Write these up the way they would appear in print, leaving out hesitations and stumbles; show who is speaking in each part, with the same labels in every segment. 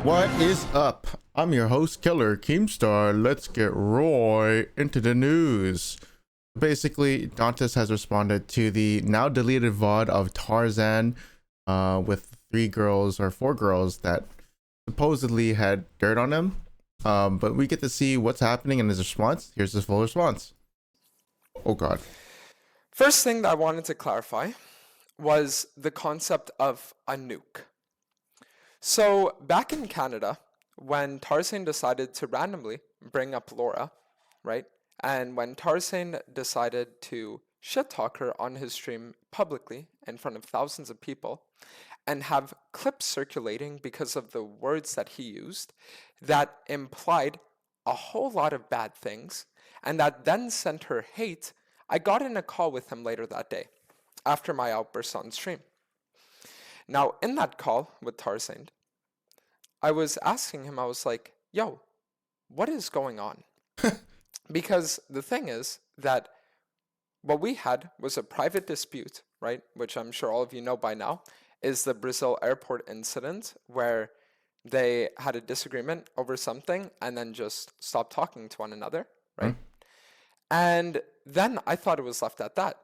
Speaker 1: What is up? I'm your host, Killer Keemstar. Let's get right into the news. Basically, Dantes has responded to the now deleted VOD of Tarzan with four girls that supposedly had dirt on him. But we get to see what's happening in his response. Here's his full response. Oh God.
Speaker 2: First thing that I wanted to clarify was the concept of a nuke. So back in Canada, when Tarzan decided to randomly bring up Laura, right? And when Tarzan decided to shit talk her on his stream publicly in front of thousands of people and have clips circulating because of the words that he used that implied a whole lot of bad things and that then sent her hate, I got in a call with him later that day after my outburst on stream. Now, in that call with Tarzan, I was asking him, I was like, yo, what is going on? Because the thing is that what we had was a private dispute, right? Which I'm sure all of you know by now, is the Brazil airport incident where they had a disagreement over something and then just stopped talking to one another, right? And then I thought it was left at that.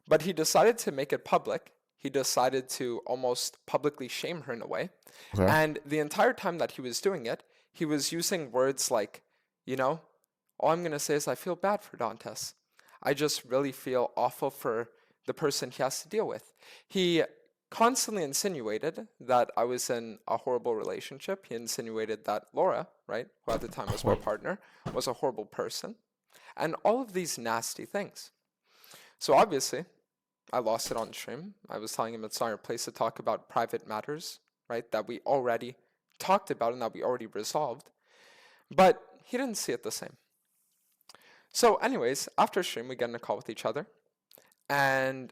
Speaker 2: But he decided to make it public. He decided to almost publicly shame her in a way.
Speaker 1: Okay.
Speaker 2: And the entire time that he was doing it, he was using words like, you know, all I'm going to say is I feel bad for Dantes. I just really feel awful for the person he has to deal with. He constantly insinuated that I was in a horrible relationship. He insinuated that Laura, right, who at the time was my partner, was a horrible person. And all of these nasty things. So obviously, I lost it on stream. I was telling him it's not our place to talk about private matters, right, that we already talked about and that we already resolved. But he didn't see it the same. So anyways, after stream, we get in a call with each other. And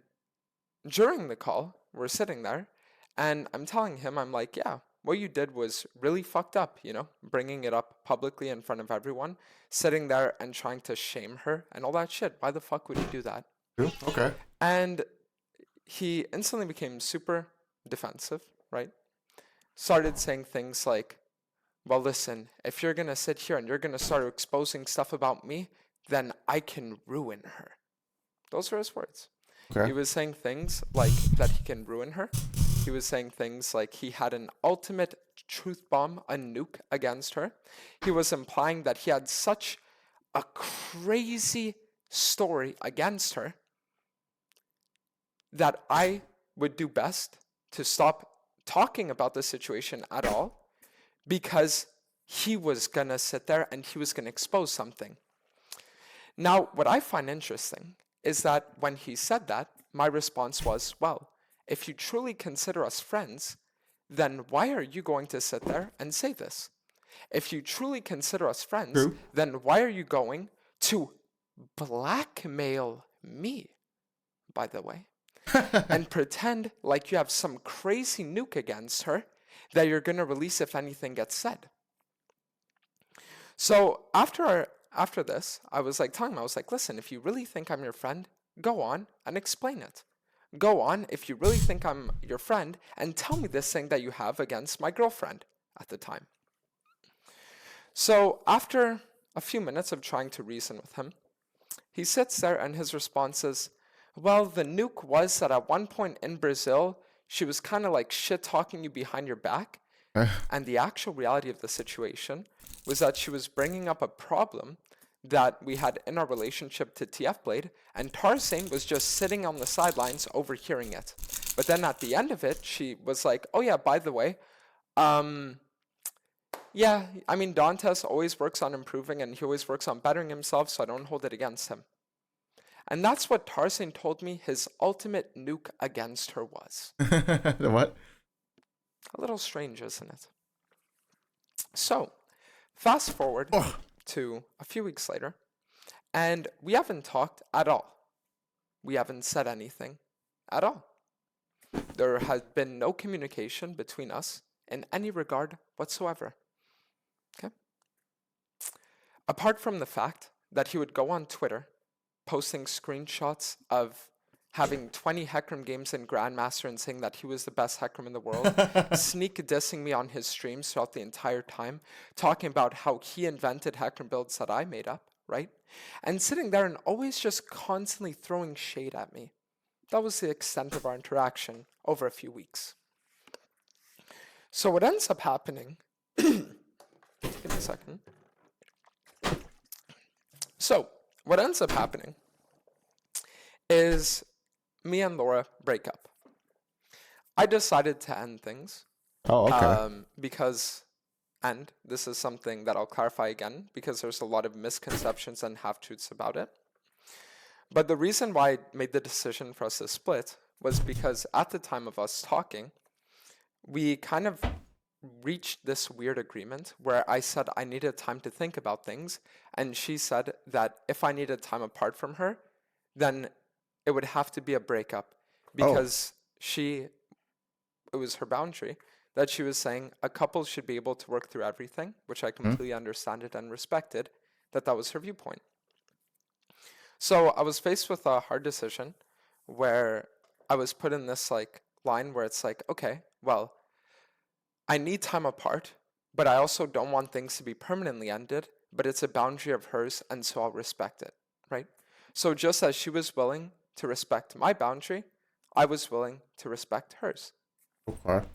Speaker 2: during the call, we're sitting there, and I'm telling him, I'm like, yeah, what you did was really fucked up, you know, bringing it up publicly in front of everyone, sitting there and trying to shame her and all that shit. Why the fuck would you do that?
Speaker 1: Okay.
Speaker 2: And he instantly became super defensive, right? Started saying things like, well, listen, if you're going to sit here and you're going to start exposing stuff about me, then I can ruin her. Those were his words.
Speaker 1: Okay.
Speaker 2: He was saying things like that he can ruin her. He was saying things like he had an ultimate truth bomb, a nuke against her. He was implying that he had such a crazy story against her that I would do best to stop talking about the situation at all because he was gonna sit there and he was gonna expose something. Now, what I find interesting is that when he said that, my response was, well, if you truly consider us friends, then why are you going to sit there and say this? If you truly consider us friends,
Speaker 1: True.
Speaker 2: then why are you going to blackmail me, by the way, and pretend like you have some crazy nuke against her that you're going to release if anything gets said? So after this, I was like telling him, I was like, listen, if you really think I'm your friend, go on and explain it. Go on if you really think I'm your friend and tell me this thing that you have against my girlfriend at the time. So after a few minutes of trying to reason with him, he sits there and his response is, well, the nuke was that at one point in Brazil, she was kind of like shit talking you behind your back. And the actual reality of the situation was that she was bringing up a problem that we had in our relationship to TF Blade, and Tarzan was just sitting on the sidelines overhearing it. But then at the end of it, she was like, oh yeah, by the way, yeah, I mean, Dantes always works on improving and he always works on bettering himself, so I don't hold it against him. And that's what Tarzan told me his ultimate nuke against her was.
Speaker 1: The what?
Speaker 2: A little strange, isn't it? So, fast forward to a few weeks later, and we haven't talked at all. We haven't said anything at all. There has been no communication between us in any regard whatsoever. Okay? Apart from the fact that he would go on Twitter posting screenshots of having 20 Hecarim games in Grandmaster and saying that he was the best Hecarim in the world, sneak dissing me on his streams throughout the entire time, talking about how he invented Hecarim builds that I made up, right? And sitting there and always just constantly throwing shade at me. That was the extent of our interaction over a few weeks. So what ends up happening, give me a second. So what ends up happening is me and Laura break up. I decided to end things.
Speaker 1: Oh, okay.
Speaker 2: Because, and this is something that I'll clarify again, because there's a lot of misconceptions and half-truths about it. But the reason why I made the decision for us to split was because at the time of us talking, we kind of reached this weird agreement where I said I needed time to think about things, and she said that if I needed time apart from her, then it would have to be a breakup because it was her boundary that she was saying a couple should be able to work through everything, which I completely understand it and respected, that was her viewpoint. So I was faced with a hard decision where I was put in this like line where it's like, okay, well, I need time apart, but I also don't want things to be permanently ended, but it's a boundary of hers, and so I'll respect it, right? So just as she was willing to respect my boundary, I was willing to respect hers.
Speaker 1: Okay.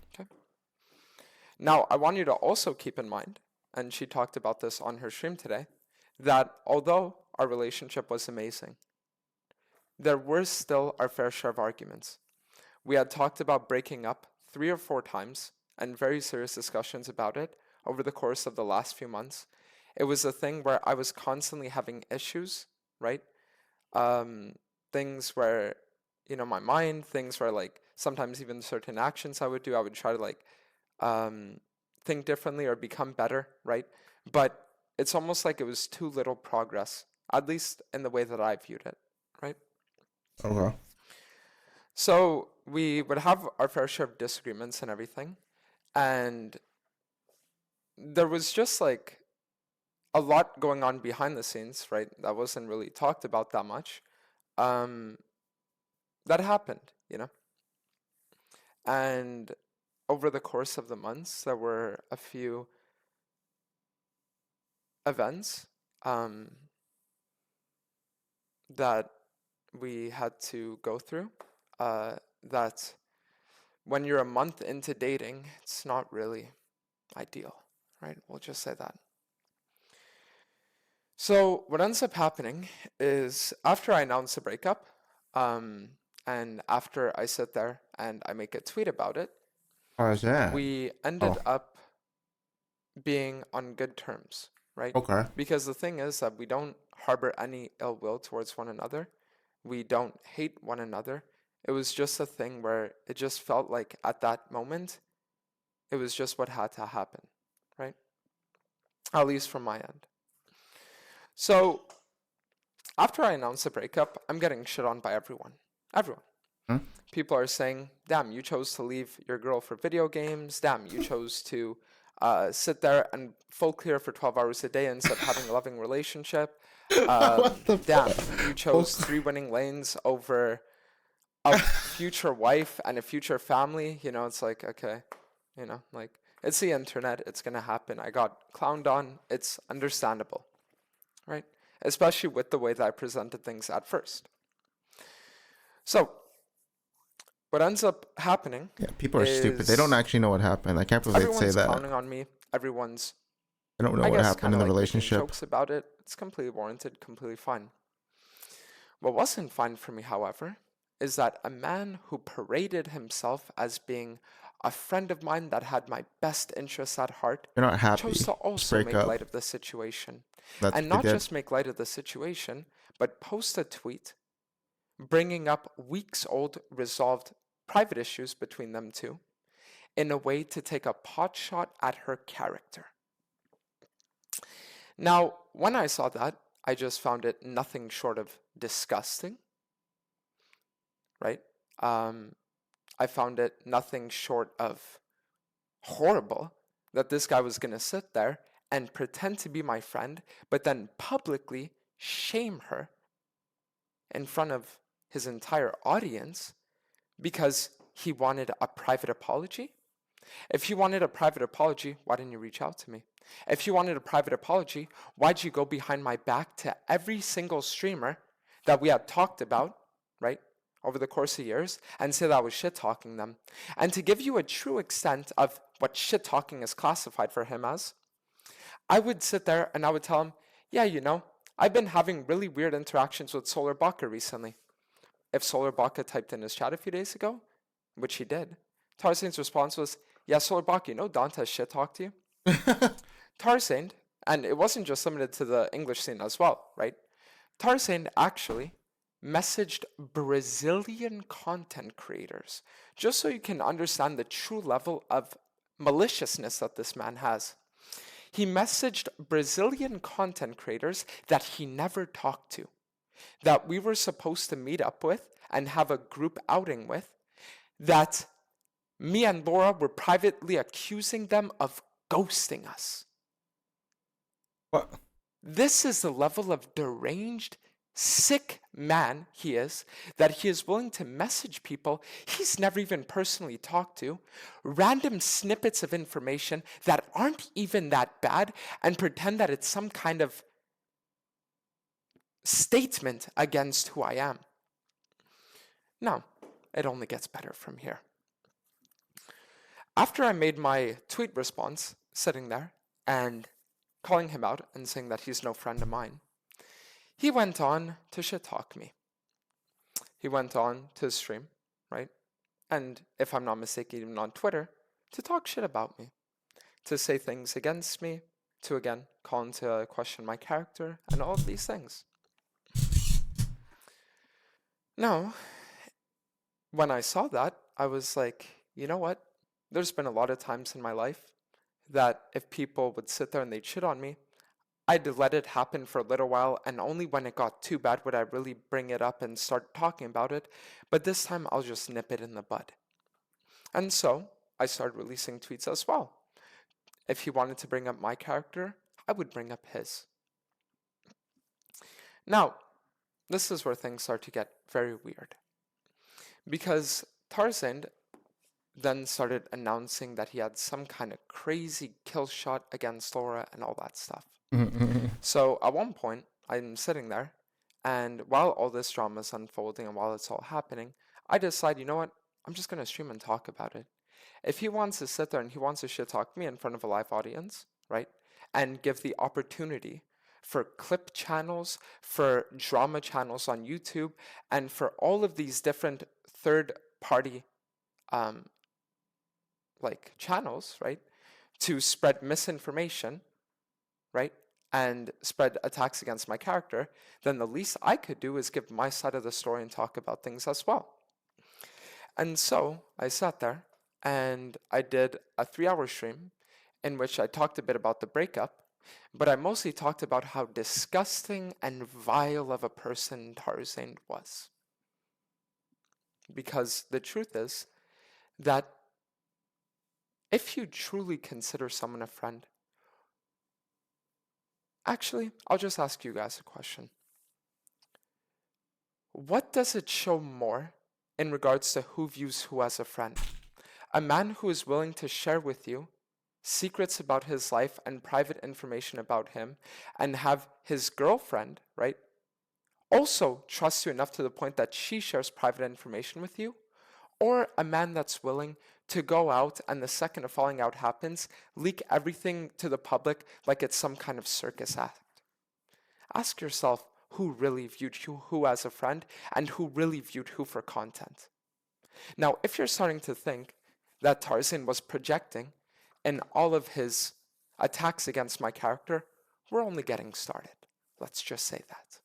Speaker 2: Now, I want you to also keep in mind, and she talked about this on her stream today, that although our relationship was amazing, there were still our fair share of arguments. We had talked about breaking up 3 or 4 times and very serious discussions about it over the course of the last few months. It was a thing where I was constantly having issues, right? Things where, my mind, things where like sometimes even certain actions I would do, I would try to like think differently or become better, right? But it's almost like it was too little progress, at least in the way that I viewed it, right?
Speaker 1: Okay.
Speaker 2: So we would have our fair share of disagreements and everything. And there was just like a lot going on behind the scenes, right? That wasn't really talked about that much. That happened, And over the course of the months, there were a few events that we had to go through that when you're a month into dating, it's not really ideal, right? We'll just say that. So what ends up happening is after I announce the breakup, and after I sit there and I make a tweet about it,
Speaker 1: Tarzan.
Speaker 2: we ended up being on good terms, right?
Speaker 1: Okay.
Speaker 2: Because the thing is that we don't harbor any ill will towards one another. We don't hate one another. It was just a thing where it just felt like at that moment, it was just what had to happen, right? At least from my end. So after I announce the breakup, I'm getting shit on by everyone. Everyone. People are saying, damn, you chose to leave your girl for video games. Damn, you chose to sit there and full clear for 12 hours a day instead of having a loving relationship. Damn, you chose 3 winning lanes over a future wife and a future family. It's like, okay, like it's the internet. It's going to happen. I got clowned on. It's understandable, right? Especially with the way that I presented things at first. So what ends up happening
Speaker 1: people are stupid. They don't actually know what happened. I can't believe they'd say that.
Speaker 2: Everyone's clowning on me. Everyone's,
Speaker 1: I don't know what happened in the relationship.
Speaker 2: Jokes about it. It's completely warranted, completely fine. What wasn't fine for me, however, is that a man who paraded himself as being a friend of mine that had my best interests at heart
Speaker 1: You're not happy.
Speaker 2: chose to also make light of the situation. And not just make light of the situation, but post a tweet bringing up weeks-old resolved private issues between them two in a way to take a pot shot at her character. Now, when I saw that, I just found it nothing short of disgusting, right? I found it nothing short of horrible that this guy was going to sit there and pretend to be my friend, but then publicly shame her in front of his entire audience because he wanted a private apology? If you wanted a private apology, why didn't you reach out to me? If you wanted a private apology, why'd you go behind my back to every single streamer that we had talked about, right, over the course of years, and say that I was shit-talking them? And to give you a true extent of what shit-talking is classified for him as, I would sit there and I would tell him, yeah, I've been having really weird interactions with Solar Baka recently. If Solar Baka typed in his chat a few days ago, which he did, Tarzan's response was, yeah, Solar Baka, Dantes shit-talked you? Tarzan, and it wasn't just limited to the English scene as well, right? Tarzan actually messaged Brazilian content creators, just so you can understand the true level of maliciousness that this man has. He messaged Brazilian content creators that he never talked to, that we were supposed to meet up with and have a group outing with, that me and Laura were privately accusing them of ghosting us.
Speaker 1: What?
Speaker 2: This is the level of deranged, sick man he is, that he is willing to message people he's never even personally talked to, random snippets of information that aren't even that bad, and pretend that it's some kind of statement against who I am. No, it only gets better from here. After I made my tweet response, sitting there and calling him out and saying that he's no friend of mine, he went on to shit talk me. He went on to stream, right? And if I'm not mistaken, even on Twitter, to talk shit about me, to say things against me, to again call into question my character, and all of these things. Now, when I saw that, I was like, you know what? There's been a lot of times in my life that if people would sit there and they'd shit on me, I'd let it happen for a little while, and only when it got too bad would I really bring it up and start talking about it. But this time I'll just nip it in the bud. And so I started releasing tweets as well. If he wanted to bring up my character, I would bring up his. Now, this is where things start to get very weird. Because Tarzan then started announcing that he had some kind of crazy kill shot against Laura and all that stuff. So at one point, I'm sitting there, and while all this drama is unfolding and while it's all happening, I decide, you know what, I'm just going to stream and talk about it. If he wants to sit there and he wants to shit talk me in front of a live audience, right, and give the opportunity for clip channels, for drama channels on YouTube, and for all of these different third-party channels, right, to spread misinformation, right, and spread attacks against my character, then the least I could do is give my side of the story and talk about things as well. And so I sat there and I did a 3-hour stream in which I talked a bit about the breakup, but I mostly talked about how disgusting and vile of a person Tarzan was. Because the truth is that if you truly consider someone a friend, actually, I'll just ask you guys a question. What does it show more in regards to who views who as a friend? A man who is willing to share with you secrets about his life and private information about him, and have his girlfriend, right, also trust you enough to the point that she shares private information with you? Or a man that's willing to go out and the second a falling out happens, leak everything to the public like it's some kind of circus act? Ask yourself who really viewed who as a friend and who really viewed who for content. Now, if you're starting to think that Tarzan was projecting in all of his attacks against my character, we're only getting started. Let's just say that.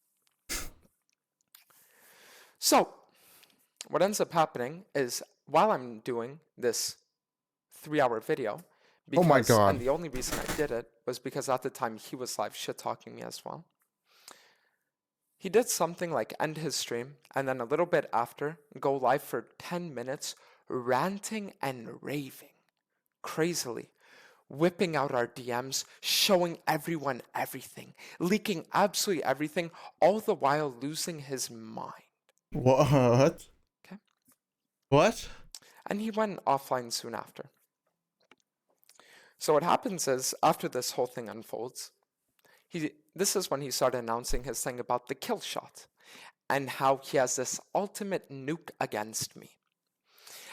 Speaker 2: So, what ends up happening is while I'm doing this 3-hour video, because,
Speaker 1: Oh my God.
Speaker 2: and the only reason I did it was because at the time he was live shit-talking me as well. He did something like end his stream and then a little bit after go live for 10 minutes ranting and raving crazily, whipping out our DMs, showing everyone everything, leaking absolutely everything, all the while losing his mind.
Speaker 1: What?
Speaker 2: Okay.
Speaker 1: What?
Speaker 2: And he went offline soon after. So what happens is, after this whole thing unfolds, this is when he started announcing his thing about the kill shot and how he has this ultimate nuke against me.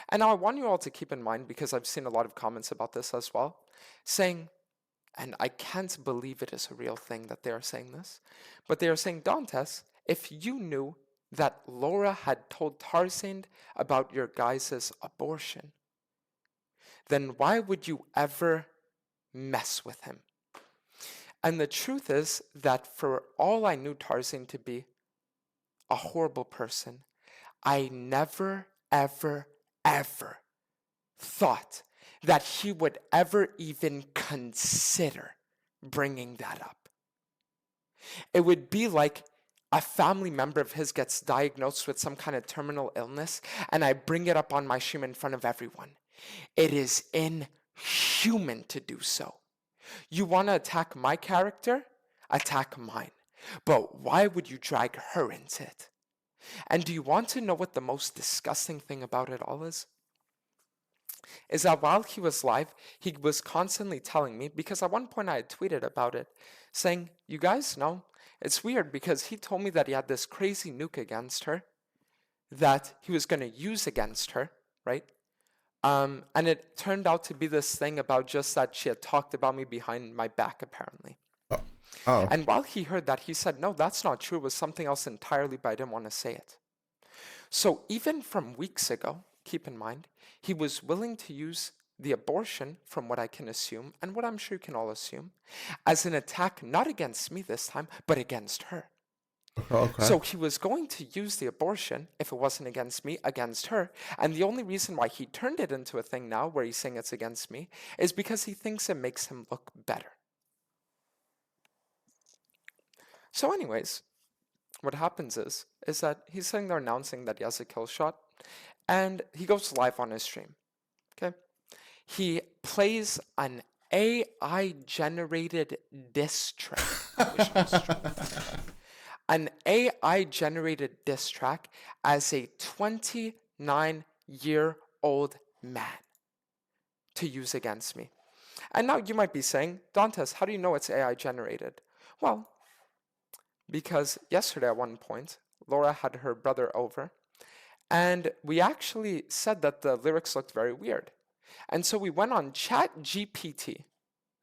Speaker 2: And now I want you all to keep in mind, because I've seen a lot of comments about this as well, saying, and I can't believe it is a real thing that they are saying this, but they are saying, Dantes, if you knew that Laura had told Tarzan about your guys' abortion, then why would you ever mess with him? And the truth is that for all I knew Tarzan to be a horrible person, I never, ever, ever thought that he would ever even consider bringing that up. It would be like a family member of his gets diagnosed with some kind of terminal illness, and I bring it up on my stream in front of everyone. It is inhuman to do so. You want to attack my character? Attack mine. But why would you drag her into it? And do you want to know what the most disgusting thing about it all is? Is that while he was live, he was constantly telling me, because at one point I had tweeted about it, saying, you guys know, it's weird because he told me that he had this crazy nuke against her that he was going to use against her, right? And it turned out to be this thing about just that she had talked about me behind my back, apparently.
Speaker 1: Oh.
Speaker 2: And while he heard that, he said, no, that's not true. It was something else entirely, but I didn't want to say it. So even from weeks ago, keep in mind, he was willing to use the abortion, from what I can assume, and what I'm sure you can all assume, as an attack not against me this time, but against her.
Speaker 1: Okay.
Speaker 2: So he was going to use the abortion, if it wasn't against me, against her. And the only reason why he turned it into a thing now where he's saying it's against me is because he thinks it makes him look better. So anyways, what happens is that he's sitting there announcing that he has a kill shot, and he goes live on his stream. Okay? He plays an AI-generated diss track on his stream. An AI-generated diss track as a 29-year-old man to use against me. And now you might be saying, Dantes, how do you know it's AI-generated? Well, because yesterday at one point, Laura had her brother over, and we actually said that the lyrics looked very weird. And so we went on ChatGPT.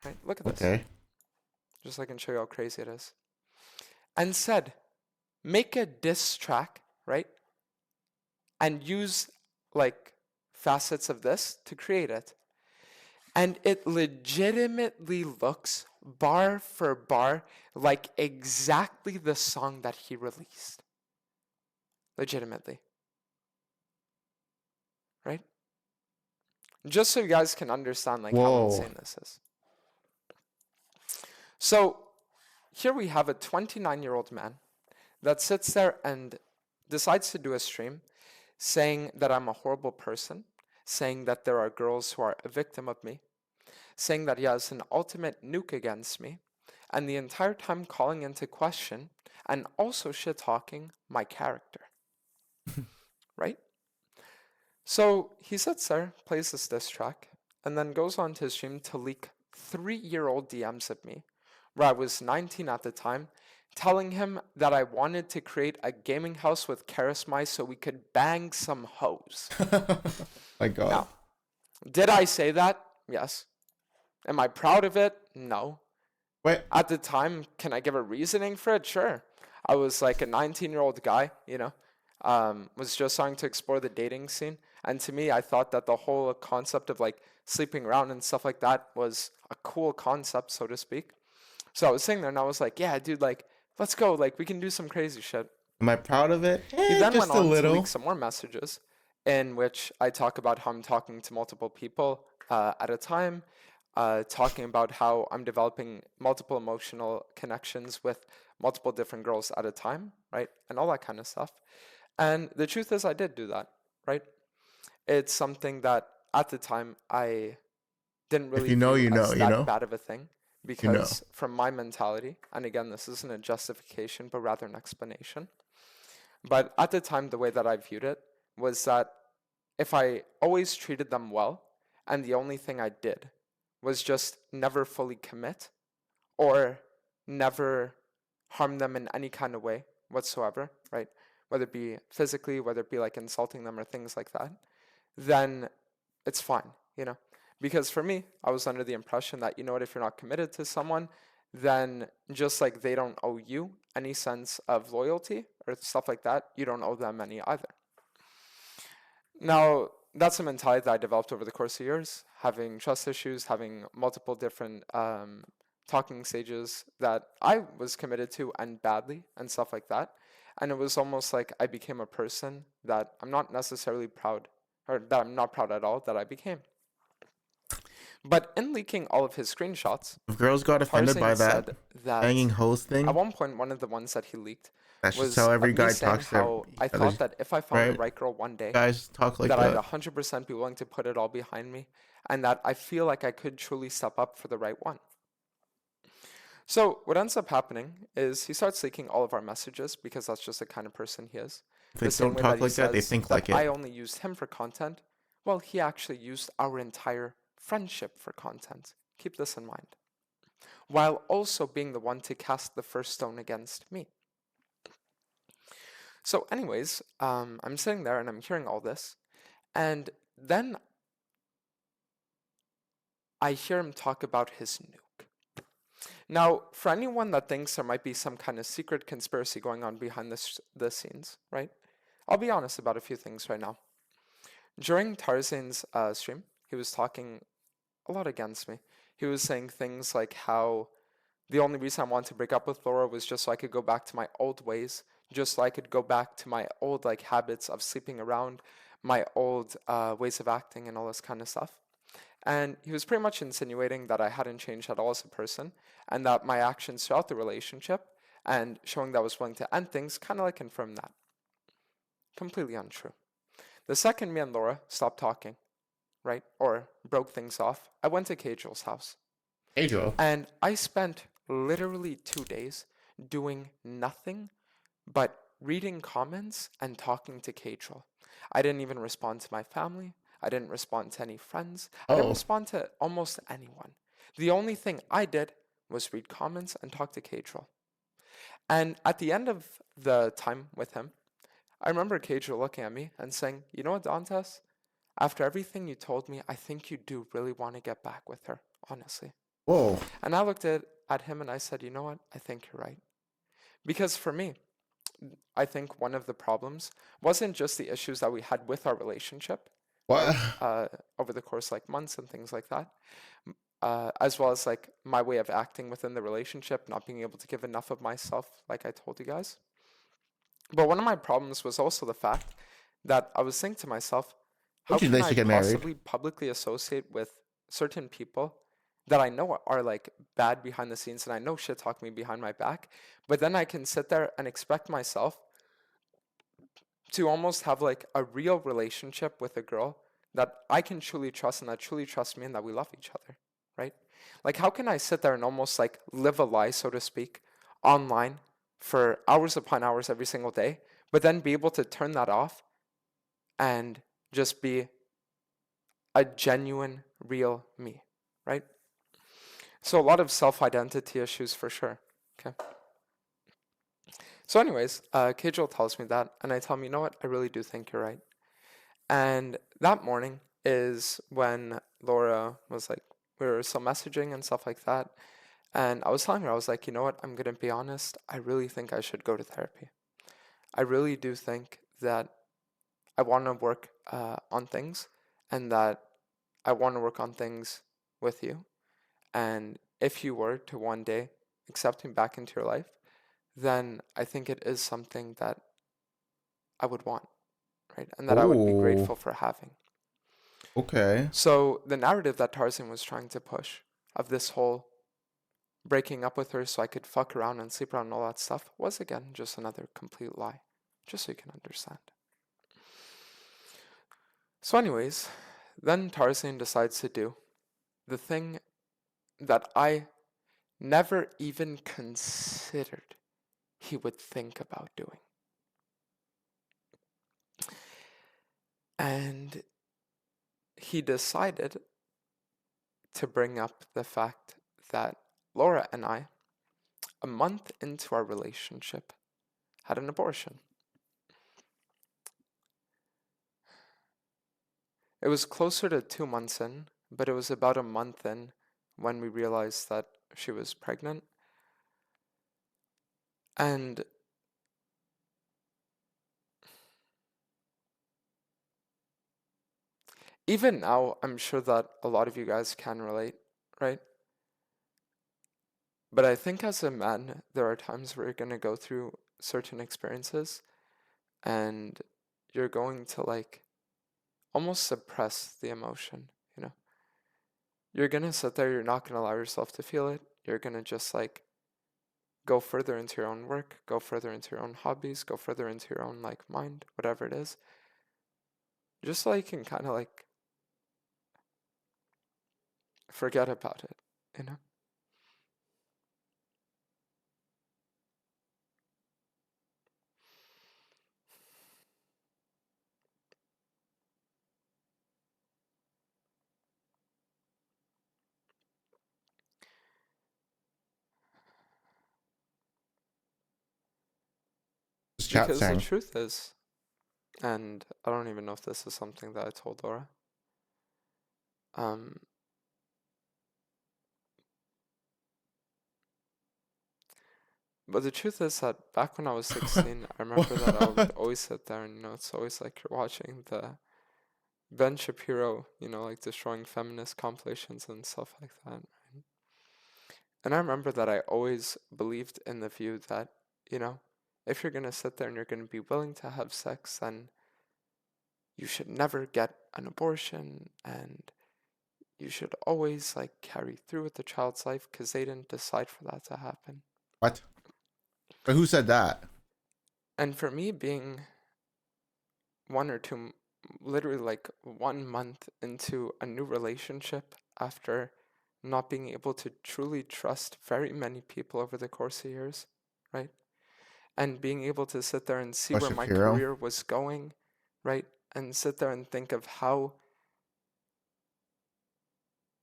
Speaker 2: Right? Look at this.
Speaker 1: Okay.
Speaker 2: Just so I can show you how crazy it is. And said, make a diss track, right? And use like facets of this to create it. And it legitimately looks bar for bar like exactly the song that he released. Legitimately. Right? Just so you guys can understand like how insane this is. So here we have a 29-year-old man that sits there and decides to do a stream saying that I'm a horrible person, saying that there are girls who are a victim of me, saying that he has an ultimate nuke against me, and the entire time calling into question and also shit-talking my character. Right? So he sits there, plays this diss track, and then goes on to his stream to leak 3-year-old DMs of me, where I was 19 at the time, telling him that I wanted to create a gaming house with Charismai so we could bang some hoes.
Speaker 1: My God.
Speaker 2: Now, did I say that? Yes. Am I proud of it? No.
Speaker 1: Wait.
Speaker 2: At the time, can I give a reasoning for it? Sure. I was like a 19-year-old guy, was just starting to explore the dating scene. And to me, I thought that the whole concept of like sleeping around and stuff like that was a cool concept, so to speak. So I was sitting there and I was like, yeah, dude, like, let's go. Like, we can do some crazy shit.
Speaker 1: Am I proud of it?
Speaker 2: He then
Speaker 1: just
Speaker 2: went on
Speaker 1: a little.
Speaker 2: to leak some more messages in which I talk about how I'm talking to multiple people at a time, talking about how I'm developing multiple emotional connections with multiple different girls at a time, right? And all that kind of stuff. And the truth is I did do that, right? It's something that at the time I didn't really view as that bad of a thing. Because from my mentality, and again, this isn't a justification, but rather an explanation, But at the time, the way that I viewed it was that if I always treated them well, and the only thing I did was just never fully commit or never harm them in any kind of way whatsoever, right? Whether it be physically, whether it be like insulting them or things like that, then it's fine, you know? Because for me, I was under the impression that, you know what, if you're not committed to someone, then just like they don't owe you any sense of loyalty or stuff like that, you don't owe them any either. Now, that's a mentality that I developed over the course of years, having trust issues, having multiple different talking stages that I was committed to and badly and stuff like that. And it was almost like I became a person that I'm not necessarily proud, or that I'm not proud at all that I became. But in leaking all of his screenshots,
Speaker 1: If girls got offended by
Speaker 2: Tarzan
Speaker 1: that
Speaker 2: said that
Speaker 1: banging host
Speaker 2: at
Speaker 1: thing,
Speaker 2: one point, one of the ones that he leaked
Speaker 1: that's just
Speaker 2: was
Speaker 1: how
Speaker 2: of
Speaker 1: every
Speaker 2: me
Speaker 1: guy
Speaker 2: saying
Speaker 1: talks to
Speaker 2: how I
Speaker 1: other,
Speaker 2: thought that if I found the
Speaker 1: right?
Speaker 2: right girl one day,
Speaker 1: Guys talk like
Speaker 2: that I'd
Speaker 1: that.
Speaker 2: 100% be willing to put it all behind me, and that I feel like I could truly step up for the right one. So what ends up happening is he starts leaking all of our messages because that's just the kind of person he is.
Speaker 1: If they
Speaker 2: The same
Speaker 1: don't
Speaker 2: way
Speaker 1: talk
Speaker 2: that he
Speaker 1: like that, they
Speaker 2: says
Speaker 1: think
Speaker 2: that
Speaker 1: like
Speaker 2: I
Speaker 1: it.
Speaker 2: only used him for content, well, he actually used our entire friendship for content. Keep this in mind. While also being the one to cast the first stone against me. So anyways, I'm sitting there and I'm hearing all this, and then I hear him talk about his nuke. Now, for anyone that thinks there might be some kind of secret conspiracy going on behind the scenes, right? I'll be honest about a few things right now. During Tarzan's stream, he was talking a lot against me. He was saying things like how the only reason I wanted to break up with Laura was just so I could go back to my old ways, just so I could go back to my old like habits of sleeping around, my old ways of acting and all this kind of stuff. And he was pretty much insinuating that I hadn't changed at all as a person, and that my actions throughout the relationship and showing that I was willing to end things kind of like confirmed that. Completely untrue. The second me and Laura stopped talking, right, or broke things off, I went to Cagel's house.
Speaker 1: Hey, Joe.
Speaker 2: And I spent literally 2 days doing nothing but reading comments and talking to Cagel. I didn't even respond to my family. I didn't respond to any friends. I didn't
Speaker 1: Oh,
Speaker 2: respond to almost anyone. The only thing I did was read comments and talk to Cagel. And at the end of the time with him, I remember Cagel looking at me and saying, you know what, Dantes? After everything you told me, I think you do really want to get back with her, honestly.
Speaker 1: whoa.
Speaker 2: And I looked at him and I said, you know what? I think you're right. Because for me, I think one of the problems wasn't just the issues that we had with our relationship,
Speaker 1: What?
Speaker 2: right? Over the course like months and things like that, as well as like my way of acting within the relationship, not being able to give enough of myself, like I told you guys. But one of my problems was also the fact that I was thinking to myself, how
Speaker 1: Don't you
Speaker 2: can
Speaker 1: think
Speaker 2: I
Speaker 1: you get married?
Speaker 2: possibly publicly associate with certain people that I know are like bad behind the scenes and I know shit talk me behind my back, but then I can sit there and expect myself to almost have like a real relationship with a girl that I can truly trust and that truly trusts me and that we love each other, right? Like, how can I sit there and almost like live a lie, so to speak, online for hours upon hours every single day, but then be able to turn that off and just be a genuine, real me, right? So, a lot of self identity issues for sure. Okay. So, anyways, Kajal tells me that, and I tell him, you know what? I really do think you're right. And that morning is when Laura was like, we were still messaging and stuff like that. And I was telling her, I was like, you know what? I'm going to be honest. I really think I should go to therapy. I really do think that I want to work on things and that I want to work on things with you. And if you were to one day accept me back into your life, then I think it is something that I would want, right? And that I would be
Speaker 1: Oh,
Speaker 2: grateful for having.
Speaker 1: okay.
Speaker 2: So the narrative that Tarzan was trying to push of this whole breaking up with her so I could fuck around and sleep around and all that stuff was again just another complete lie, just so you can understand. So anyways, then Tarzan decides to do the thing that I never even considered he would think about doing. he decided to bring up the fact that Laura and I, a month into our relationship, had an abortion. It was closer to 2 months in, but it was about a month in when we realized that she was pregnant. And even now, I'm sure that a lot of you guys can relate, right? But I think as a man, there are times where you're going to go through certain experiences and you're going to like almost suppress the emotion, you know? You're going to sit there, you're not going to allow yourself to feel it. You're going to just like go further into your own work, go further into your own hobbies, go further into your own like mind, whatever it is. Just so you can kind of like forget about it, you know?
Speaker 1: This chat
Speaker 2: Because the
Speaker 1: saying.
Speaker 2: truth is, and I don't even know if this is something that I told Laura, um, but the truth is that back when I was 16, I remember that I would always sit there and, it's always like you're watching the Ben Shapiro, like destroying feminist compilations and stuff like that. Right? And I remember that I always believed in the view that, if you're going to sit there and you're going to be willing to have sex, then you should never get an abortion and you should always like carry through with the child's life because they didn't decide for that to happen.
Speaker 1: What? But who said that?
Speaker 2: And for me, being literally like 1 month into a new relationship after not being able to truly trust very many people over the course of years, right? And being able to sit there and see where my
Speaker 1: Shapiro.
Speaker 2: career was going, right? And sit there and think of how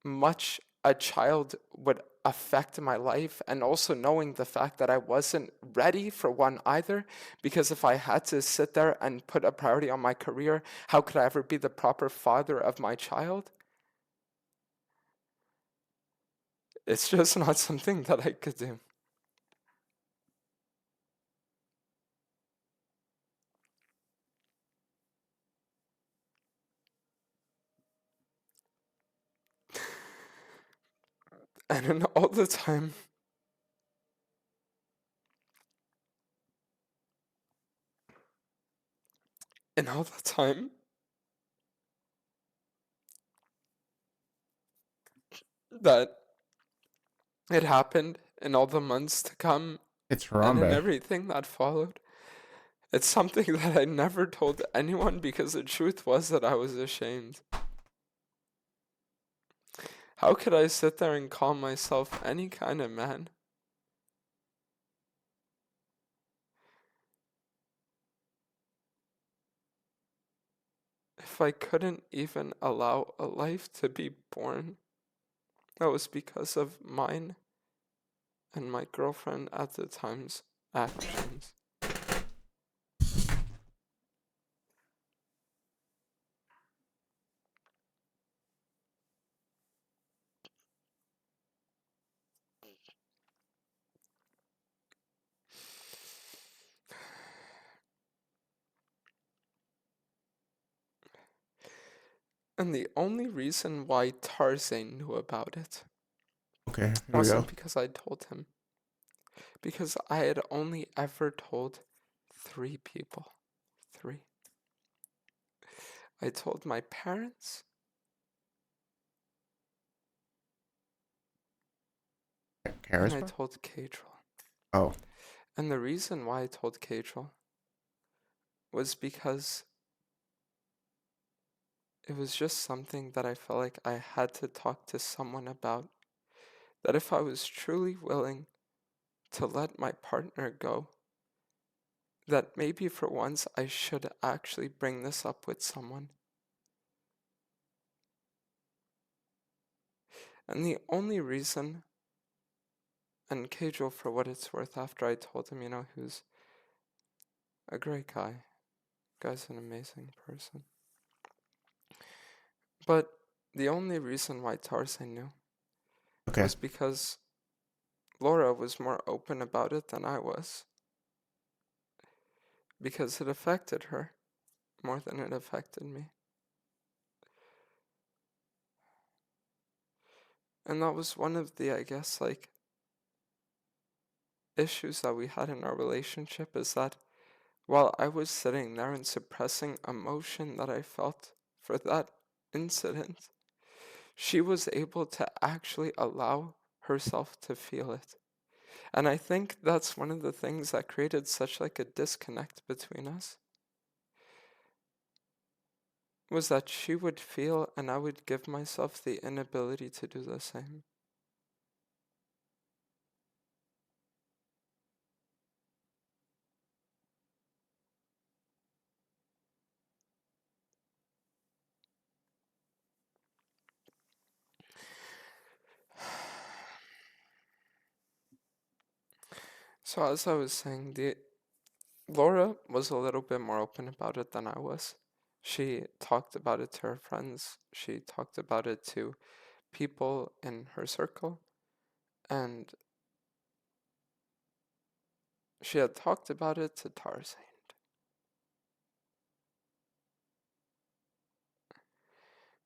Speaker 2: much a child would affect my life, and also knowing the fact that I wasn't ready for one either, because if I had to sit there and put a priority on my career, how could I ever be the proper father of my child? It's just not something that I could do. And then all the time, that it happened, and all the months to come,
Speaker 1: It's
Speaker 2: and then
Speaker 1: Harambe.
Speaker 2: everything that followed, it's something that I never told anyone because the truth was that I was ashamed. How could I sit there and call myself any kind of man? If I couldn't even allow a life to be born that was because of mine and my girlfriend at the time's actions. And the only reason why Tarzan knew about it
Speaker 1: Okay, here we go.
Speaker 2: wasn't because I told him. Because I had only ever told 3 people. 3. I told my parents, and I
Speaker 1: Charisma?
Speaker 2: told Cadril.
Speaker 1: Oh.
Speaker 2: And the reason why I told Cadril was because it was just something that I felt like I had to talk to someone about. That if I was truly willing to let my partner go, that maybe for once I should actually bring this up with someone. And the only reason, and Cajal, for what it's worth, after I told him, he was a great guy. Guy's an amazing person. But the only reason why Tarzan knew
Speaker 1: Okay.
Speaker 2: was because Laura was more open about it than I was. Because it affected her more than it affected me. And that was one of the, I guess, issues that we had in our relationship, is that while I was sitting there and suppressing emotion that I felt for that incident, she was able to actually allow herself to feel it. And I think that's one of the things that created such a disconnect between us, was that she would feel and I would give myself the inability to do the same. So as I was saying, Laura was a little bit more open about it than I was. She talked about it to her friends. She talked about it to people in her circle. And she had talked about it to Tarzan.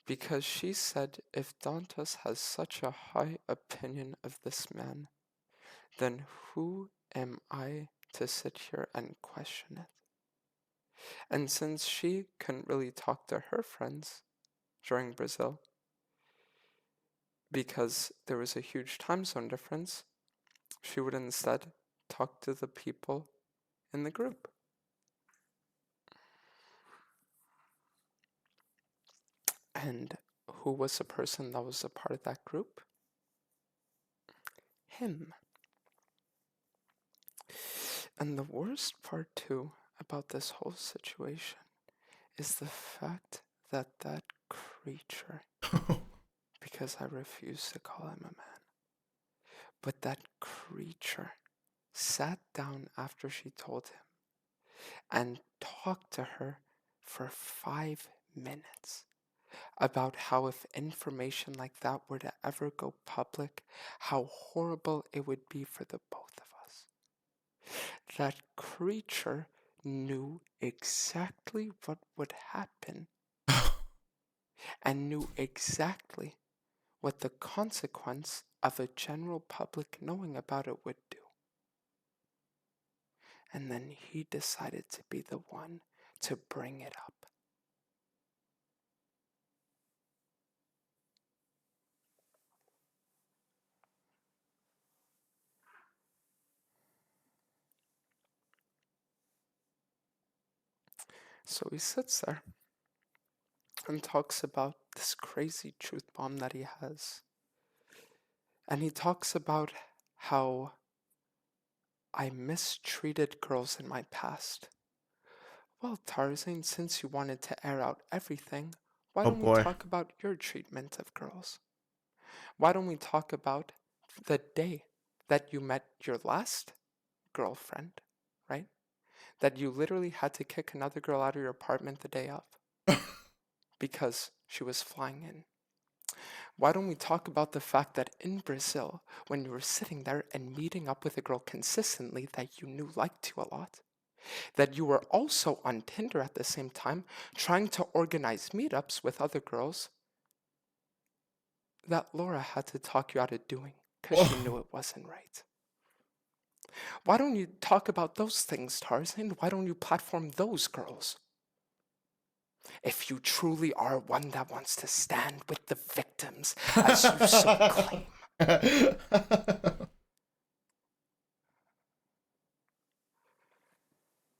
Speaker 2: Because she said, if Dantes has such a high opinion of this man, then who am I to sit here and question it? And since she couldn't really talk to her friends during Brazil, because there was a huge time zone difference, she would instead talk to the people in the group. And who was the person that was a part of that group? Him. And the worst part, too, about this whole situation is the fact that that creature, because I refuse to call him a man, but that creature sat down after she told him and talked to her for 5 minutes about how if information like that were to ever go public, how horrible it would be for the both of us. That creature knew exactly what would happen and knew exactly what the consequence of a general public knowing about it would do. And then he decided to be the one to bring it up. So he sits there and talks about this crazy truth bomb that he has. And he talks about how I mistreated girls in my past. Well, Tarzan, since you wanted to air out everything, why
Speaker 1: Oh
Speaker 2: don't we
Speaker 1: boy.
Speaker 2: talk about your treatment of girls? Why don't we talk about the day that you met your last girlfriend, right? That you literally had to kick another girl out of your apartment the day of because she was flying in. Why don't we talk about the fact that in Brazil, when you were sitting there and meeting up with a girl consistently that you knew liked you a lot, that you were also on Tinder at the same time, trying to organize meetups with other girls that Laura had to talk you out of doing because she knew it wasn't right. Why don't you talk about those things, Tarzan? Why don't you platform those girls? If you truly are one that wants to stand with the victims, as you so claim.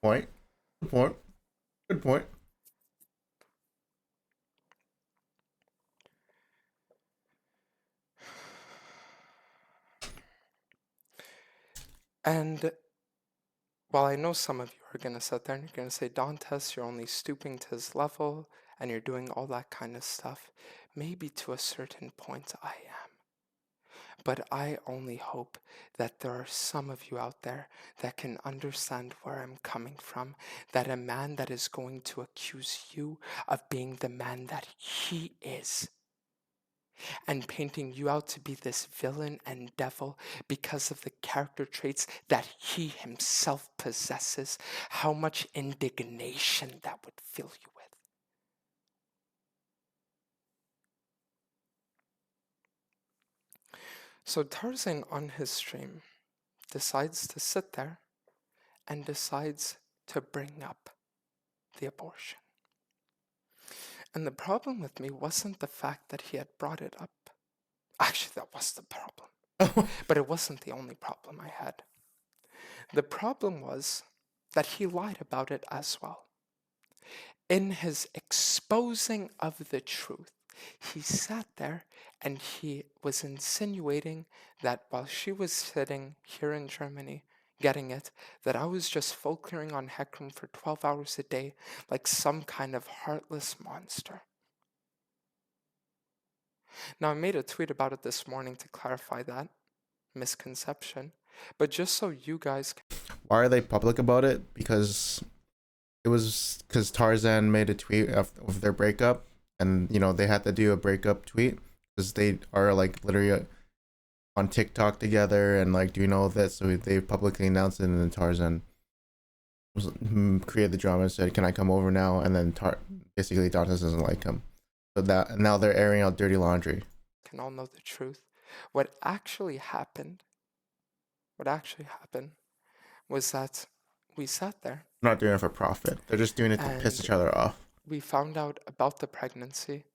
Speaker 1: Point. Good point. Good point.
Speaker 2: And while I know some of you are going to sit there and you're going to say, Dantes, you're only stooping to his level and you're doing all that kind of stuff, maybe to a certain point I am. But I only hope that there are some of you out there that can understand where I'm coming from. That a man that is going to accuse you of being the man that he is and painting you out to be this villain and devil because of the character traits that he himself possesses, how much indignation that would fill you with. So Tarzan on his stream decides to sit there and decides to bring up the abortion. And the problem with me wasn't the fact that he had brought it up. Actually, that was the problem. But it wasn't the only problem I had. The problem was that he lied about it as well. In his exposing of the truth, he sat there and he was insinuating that while she was sitting here in Germany getting it, that I was just folklering on Heckram for 12 hours a day like some kind of heartless monster. Now, I made a tweet about it this morning to clarify that misconception, but just so you guys can.
Speaker 1: Why are they public about it? Because it was because Tarzan made a tweet of their breakup, and you know they had to do a breakup tweet because they are like literally on TikTok together and like doing all of that. So they publicly announced it, and then Tarzan created the drama and said, "Can I come over now?" And then basically Dantes doesn't like him, so that now they're airing out dirty laundry.
Speaker 2: Can all know the truth. What actually happened was that we sat there.
Speaker 1: They're not doing it for profit. They're just doing it to piss each other off.
Speaker 2: We found out about the pregnancy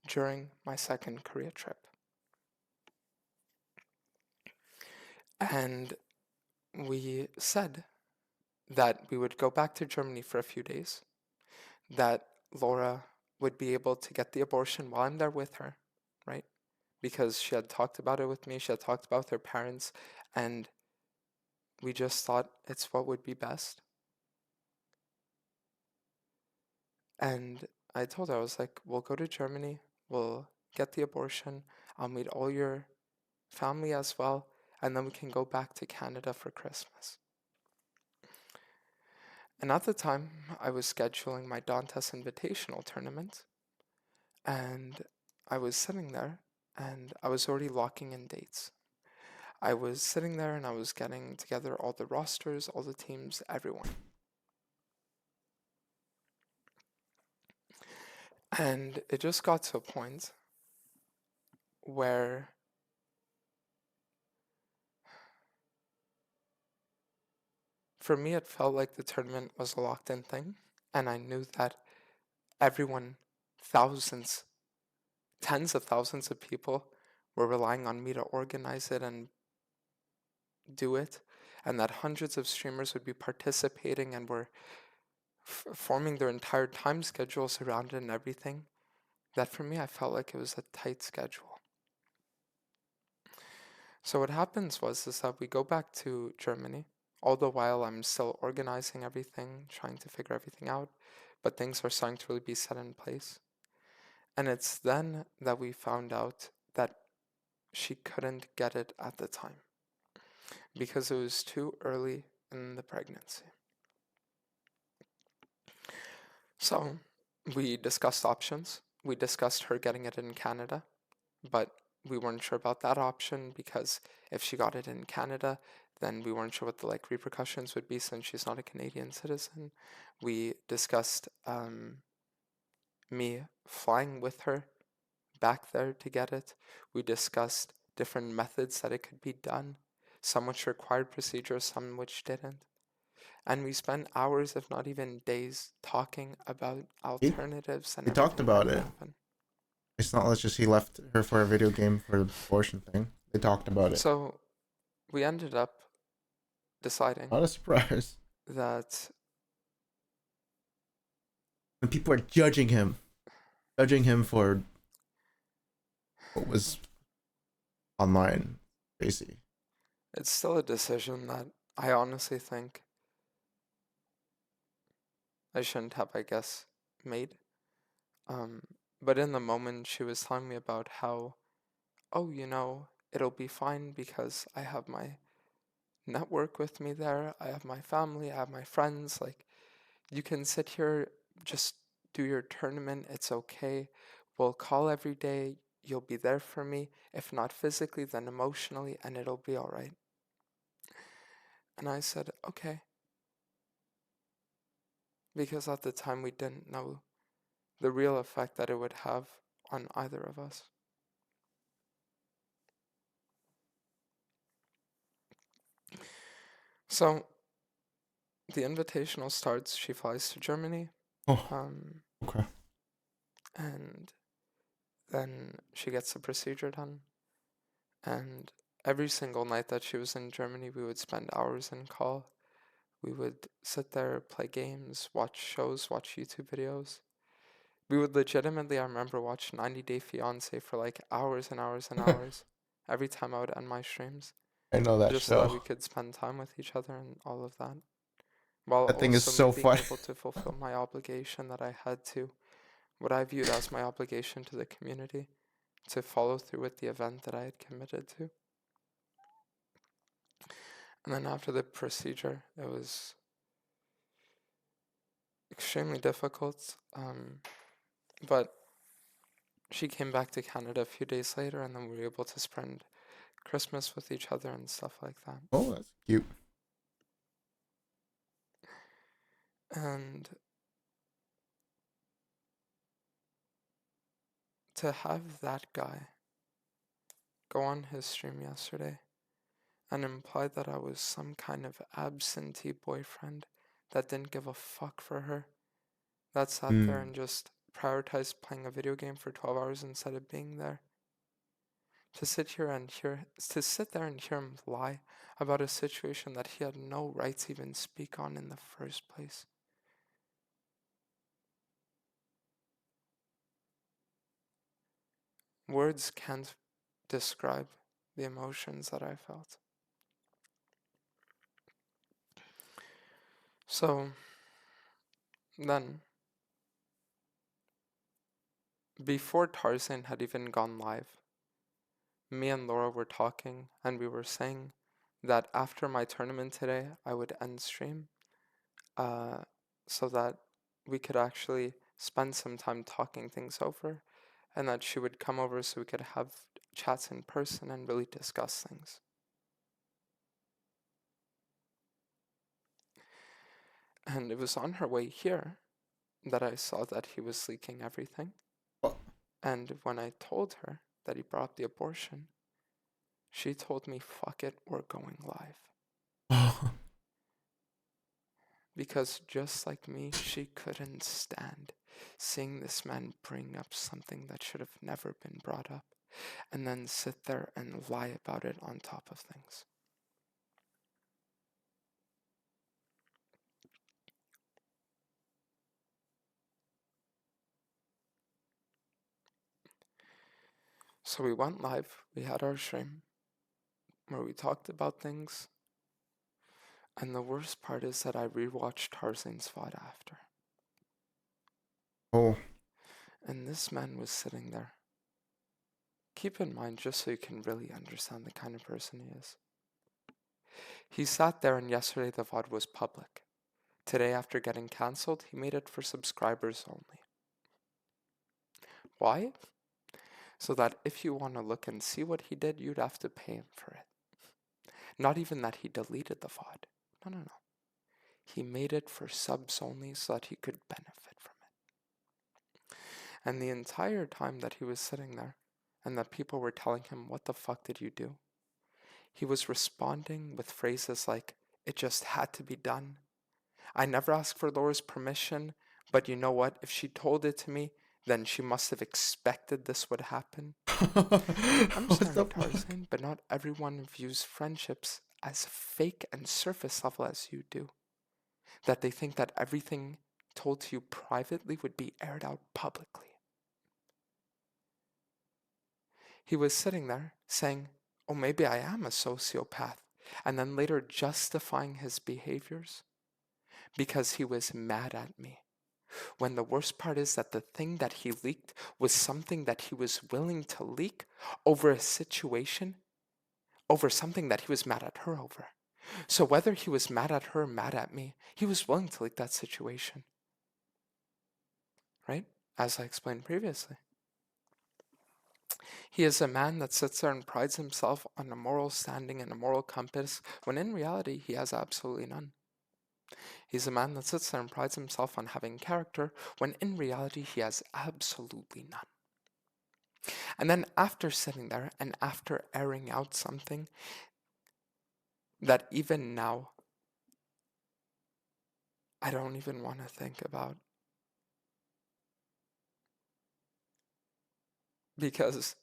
Speaker 2: during my second Korea trip. And we said that we would go back to Germany for a few days, that Laura would be able to get the abortion while I'm there with her, right? Because she had talked about it with me, she had talked about with her parents, and we just thought it's what would be best. And I told her, I was like, we'll go to Germany, we'll get the abortion, I'll meet all your family as well, and then we can go back to Canada for Christmas. And at the time, I was scheduling my Dantes Invitational tournament, and I was sitting there, and I was already locking in dates. I was sitting there, and I was getting together all the rosters, all the teams, everyone. And it just got to a point where for me, it felt like the tournament was a locked-in thing, and I knew that everyone, thousands, tens of thousands of people were relying on me to organize it and do it, and that hundreds of streamers would be participating and were forming their entire time schedules around it and everything, that for me, I felt like it was a tight schedule. So what happens is that we go back to Germany. All the while, I'm still organizing everything, trying to figure everything out, but things are starting to really be set in place. And it's then that we found out that she couldn't get it at the time because it was too early in the pregnancy. So we discussed options. We discussed her getting it in Canada, but we weren't sure about that option because if she got it in Canada, then we weren't sure what the repercussions would be since she's not a Canadian citizen. We discussed me flying with her back there to get it. We discussed different methods that it could be done, some which required procedures, some which didn't. And we spent hours, if not even days, talking about alternatives and
Speaker 1: we talked about it.
Speaker 2: Happen.
Speaker 1: It's not just he left her for a video game for the abortion thing. They talked about it.
Speaker 2: So we ended up deciding.
Speaker 1: Not a surprise.
Speaker 2: That.
Speaker 1: And people are judging him for what was online, basically.
Speaker 2: It's still a decision that I honestly think I shouldn't have, I guess, made. But in the moment, she was telling me about how, oh, it'll be fine because I have my network with me there. I have my family, I have my friends. Like, you can sit here, just do your tournament. It's okay. We'll call every day. You'll be there for me. If not physically, then emotionally, and it'll be all right. And I said, okay. Because at the time we didn't know the real effect that it would have on either of us. So the invitational starts. She flies to Germany.
Speaker 1: Oh, okay.
Speaker 2: And then she gets the procedure done. And every single night that she was in Germany, we would spend hours in call. We would sit there, play games, watch shows, watch YouTube videos. We would legitimately, I remember, watch 90 Day Fiancé for like hours and hours and hours every time I would end my streams,
Speaker 1: I know that
Speaker 2: just so that
Speaker 1: show.
Speaker 2: we could spend time with each other and all of that. While
Speaker 1: That thing is
Speaker 2: also me
Speaker 1: so
Speaker 2: being
Speaker 1: fun.
Speaker 2: able to fulfill my obligation that I had to, what I viewed as my obligation to the community, to follow through with the event that I had committed to. And then after the procedure, it was extremely difficult, but she came back to Canada a few days later, and then we were able to spend Christmas with each other and stuff like that.
Speaker 1: Oh, that's cute.
Speaker 2: And to have that guy go on his stream yesterday and imply that I was some kind of absentee boyfriend that didn't give a fuck for her, that sat there and just prioritized playing a video game for 12 hours instead of being there. To sit there and hear him lie about a situation that he had no right to even speak on in the first place. Words can't describe the emotions that I felt. So then, before Tarzan had even gone live, me and Laura were talking, and we were saying that after my tournament today, I would end stream, so that we could actually spend some time talking things over, and that she would come over so we could have chats in person and really discuss things. And it was on her way here that I saw that he was leaking everything.
Speaker 1: What?
Speaker 2: And when I told her that he brought up the abortion, she told me, fuck it, we're going live. Because just like me, she couldn't stand seeing this man bring up something that should have never been brought up, and then sit there and lie about it on top of things. So we went live, we had our stream, where we talked about things, and the worst part is that I rewatched Tarzan's VOD after.
Speaker 1: Oh.
Speaker 2: And this man was sitting there. Keep in mind, just so you can really understand the kind of person he is. He sat there, and yesterday the VOD was public. Today, after getting cancelled, he made it for subscribers only. Why? So that if you want to look and see what he did, you'd have to pay him for it. Not even that he deleted the VOD. No. He made it for subs only so that he could benefit from it. And the entire time that he was sitting there, and that people were telling him, what the fuck did you do? He was responding with phrases like, it just had to be done. I never asked for Laura's permission, but you know what? If she told it to me, then she must have expected this would happen. I'm sorry, Tarzan, but not everyone views friendships as fake and surface level as you do. That they think that everything told to you privately would be aired out publicly. He was sitting there saying, oh, maybe I am a sociopath, and then later justifying his behaviors because he was mad at me. When the worst part is that the thing that he leaked was something that he was willing to leak over a situation over something that he was mad at her over. So whether he was mad at her, mad at me, he was willing to leak that situation. Right? As I explained previously. He is a man that sits there and prides himself on a moral standing and a moral compass, when in reality he has absolutely none. He's a man that sits there and prides himself on having character, when in reality he has absolutely none. And then after sitting there and after airing out something that even now I don't even want to think about, because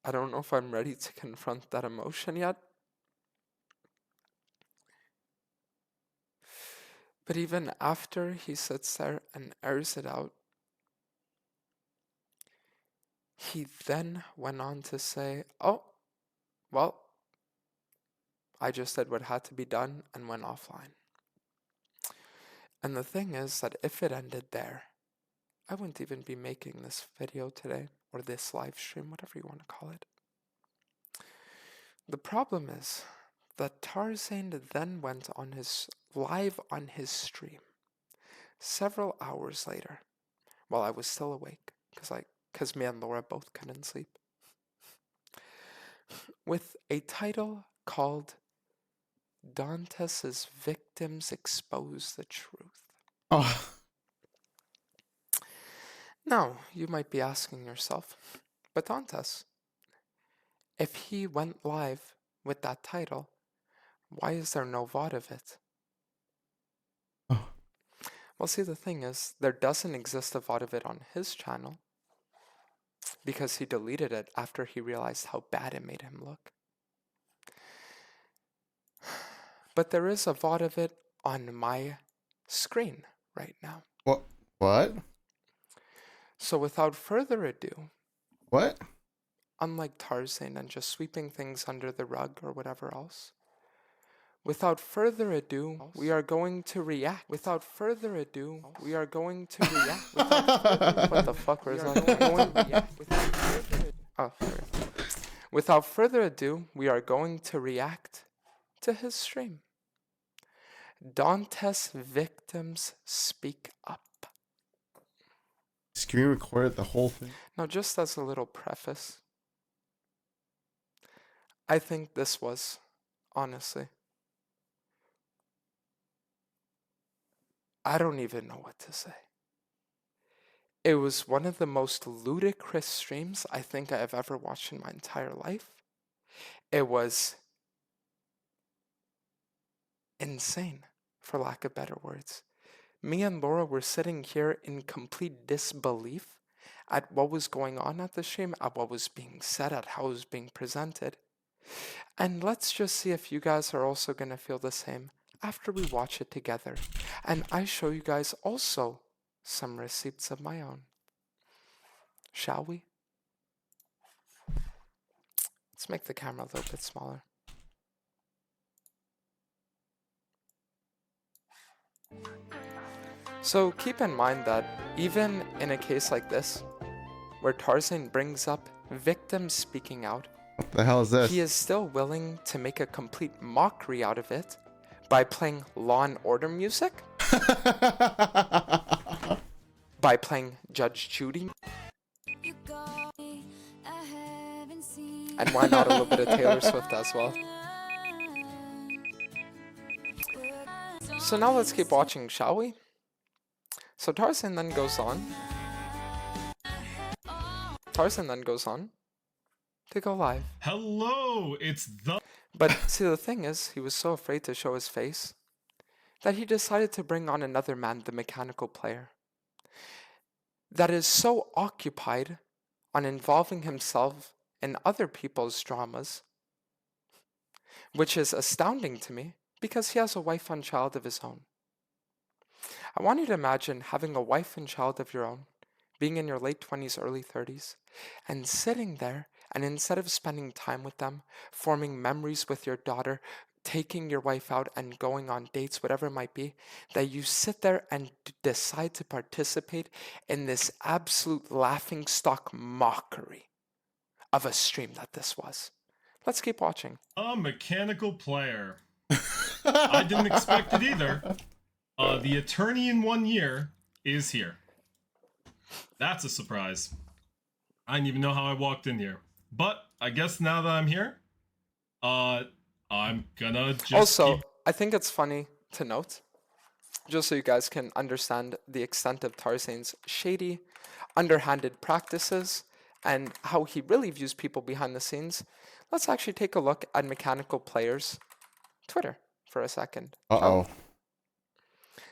Speaker 2: I don't know if I'm ready to confront that emotion yet. But even after he sits there and airs it out, he then went on to say, oh, well, I just did what had to be done and went offline. And the thing is that if it ended there, I wouldn't even be making this video today, or this live stream, whatever you want to call it. The problem is that Tarzan then went on his live on his stream several hours later, while I was still awake, because me and Laura both couldn't sleep, with a title called Dantes' Victims Expose the Truth.
Speaker 1: Oh.
Speaker 2: Now, you might be asking yourself, but Dantes, if he went live with that title, why is there no VOD of it?
Speaker 1: Oh.
Speaker 2: Well, see, the thing is, there doesn't exist a VOD of it on his channel, because he deleted it after he realized how bad it made him look. But there is a VOD of it on my screen right now.
Speaker 1: What?
Speaker 2: So without further ado,
Speaker 1: What?
Speaker 2: unlike Tarzan and just sweeping things under the rug or whatever else, without further ado, we are going to react. Without further ado, we are going to react. What the fuck was that? Oh, sorry. Without further ado, we are going to react to his stream. Dantes Victims Speak Up.
Speaker 1: Screen recorded the whole thing.
Speaker 2: Now, just as a little preface, I think this was, honestly, I don't even know what to say. It was one of the most ludicrous streams I think I have ever watched in my entire life. It was insane, for lack of better words. Me and Laura were sitting here in complete disbelief at what was going on at the stream, at what was being said, at how it was being presented. And let's just see if you guys are also going to feel the same after we watch it together. And I show you guys also some receipts of my own. Shall we? Let's make the camera a little bit smaller. So keep in mind that even in a case like this, where Tarzan brings up victims speaking out,
Speaker 1: What the hell is this?
Speaker 2: he is still willing to make a complete mockery out of it by playing Law and Order music, by playing Judge Judy, and why not a little bit of Taylor Swift as well. So now let's keep watching, shall we? So Tarzan then goes on to go live.
Speaker 3: Hello, it's the...
Speaker 2: But see, the thing is, he was so afraid to show his face that he decided to bring on another man, the mechanical player, that is so occupied on involving himself in other people's dramas, which is astounding to me because he has a wife and child of his own. I want you to imagine having a wife and child of your own, being in your late 20s, early 30s, and sitting there, and instead of spending time with them, forming memories with your daughter, taking your wife out and going on dates, whatever it might be, that you sit there and decide to participate in this absolute laughingstock mockery of a stream that this was. Let's keep watching.
Speaker 3: A mechanical player. I didn't expect it either. The attorney in 1 year is here. That's a surprise. I didn't even know how I walked in here. But I guess now that I'm here, I'm gonna just
Speaker 2: Also, I think it's funny to note, just so you guys can understand the extent of Tarzan's shady, underhanded practices and how he really views people behind the scenes, let's actually take a look at Mechanical Player's Twitter for a second.
Speaker 1: Uh-oh.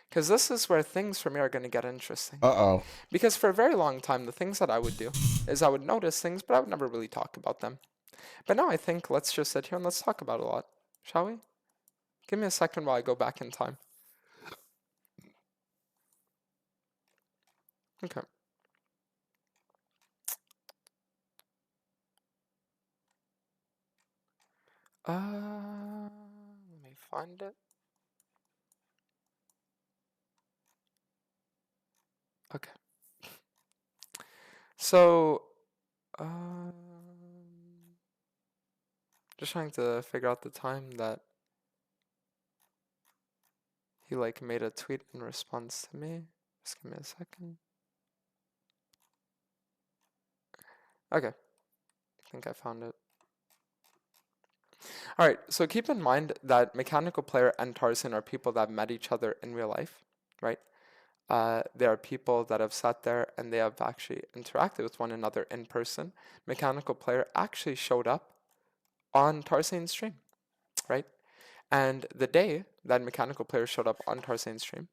Speaker 2: Because this is where things for me are going to get interesting.
Speaker 1: Uh-oh.
Speaker 2: Because for a very long time, the things that I would do is I would notice things, but I would never really talk about them. But now I think let's just sit here and let's talk about it a lot, shall we? Give me a second while I go back in time. Okay. Let me find it. Okay. So, just trying to figure out the time that he like made a tweet in response to me. Just give me a second. Okay. I think I found it. Alright, so keep in mind that Mechanical Player and Tarzan are people that met each other in real life, right? They are people that have sat there and they have actually interacted with one another in person. Mechanical Player actually showed up on Tarzan's stream, right? And the day that Mechanical Player showed up on Tarzan's stream,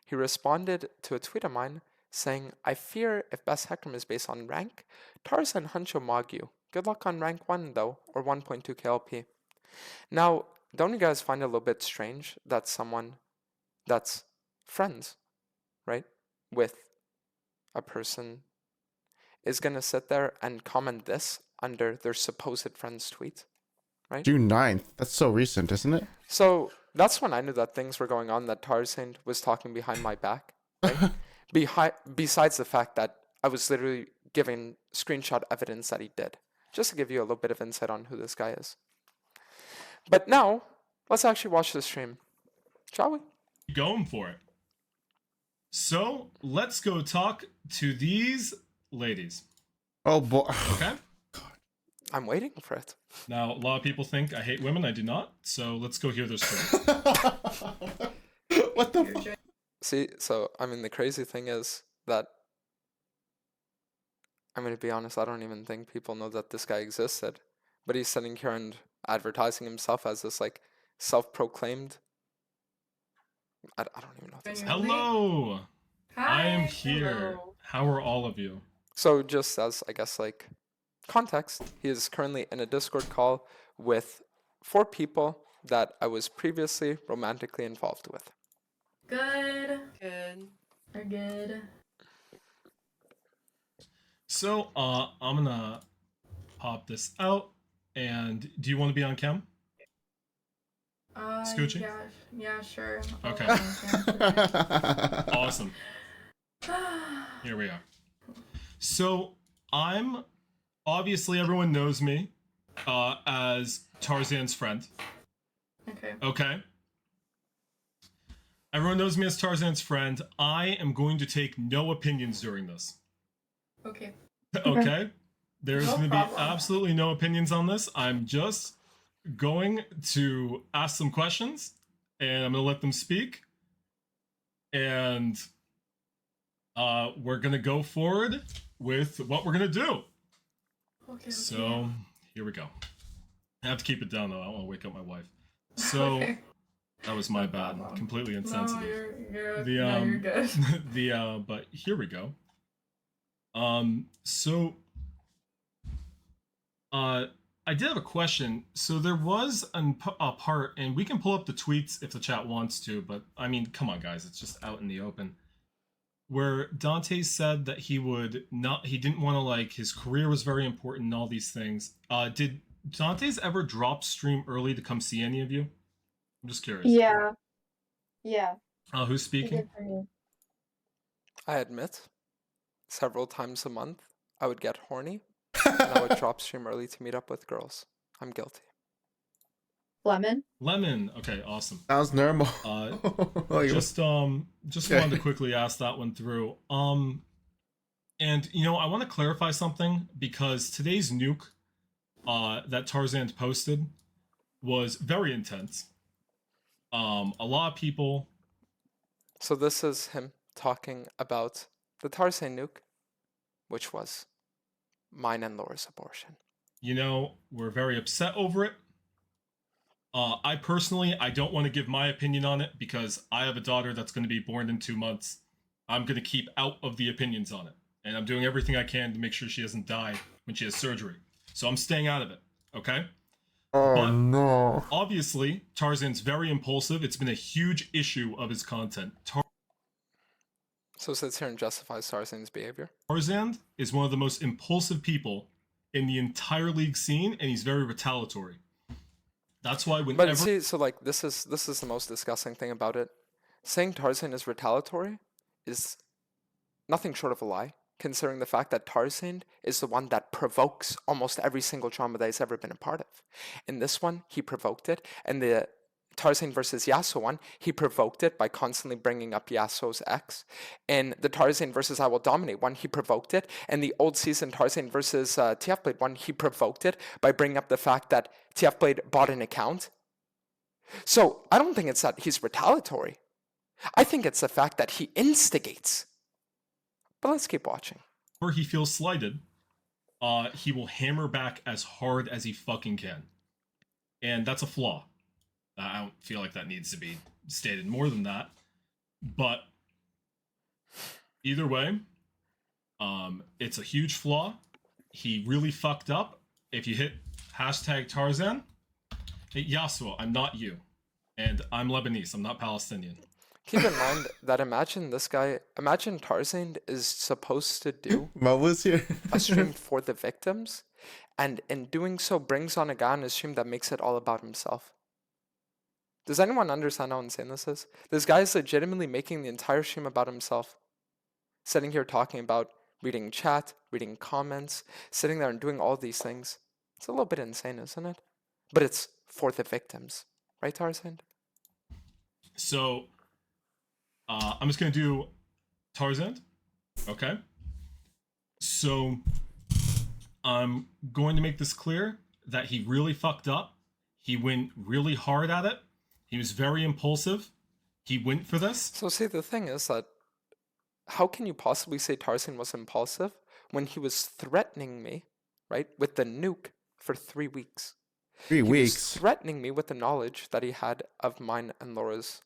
Speaker 2: he responded to a tweet of mine saying, I fear if Best Heckram is based on rank, Tarzan Huncho Magyu. Good luck on rank 1 though, or 1.2 KLP. Now, don't you guys find it a little bit strange that someone that's friends, right, with a person is going to sit there and comment this under their supposed friend's tweet, right?
Speaker 1: June 9th. That's so recent, isn't it?
Speaker 2: So that's when I knew that things were going on, that Tarzan was talking behind my back, right? Besides the fact that I was literally giving screenshot evidence that he did, just to give you a little bit of insight on who this guy is. But now, let's actually watch the stream, shall we?
Speaker 3: going for it. So let's go talk to these ladies.
Speaker 1: Oh boy.
Speaker 3: Okay.
Speaker 2: I'm waiting for it.
Speaker 3: Now, a lot of people think I hate women. I do not. So let's go hear their story.
Speaker 1: What the fuck?
Speaker 2: See, so, I mean, the crazy thing is that, I'm going to be honest, I don't even think people know that this guy existed. But he's sitting here and advertising himself as this, like, self-proclaimed... I don't even know what this is.
Speaker 3: Hello.
Speaker 4: Hi.
Speaker 3: I am here.
Speaker 4: Hello.
Speaker 3: How are all of you?
Speaker 2: So just as, I guess, like, context, he is currently in a Discord call with 4 people that I was previously romantically involved with.
Speaker 4: Good.
Speaker 5: Good.
Speaker 4: Are good.
Speaker 3: So, I'm gonna pop this out. And do you want to be on cam? Scoochie?
Speaker 4: Yeah, sure.
Speaker 3: Okay. Awesome. Here we are. So, I'm obviously everyone knows me as Tarzan's friend.
Speaker 4: Okay.
Speaker 3: Okay. Everyone knows me as Tarzan's friend. I am going to take no opinions during this.
Speaker 4: Okay.
Speaker 3: Okay? There's
Speaker 4: No
Speaker 3: going to be
Speaker 4: problem.
Speaker 3: absolutely no opinions on this. I'm just going to ask some questions, and I'm going to let them speak. And we're going to go forward with what we're going to do.
Speaker 4: Okay.
Speaker 3: So, here we go. I have to keep it down, though. I don't want to wake up my wife. So,
Speaker 4: Okay.
Speaker 3: that was my bad.
Speaker 4: problem.
Speaker 3: Completely
Speaker 4: No,
Speaker 3: insensitive.
Speaker 4: you're
Speaker 3: The,
Speaker 4: good.
Speaker 3: but here we go. So, I did have a question. So there was a part, and we can pull up the tweets if the chat wants to, but I mean, come on, guys, it's just out in the open. Where Dantes said that he didn't want to, like, his career was very important and all these things. Did Dantes ever drop stream early to come see any of you? I'm just curious.
Speaker 6: Yeah. Yeah.
Speaker 3: Who's
Speaker 6: He
Speaker 3: speaking?
Speaker 6: did for me.
Speaker 2: I admit, several times a month, I would get horny and I would drop stream early to meet up with girls. I'm guilty.
Speaker 6: Lemon.
Speaker 3: Lemon. Okay, awesome.
Speaker 1: Sounds normal.
Speaker 3: Just wanted to quickly ask that one through. And I want to clarify something because today's nuke that Tarzan posted was very intense. A lot of people.
Speaker 2: So this is him talking about the Tarzan nuke, which was mine and Laura's abortion.
Speaker 3: We're very upset over it. I personally, I don't want to give my opinion on it because I have a daughter that's going to be born in 2 months. I'm going to keep out of the opinions on it. And I'm doing everything I can to make sure she doesn't die when she has surgery. So I'm staying out of it, okay?
Speaker 1: Oh, no.
Speaker 3: Obviously, Tarzan's very impulsive. It's been a huge issue of his content.
Speaker 2: So sits here and justifies Tarzan's behavior.
Speaker 3: Tarzan is one of the most impulsive people in the entire league scene, and he's very retaliatory. That's why whenever...
Speaker 2: But see, so like this is the most disgusting thing about it. Saying Tarzan is retaliatory is nothing short of a lie, considering the fact that Tarzan is the one that provokes almost every single drama that he's ever been a part of. In this one, he provoked it, and the Tarzan versus Yasuo one, he provoked it by constantly bringing up Yasuo's ex. In the Tarzan versus I Will Dominate one, he provoked it. And the old season Tarzan versus TF Blade one, he provoked it by bringing up the fact that TF Blade bought an account. So I don't think it's that he's retaliatory. I think it's the fact that he instigates. But let's keep watching.
Speaker 3: Where he feels slighted, he will hammer back as hard as he fucking can. And that's a flaw. I don't feel like that needs to be stated more than that. But either way, it's a huge flaw. He really fucked up. If you hit #Tarzan, hey, Yasuo, I'm not you. And I'm Lebanese, I'm not Palestinian.
Speaker 2: Keep in mind that imagine Tarzan is supposed to do
Speaker 1: Mo was here.
Speaker 2: a stream for the victims, and in doing so brings on a guy on his stream that makes it all about himself. Does anyone understand how insane this is? This guy is legitimately making the entire stream about himself. Sitting here talking about reading chat, reading comments, sitting there and doing all these things. It's a little bit insane, isn't it? But it's for the victims. Right, Tarzan?
Speaker 3: So, I'm just going to do Tarzan. Okay? So, I'm going to make this clear that he really fucked up. He went really hard at it. He was very impulsive. He went for this.
Speaker 2: So see, the thing is that how can you possibly say Tarzan was impulsive when he was threatening me, right, with the nuke for 3 weeks?
Speaker 1: 3
Speaker 2: He
Speaker 1: weeks.
Speaker 2: was threatening me with the knowledge that he had of mine and Laura's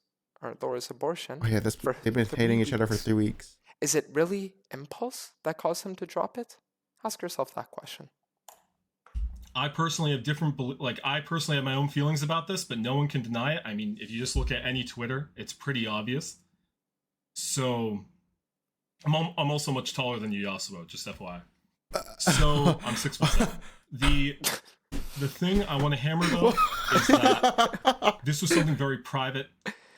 Speaker 2: abortion.
Speaker 1: Oh yeah, they've been
Speaker 2: 3
Speaker 1: hating each other for
Speaker 2: weeks.
Speaker 1: 3 weeks.
Speaker 2: Is it really impulse that caused him to drop it? Ask yourself that question.
Speaker 3: I personally have I personally have my own feelings about this, but no one can deny it. I mean, if you just look at any Twitter, it's pretty obvious. So, I'm also much taller than you, Yasuo, just FYI. So, I'm 6'7". The thing I want to hammer, though, is that this was something very private.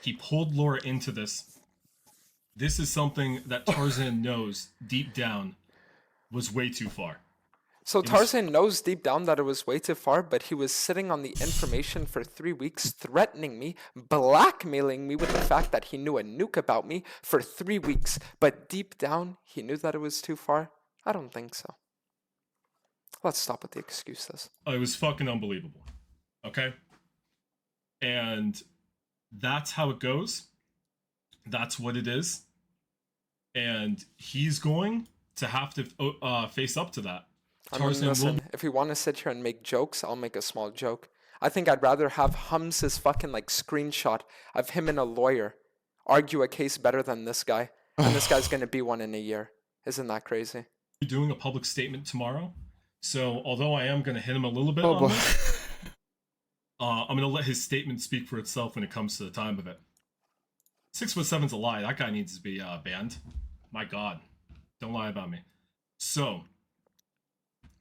Speaker 3: He pulled Laura into this. This is something that Tarzan knows deep down was way too far.
Speaker 2: So Tarzan knows deep down that it was way too far, but he was sitting on the information for 3 weeks, threatening me, blackmailing me with the fact that he knew a nuke about me for 3 weeks. But deep down, he knew that it was too far? I don't think so. Let's stop with the excuses.
Speaker 3: It was fucking unbelievable. Okay? And that's how it goes. That's what it is. And he's going to have to face up to that.
Speaker 2: I mean, listen, if you want to sit here and make jokes, I'll make a small joke. I think I'd rather have Hums's fucking screenshot of him and a lawyer argue a case better than this guy. And this guy's going to be one in a year. Isn't that crazy?
Speaker 3: Doing a public statement tomorrow. So although I am going to hit him a little bit on this, I'm going to let his statement speak for itself when it comes to the time of it. 6'7"'s a lie. That guy needs to be banned. My God. Don't lie about me. So,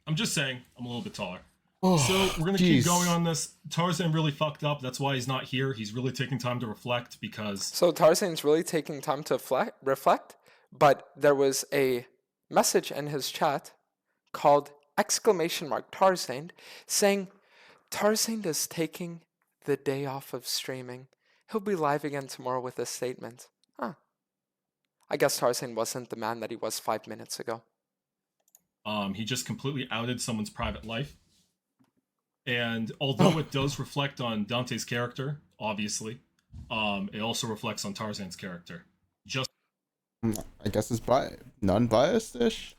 Speaker 3: I'm just saying, I'm a little bit taller. So, we're going to keep going on this. Tarzan really fucked up. That's why he's not here. He's really taking time to reflect because...
Speaker 2: So, Tarzan's really taking time to reflect, but there was a message in his chat called exclamation mark Tarzaned, saying Tarzaned is taking the day off of streaming. He'll be live again tomorrow with a statement. Huh. I guess Tarzan wasn't the man that he was 5 minutes ago.
Speaker 3: He just completely outed someone's private life. And although it does reflect on Dante's character, obviously, it also reflects on Tarzan's character. Just
Speaker 1: I guess it's non-biased-ish.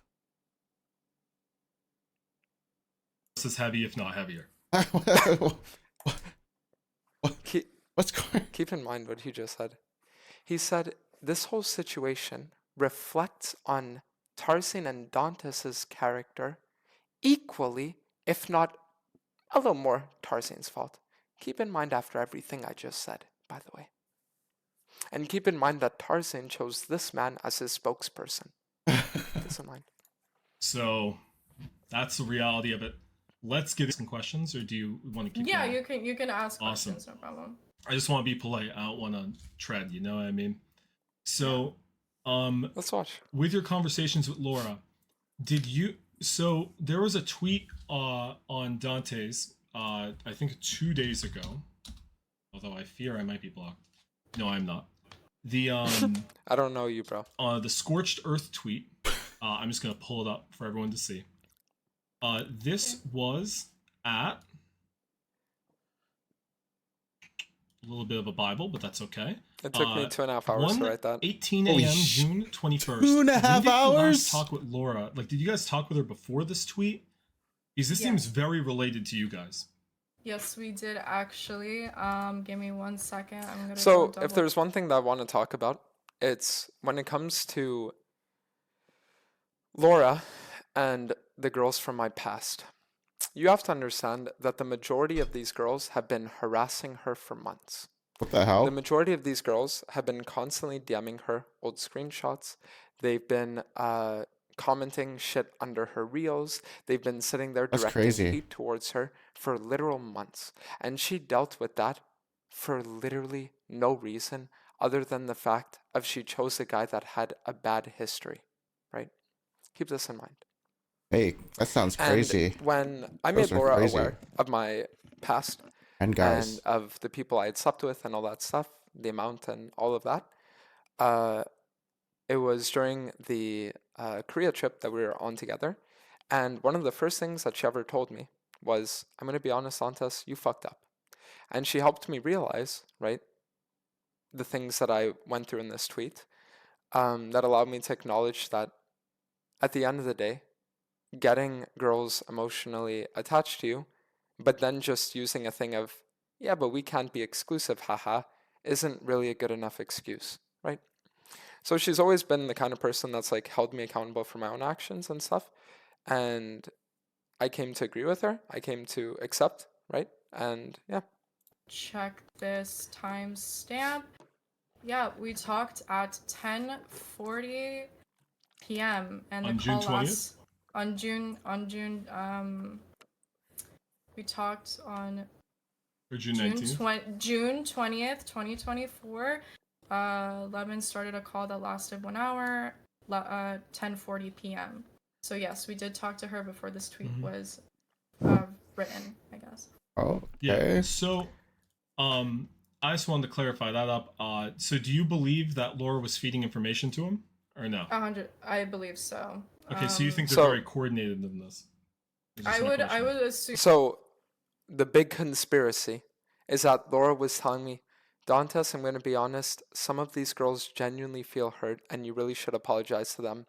Speaker 3: as heavy, if not heavier.
Speaker 1: What's going?
Speaker 2: Keep in mind what he just said. He said this whole situation reflects on Tarzan and Dantes' character equally, if not a little more Tarzan's fault. Keep in mind after everything I just said, by the way. And keep in mind that Tarzan chose this man as his spokesperson. Keep this in mind.
Speaker 3: So that's the reality of it. Let's get some questions, or do you want to keep
Speaker 4: Yeah,
Speaker 3: going?
Speaker 4: you can ask
Speaker 3: Awesome.
Speaker 4: questions, no problem.
Speaker 3: I just want to be polite. I don't want to tread, you know what I mean? So,
Speaker 2: Let's watch.
Speaker 3: with your conversations with Laura, so there was a tweet on Dante's, I think 2 days ago, although I fear I might be blocked. No, I'm not. The
Speaker 2: I don't know you, bro.
Speaker 3: the scorched earth tweet. I'm just gonna pull it up for everyone to see. This was at a little bit of a Bible, but that's okay.
Speaker 2: It took me 2.5 hours to write that.
Speaker 3: 18
Speaker 1: Holy
Speaker 3: a.m.
Speaker 1: sh-
Speaker 3: June 21st.
Speaker 1: 2.5 hours?
Speaker 3: Talk with Laura. Like, did you guys talk with her before this tweet? Because this
Speaker 4: Yeah.
Speaker 3: seems very related to you guys.
Speaker 4: Yes, we did actually. Give me 1 second. I'm gonna
Speaker 2: So,
Speaker 4: go double.
Speaker 2: if there's one thing that I want to talk about, it's when it comes to Laura and the girls from my past. You have to understand that the majority of these girls have been harassing her for months.
Speaker 1: What the hell?
Speaker 2: The majority of these girls have been constantly DMing her old screenshots. They've been commenting shit under her reels. They've been sitting there
Speaker 1: That's
Speaker 2: directing
Speaker 1: crazy.
Speaker 2: hate towards her for literal months. And she dealt with that for literally no reason other than the fact of she chose a guy that had a bad history, right? Keep this in mind.
Speaker 1: Hey, that sounds crazy.
Speaker 2: And when I
Speaker 1: Those
Speaker 2: made
Speaker 1: are
Speaker 2: Laura
Speaker 1: crazy.
Speaker 2: aware of my past
Speaker 1: And guys,
Speaker 2: and of the people I had slept with and all that stuff, the amount and all of that, it was during the Korea trip that we were on together. And one of the first things that she ever told me was, I'm going to be honest, Santos, you fucked up. And she helped me realize, right, the things that I went through in this tweet that allowed me to acknowledge that at the end of the day, getting girls emotionally attached to you, but then just using a thing of, yeah, but we can't be exclusive, haha, isn't really a good enough excuse, right? So she's always been the kind of person that's like held me accountable for my own actions and stuff. And I came to agree with her. I came to accept, right? And yeah.
Speaker 4: Check this timestamp. Yeah, we talked at 10:40 p.m. and
Speaker 3: On
Speaker 4: the
Speaker 3: June
Speaker 4: call
Speaker 3: 20th?
Speaker 4: lasts we talked on
Speaker 3: Or June 19th?
Speaker 4: June 20th, 2024. Lemon started a call that lasted 1 hour, 10:40 p.m. So yes, we did talk to her before this tweet was written, I guess.
Speaker 1: oh,
Speaker 3: Yeah.
Speaker 1: okay.
Speaker 3: So, I just wanted to clarify that up. So do you believe that Laura was feeding information to him, or no?
Speaker 4: 100, I believe so.
Speaker 3: Okay, so you think they're
Speaker 2: So-
Speaker 3: very coordinated in this? Is this
Speaker 4: I
Speaker 3: my
Speaker 4: would
Speaker 3: question?
Speaker 4: assume.
Speaker 2: So the big conspiracy is that Laura was telling me, Dantes, I'm going to be honest, some of these girls genuinely feel hurt and you really should apologize to them.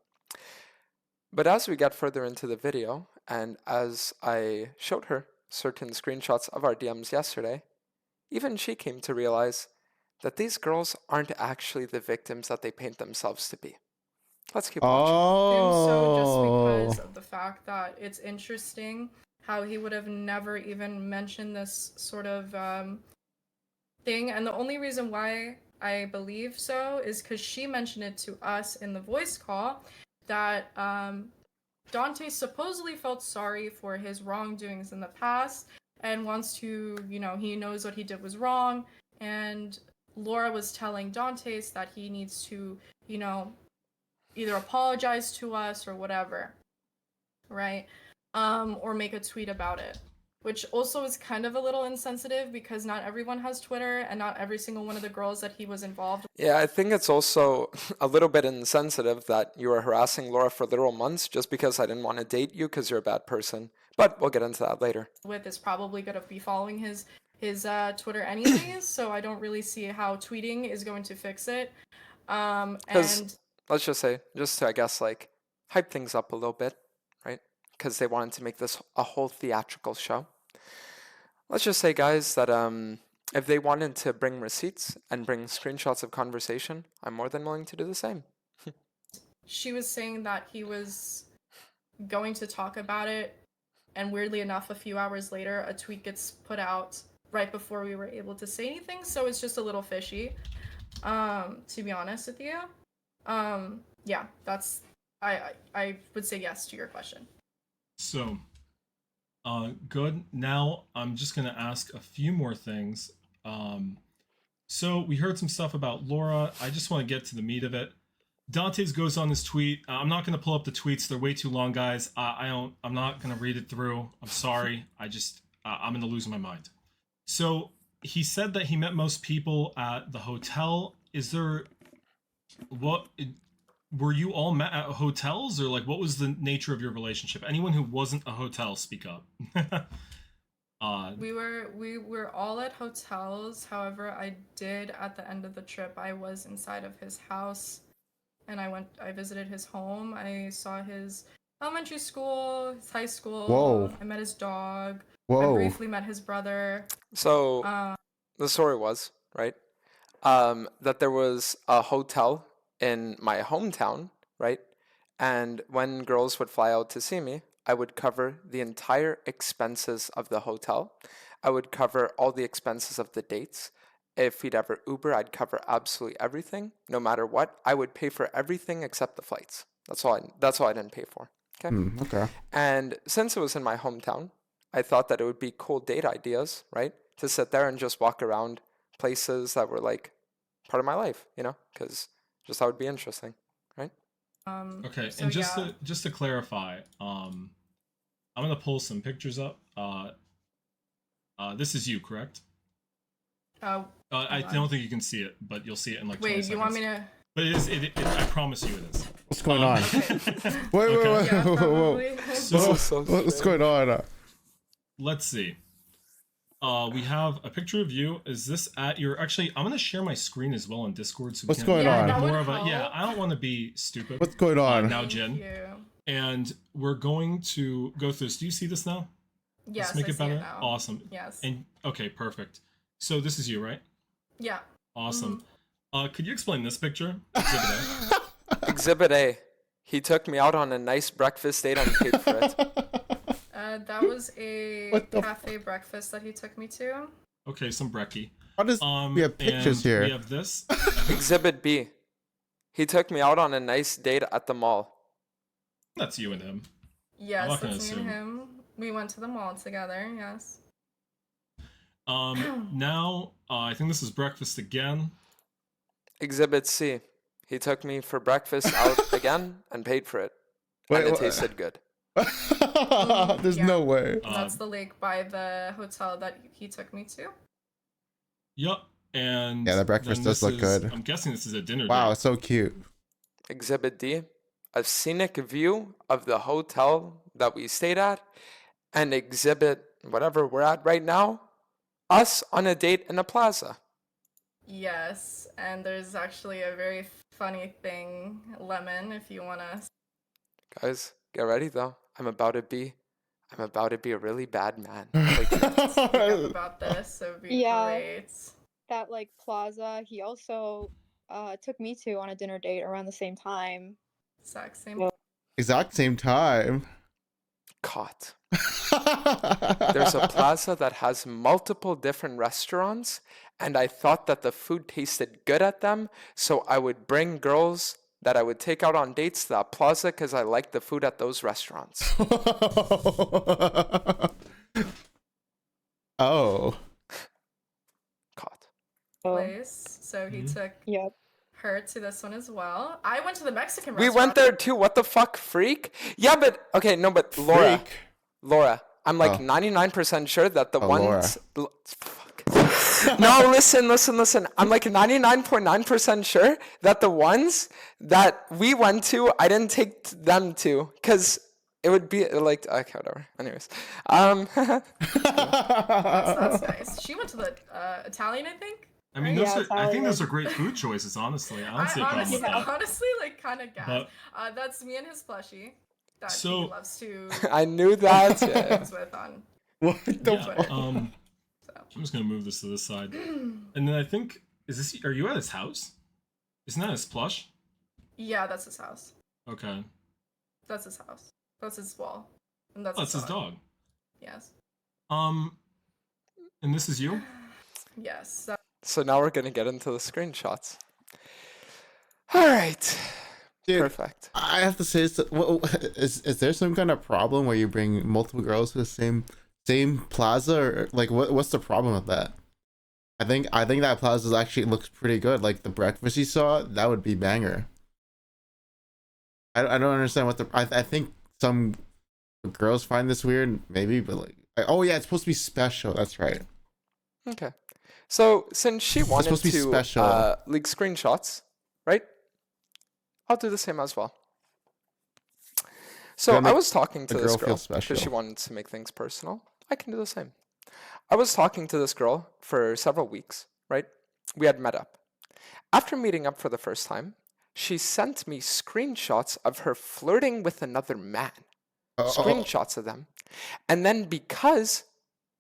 Speaker 2: But as we get further into the video, and as I showed her certain screenshots of our DMs yesterday, even she came to realize that these girls aren't actually the victims that they paint themselves to be. Let's keep watching.
Speaker 4: So just
Speaker 1: Oh,
Speaker 4: because of the fact that it's interesting how he would have never even mentioned this sort of thing, and the only reason why I believe so is because she mentioned it to us in the voice call that Dante supposedly felt sorry for his wrongdoings in the past and wants to, he knows what he did was wrong, and Laura was telling Dantes that he needs to, either apologize to us or whatever, right? or make a tweet about it, which also is kind of a little insensitive because not everyone has Twitter and not every single one of the girls that he was involved
Speaker 2: Yeah, I think it's also a little bit insensitive that you were harassing Laura for literal months just because I didn't want to date you because you're a bad person. But we'll get into that later.
Speaker 4: with is probably going to be following his Twitter anyways, so I don't really see how tweeting is going to fix it.
Speaker 2: Because
Speaker 4: And
Speaker 2: let's just say, just to, I guess, like, hype things up a little bit, right? Because they wanted to make this a whole theatrical show. Let's just say, guys, that if they wanted to bring receipts and bring screenshots of conversation, I'm more than willing to do the same.
Speaker 4: she was saying that he was going to talk about it, and weirdly enough, a few hours later, a tweet gets put out right before we were able to say anything, so it's just a little fishy, to be honest with you. Yeah, that's... I would say yes to your question.
Speaker 3: So, good. Now I'm just gonna ask a few more things. So we heard some stuff about Laura. I just want to get to the meat of it. Dantes goes on this tweet. I'm not gonna pull up the tweets. They're way too long, guys. I'm not gonna read it through. I'm sorry. I'm gonna lose my mind. So he said that he met most people at the hotel. Were you all met at hotels, or like what was the nature of your relationship? Anyone who wasn't a hotel, speak up.
Speaker 4: We were all at hotels. However, I did at the end of the trip, I was inside of his house, and I visited his home. I saw his elementary school, his high school.
Speaker 1: Whoa.
Speaker 4: I met his dog. I
Speaker 1: Whoa.
Speaker 4: briefly met his brother.
Speaker 2: So the story was, right, that there was a hotel in my hometown, right? And when girls would fly out to see me, I would cover the entire expenses of the hotel. I would cover all the expenses of the dates. If he'd ever Uber, I'd cover absolutely everything, no matter what. I would pay for everything except the flights. That's all I didn't pay for. Okay.
Speaker 1: Okay.
Speaker 2: And since it was in my hometown, I thought that it would be cool date ideas, right? To sit there and just walk around places that were like part of my life, you know, because just that would be interesting, right?
Speaker 3: Okay,
Speaker 4: So
Speaker 3: and
Speaker 4: yeah.
Speaker 3: just to clarify, I'm gonna pull some pictures up. This is you, correct?
Speaker 4: Uh,
Speaker 3: I
Speaker 4: hold on.
Speaker 3: don't think you can see it, but you'll see it in like 20
Speaker 4: Wait,
Speaker 3: seconds.
Speaker 4: you want me to?
Speaker 3: But it is. I promise you, it is.
Speaker 1: What's going on?
Speaker 4: Okay.
Speaker 1: Wait,
Speaker 3: Okay.
Speaker 4: Yeah,
Speaker 1: whoa.
Speaker 4: probably.
Speaker 3: So
Speaker 1: What's going on?
Speaker 3: let's see. We have a picture of you. Is this at your? Actually, I'm gonna share my screen as well on Discord. So we
Speaker 1: What's
Speaker 3: can
Speaker 1: going
Speaker 3: have
Speaker 1: on?
Speaker 4: that would
Speaker 3: More of a
Speaker 4: help.
Speaker 3: yeah. I don't want to be stupid.
Speaker 1: What's going on?
Speaker 3: Now,
Speaker 4: Thank
Speaker 3: Jen,
Speaker 4: you.
Speaker 3: and we're going to go through this. Do you see this now?
Speaker 4: Yes,
Speaker 3: Let's make
Speaker 4: I
Speaker 3: it
Speaker 4: see
Speaker 3: better.
Speaker 4: it now.
Speaker 3: Awesome.
Speaker 4: Yes.
Speaker 3: And okay, perfect. So this is you, right?
Speaker 4: Yeah.
Speaker 3: Awesome.
Speaker 4: Mm-hmm.
Speaker 3: Could you explain this picture? Exhibit A.
Speaker 2: Exhibit A. He took me out on a nice breakfast date and paid for it.
Speaker 4: That was a
Speaker 1: What the
Speaker 4: cafe breakfast that he took me to.
Speaker 3: Okay, some brekkie.
Speaker 1: How does we have pictures
Speaker 3: and
Speaker 1: here?
Speaker 3: We have this.
Speaker 2: Exhibit B. He took me out on a nice date at the mall.
Speaker 3: That's you and him.
Speaker 4: Yes,
Speaker 3: not gonna
Speaker 4: that's me
Speaker 3: assume.
Speaker 4: and him. We went to the mall together. Yes.
Speaker 3: Now I think this is breakfast again.
Speaker 2: Exhibit C. He took me for breakfast out again and paid for it.
Speaker 1: Wait,
Speaker 2: and it
Speaker 1: what?
Speaker 2: tasted good.
Speaker 1: There's
Speaker 4: Yeah.
Speaker 1: no way.
Speaker 4: That's the lake by the hotel that he took me to.
Speaker 3: Yup. And
Speaker 1: Yeah, the breakfast
Speaker 3: then
Speaker 1: does
Speaker 3: this
Speaker 1: look
Speaker 3: is-
Speaker 1: good.
Speaker 3: I'm guessing this is a dinner
Speaker 1: Wow,
Speaker 3: date.
Speaker 1: so cute.
Speaker 2: Exhibit D. A scenic view of the hotel that we stayed at. And exhibit whatever we're at right now. Us on a date in a plaza.
Speaker 4: Yes, and there's actually a very funny thing, Lemon, if you wanna
Speaker 2: Guys, get ready though. I'm about to be a really bad man. Like,
Speaker 4: speak up about this, it would be
Speaker 6: Yeah.
Speaker 4: great.
Speaker 6: That like plaza, he also took me to on a dinner date around the same time.
Speaker 4: Exact same.
Speaker 6: Yeah.
Speaker 1: Exact same time.
Speaker 2: caught. There's a plaza that has multiple different restaurants, and I thought that the food tasted good at them, so I would bring girls that I would take out on dates to that plaza because I liked the food at those restaurants.
Speaker 1: Oh.
Speaker 2: Caught.
Speaker 6: Oh,
Speaker 4: Place. So he took
Speaker 6: yep.
Speaker 4: her to this one as well. I went to the Mexican
Speaker 2: We
Speaker 4: restaurant.
Speaker 2: went there too. What the fuck, freak? Yeah, but okay, no, but Laura,
Speaker 1: Freak.
Speaker 2: Laura. I'm like
Speaker 1: Oh.
Speaker 2: 99% sure that the
Speaker 1: Oh, Laura.
Speaker 2: ones. Fuck. No, listen. I'm like 99.9% sure that the ones that we went to, I didn't take them to, because it would be like, okay, whatever. Anyways,
Speaker 4: That's nice. She went to the Italian, I think.
Speaker 3: I mean,
Speaker 6: Yeah,
Speaker 3: I think those
Speaker 6: Italian.
Speaker 3: are great food choices. Honestly, I don't
Speaker 4: I
Speaker 3: see a problem with that.
Speaker 4: honestly like kind of gas.
Speaker 3: But
Speaker 4: That's me and his plushie that he
Speaker 3: So-
Speaker 4: loves to
Speaker 2: I knew that.
Speaker 4: things with on.
Speaker 1: What the
Speaker 3: yeah,
Speaker 1: fuck?
Speaker 4: So.
Speaker 3: I'm just gonna move this to this side, and then I think are you at his house? Isn't that his plush?
Speaker 4: Yeah, that's his house.
Speaker 3: Okay,
Speaker 4: That's his house. That's his wall. And that's
Speaker 3: that's his dog.
Speaker 4: Yes.
Speaker 3: And this is you.
Speaker 4: Yes.
Speaker 2: So now we're gonna get into the screenshots. All right.
Speaker 1: Dude,
Speaker 2: Perfect.
Speaker 1: I have to say, is there some kind of problem where you bring multiple girls to the same plaza, or like what's the problem with that? I think that plaza actually looks pretty good. Like the breakfast you saw, that would be banger. I don't understand what I think some girls find this weird, maybe, but like, oh yeah, it's supposed to be special. That's right.
Speaker 2: Okay. So since she wanted
Speaker 1: supposed to be
Speaker 2: to
Speaker 1: special.
Speaker 2: leak screenshots, right? I'll do the same as well. So
Speaker 1: Gotta
Speaker 2: I
Speaker 1: make
Speaker 2: was talking to
Speaker 1: the
Speaker 2: this
Speaker 1: girl
Speaker 2: girl
Speaker 1: feel
Speaker 2: because she
Speaker 1: special.
Speaker 2: wanted to make things personal. I can do the same. I was talking to this girl for several weeks, right? We had met up. After meeting up for the first time, she sent me screenshots of her flirting with another man. Screenshots of them. And then because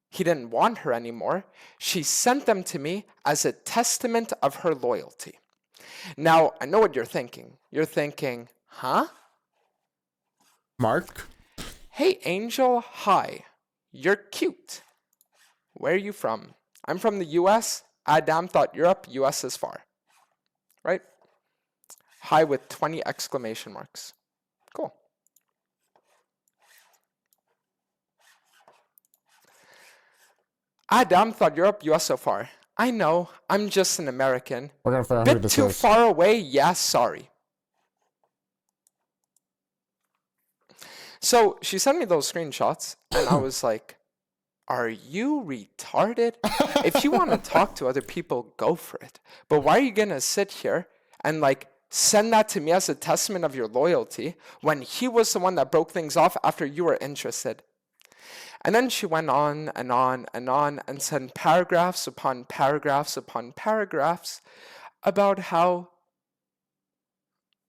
Speaker 2: he didn't want her anymore, she sent them to me as a testament of her loyalty. Now, I know what you're thinking. You're thinking, huh?
Speaker 1: Mark?
Speaker 2: Hey, Angel, hi. You're cute. Where are you from? I'm from the US. Adam thought Europe, US is far. Right? Hi with 20 exclamation marks. Cool. Adam thought Europe, US so far. I know, I'm just an American.
Speaker 1: We're gonna find out who
Speaker 2: Bit
Speaker 1: this
Speaker 2: too
Speaker 1: is.
Speaker 2: far away, yeah, sorry. So she sent me those screenshots, and I was like, are you retarded? If you want to talk to other people, go for it. But why are you going to sit here and like send that to me as a testament of your loyalty when he was the one that broke things off after you were interested? And then she went on and on and on and sent paragraphs upon paragraphs upon paragraphs about how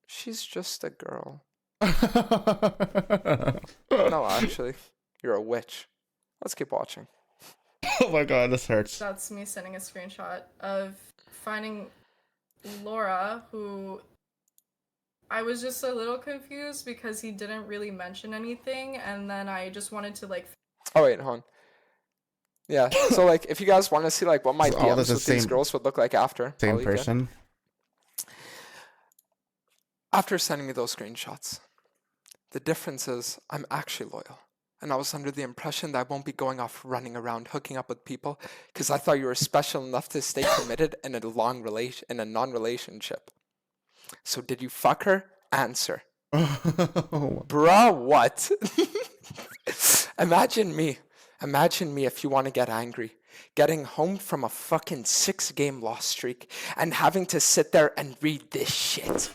Speaker 2: she's just a girl. No, actually, you're a witch. Let's keep watching.
Speaker 1: Oh my god, this hurts.
Speaker 4: That's me sending a screenshot of finding Laura, who I was just a little confused because he didn't really mention anything, and then I just wanted to like.
Speaker 2: Oh wait, hold on. Yeah, so like if you guys want to see like what my
Speaker 1: So all
Speaker 2: DMs
Speaker 1: this is
Speaker 2: with these
Speaker 1: same-
Speaker 2: girls would look like after,
Speaker 1: Same
Speaker 2: I'll leak it.
Speaker 1: person.
Speaker 2: After sending me those screenshots, the difference is I'm actually loyal. And I was under the impression that I won't be going off running around hooking up with people because I thought you were special enough to stay committed in a non-relationship. So did you fuck her? Answer. Bruh, what? Imagine me if you want to get angry, getting home from a fucking 6-game loss streak and having to sit there and read this shit.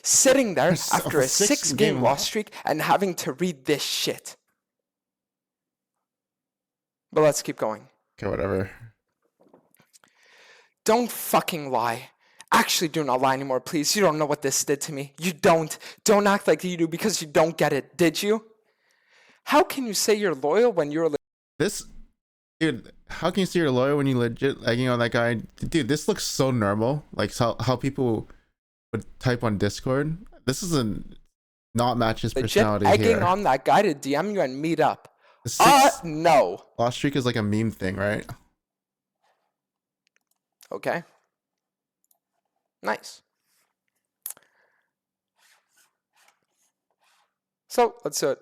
Speaker 2: Sitting there after a 6-game loss streak and having to read this shit. But let's keep going.
Speaker 1: Okay, whatever.
Speaker 2: Don't fucking lie. Actually, do not lie anymore, please. You don't know what this did to me. You don't. Don't act like you do because you don't get it. Did you? How can you say you're loyal when you're...
Speaker 1: This, dude, how can you say you're loyal when you legit egging on that guy? Dude, this looks so normal. Like how people would type on Discord. This isn't not match his
Speaker 2: legit
Speaker 1: personality
Speaker 2: egging
Speaker 1: here.
Speaker 2: on that guy to DM you and meet up.
Speaker 1: The
Speaker 2: No.
Speaker 1: lost streak is like a meme thing, right?
Speaker 2: Okay. Nice. So, let's do it.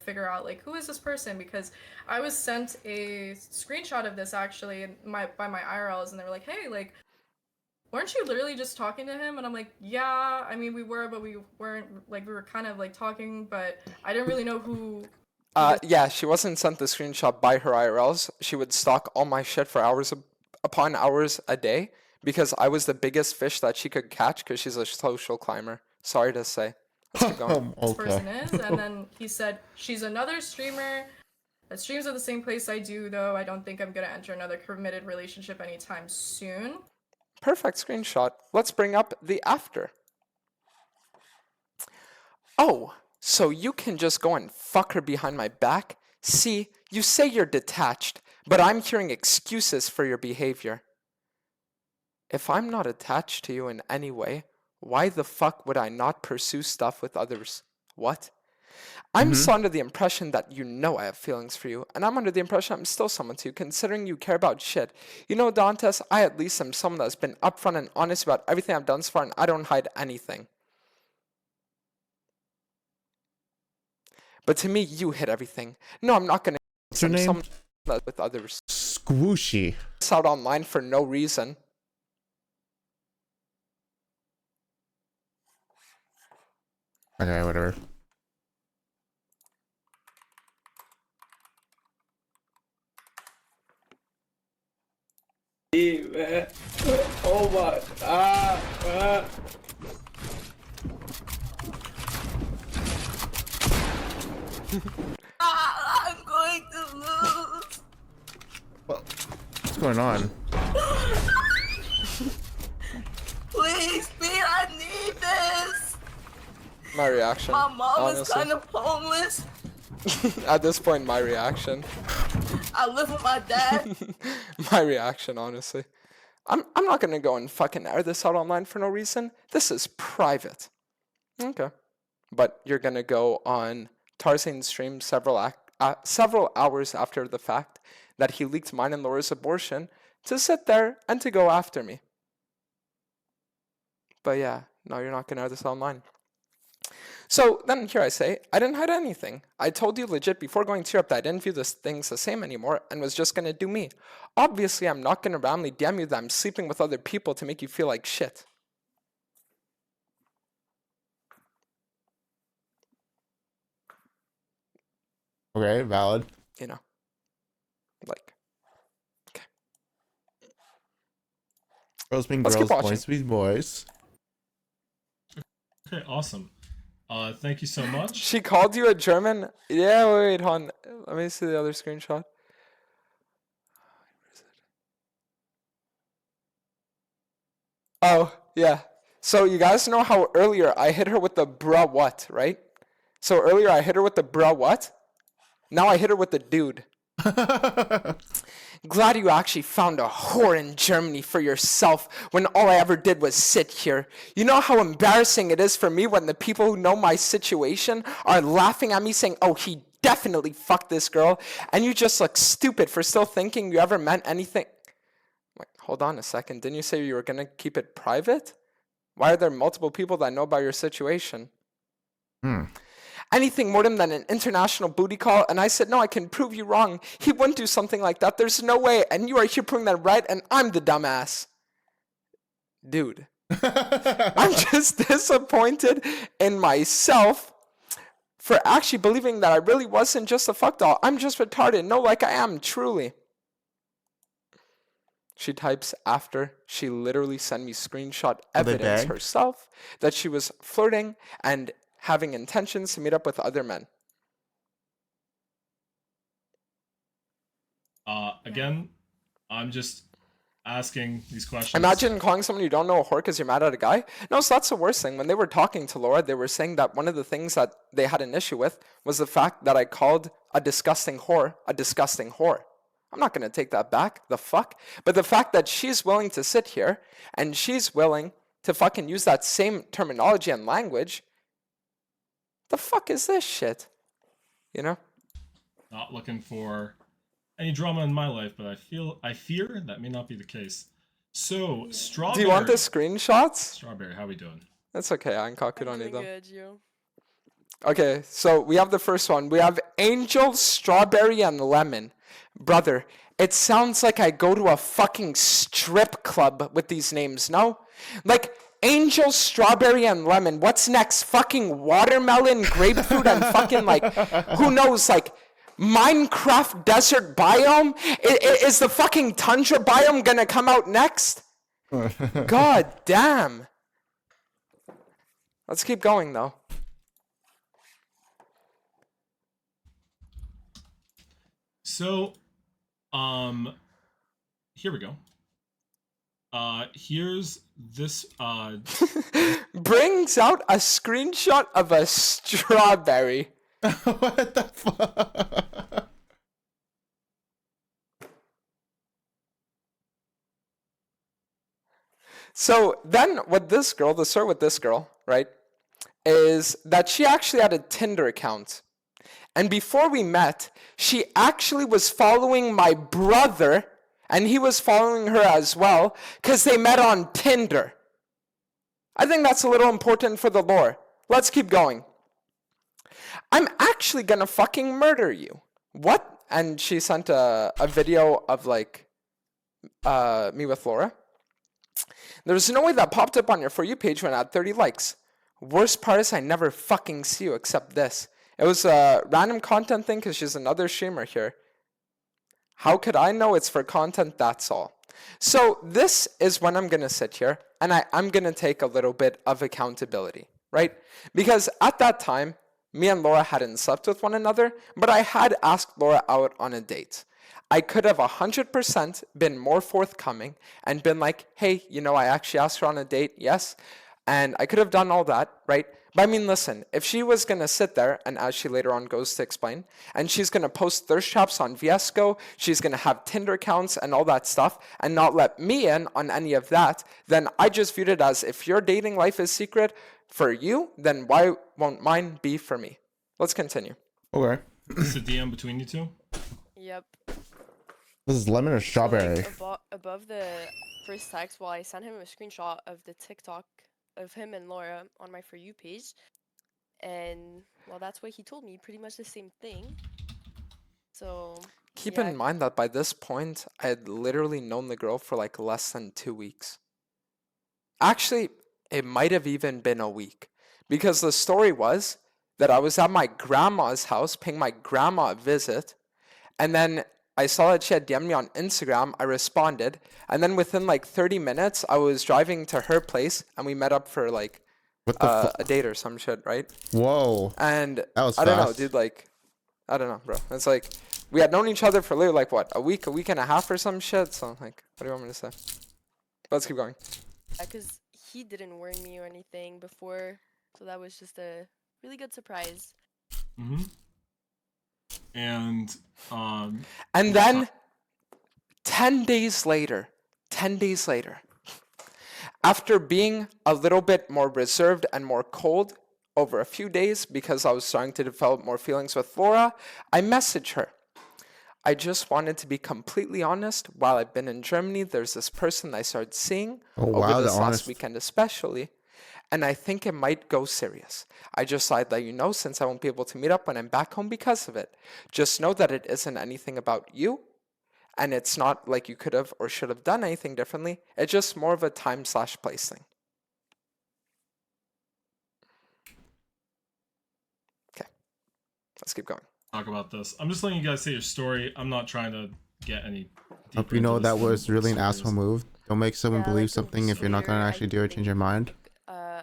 Speaker 4: Figure out like who is this person, because I was sent a screenshot of this actually by my IRLs, and they were like, hey, like weren't you literally just talking to him? And I'm like, yeah, I mean, we were, but we weren't, like, we were kind of, like, talking, but I didn't really know who...
Speaker 2: Yeah, she wasn't sent the screenshot by her IRLs. She would stalk all my shit for hours upon hours a day because I was the biggest fish that she could catch because she's a social climber. Sorry to say. Let's keep going.
Speaker 4: This person is, and then he said, she's another streamer that streams at the same place I do, though I don't think I'm gonna enter another committed relationship anytime soon.
Speaker 2: Perfect screenshot. Let's bring up the after. Oh, so you can just go and fuck her behind my back? See, you say you're detached, but I'm hearing excuses for your behavior. If I'm not attached to you in any way, why the fuck would I not pursue stuff with others? What? I'm still under the impression that you know I have feelings for you, and I'm under the impression I'm still someone to you, considering you care about shit. You know, Dantes, I at least am someone that's been upfront and honest about everything I've done so far, and I don't hide anything. But to me, you hid everything. No, I'm not gonna.
Speaker 1: What's her name?
Speaker 2: Someone that's with others.
Speaker 1: Squishy.
Speaker 2: It's out online for no reason.
Speaker 1: Okay, whatever.
Speaker 5: Oh my.
Speaker 7: I'm going to lose.
Speaker 1: Well, what's going on?
Speaker 7: Please, Pete, I need this.
Speaker 2: My reaction.
Speaker 7: My mom is
Speaker 2: honestly.
Speaker 7: kind of homeless.
Speaker 2: At this point, my reaction.
Speaker 7: I live with my dad.
Speaker 2: My reaction, honestly. I'm not gonna go and fucking air this out online for no reason. This is private. Okay. But you're gonna go on Tarzan's stream several hours after the fact that he leaked mine and Laura's abortion to sit there and to go after me. But yeah, no, you're not gonna air this online. So then here I say, I didn't hide anything. I told you legit before going to Europe that I didn't view these things the same anymore and was just gonna do me. Obviously, I'm not gonna randomly DM you that I'm sleeping with other people to make you feel like shit.
Speaker 1: Okay, valid.
Speaker 2: You know, like, okay.
Speaker 1: Girls being
Speaker 2: Let's keep
Speaker 1: girls,
Speaker 2: watching.
Speaker 1: boys being boys.
Speaker 3: Okay, awesome. Thank you so much.
Speaker 2: She called you a German? Yeah, wait, hon. Let me see the other screenshot. Oh, yeah. So you guys know how earlier I hit her with the bruh what, right? So earlier I hit her with the bruh what? Now I hit her with the dude. Glad you actually found a whore in Germany for yourself when all I ever did was sit here. You know how embarrassing it is for me when the people who know my situation are laughing at me saying, oh, he definitely fucked this girl, and you just look stupid for still thinking you ever meant anything. Like, hold on a second. Didn't you say you were going to keep it private? Why are there multiple people that know about your situation? Anything more than an international booty call, and I said, no, I can prove you wrong. He wouldn't do something like that. There's no way, and you are here proving that right, and I'm the dumbass. Dude. I'm just disappointed in myself for actually believing that I really wasn't just a fuck doll. I'm just retarded. No, like I am, truly. She types after she literally sent me screenshot evidence herself that she was flirting and having intentions to meet up with other men.
Speaker 3: Again, I'm just asking these questions.
Speaker 2: Imagine calling someone you don't know a whore because you're mad at a guy. No, so that's the worst thing. When they were talking to Laura, they were saying that one of the things that they had an issue with was the fact that I called a disgusting whore a disgusting whore. I'm not going to take that back. The fuck? But the fact that she's willing to sit here and she's willing to fucking use that same terminology and language, the fuck is this shit? You know?
Speaker 3: Not looking for any drama in my life, but I fear that may not be the case. So, Strawberry.
Speaker 2: Do you want the screenshots?
Speaker 3: Strawberry, how we doing?
Speaker 2: That's okay. I can cock it
Speaker 8: I'm
Speaker 2: on you
Speaker 8: doing
Speaker 2: though.
Speaker 8: good, you.
Speaker 2: Okay, so we have the first one. We have Angel, Strawberry, and Lemon. Brother, It sounds like I go to a fucking strip club with these names, no? Like, angel, strawberry, and lemon. What's next? Fucking watermelon, grapefruit, and fucking, like, who knows, like, Minecraft desert biome? Is the fucking tundra biome gonna come out next? God damn. Let's keep going, though.
Speaker 3: So, here we go. Here's this,
Speaker 2: Brings out a screenshot of a strawberry.
Speaker 1: What the fuck?
Speaker 2: So then with this girl, the story with this girl, right, is that she actually had a Tinder account. And before we met, she actually was following my brother, and he was following her as well, because they met on Tinder. I think that's a little important for the lore. Let's keep going. I'm actually gonna fucking murder you. What? And she sent a video of like me with Laura. There's no way that popped up on your For You page when I had 30 likes. Worst part is I never fucking see you except this. It was a random content thing because she's another streamer here. How could I know it's for content? That's all. So this is when I'm going to sit here and I'm going to take a little bit of accountability, right? Because at that time, me and Laura hadn't slept with one another, but I had asked Laura out on a date. I could have 100% been more forthcoming and been like, hey, you know, I actually asked her on a date, yes. And I could have done all that, right? But I mean, listen, if she was going to sit there, and as she later on goes to explain, and she's going to post thirst traps on VSCO, she's going to have Tinder accounts and all that stuff, and not let me in on any of that, then I just viewed it as if your dating life is secret for you, then why won't mine be for me? Let's continue.
Speaker 1: Okay.
Speaker 3: this is a DM between you two.
Speaker 8: Yep.
Speaker 1: This is lemon or strawberry?
Speaker 8: Like, above the first text, well, I sent him a screenshot of the TikTok of him and Laura on my For You page. And, well, that's what he told me. Pretty much the same thing. So,
Speaker 2: Keep
Speaker 8: yeah.
Speaker 2: in mind that by this point, I had literally known the girl for like less than 2 weeks. Actually, it might have even been a week. Because the story was that I was at my grandma's house paying my grandma a visit. And then I saw that she had DM'd me on Instagram. I responded. And then within like 30 minutes, I was driving to her place and we met up for like
Speaker 1: What the
Speaker 2: a date or some shit, right?
Speaker 1: Whoa.
Speaker 2: And
Speaker 1: That was
Speaker 2: I don't know,
Speaker 1: fast.
Speaker 2: dude, like, I don't know, bro. It's like, we had known each other for literally like what, a week and a half or some shit. So like, what do you want me to say? Let's keep going.
Speaker 8: Because he didn't warn me or anything before. So that was just a really good surprise.
Speaker 3: Mm-hmm. And
Speaker 2: And then 10 days later, after being a little bit more reserved and more cold over a few days because I was starting to develop more feelings with Laura, I messaged her. I just wanted to be completely honest. While I've been in Germany, there's this person I started seeing over this last weekend especially, and I think it might go serious. I just thought I'd let you know since I won't be able to meet up when I'm back home because of it. Just know that it isn't anything about you, and it's not like you could have or should have done anything differently. It's just more of a time/place thing. Okay, let's keep going.
Speaker 3: talk about this. I'm just letting you guys say your story. I'm not trying to get any.
Speaker 1: Hope
Speaker 3: deeper
Speaker 1: you know
Speaker 3: into this
Speaker 1: that
Speaker 3: than
Speaker 1: was really an
Speaker 3: serious.
Speaker 1: asshole move. Don't make someone
Speaker 8: Yeah,
Speaker 1: believe
Speaker 8: like,
Speaker 1: something if you're not gonna
Speaker 8: earlier,
Speaker 1: actually
Speaker 8: I
Speaker 1: do it. Change your
Speaker 8: think,
Speaker 1: mind.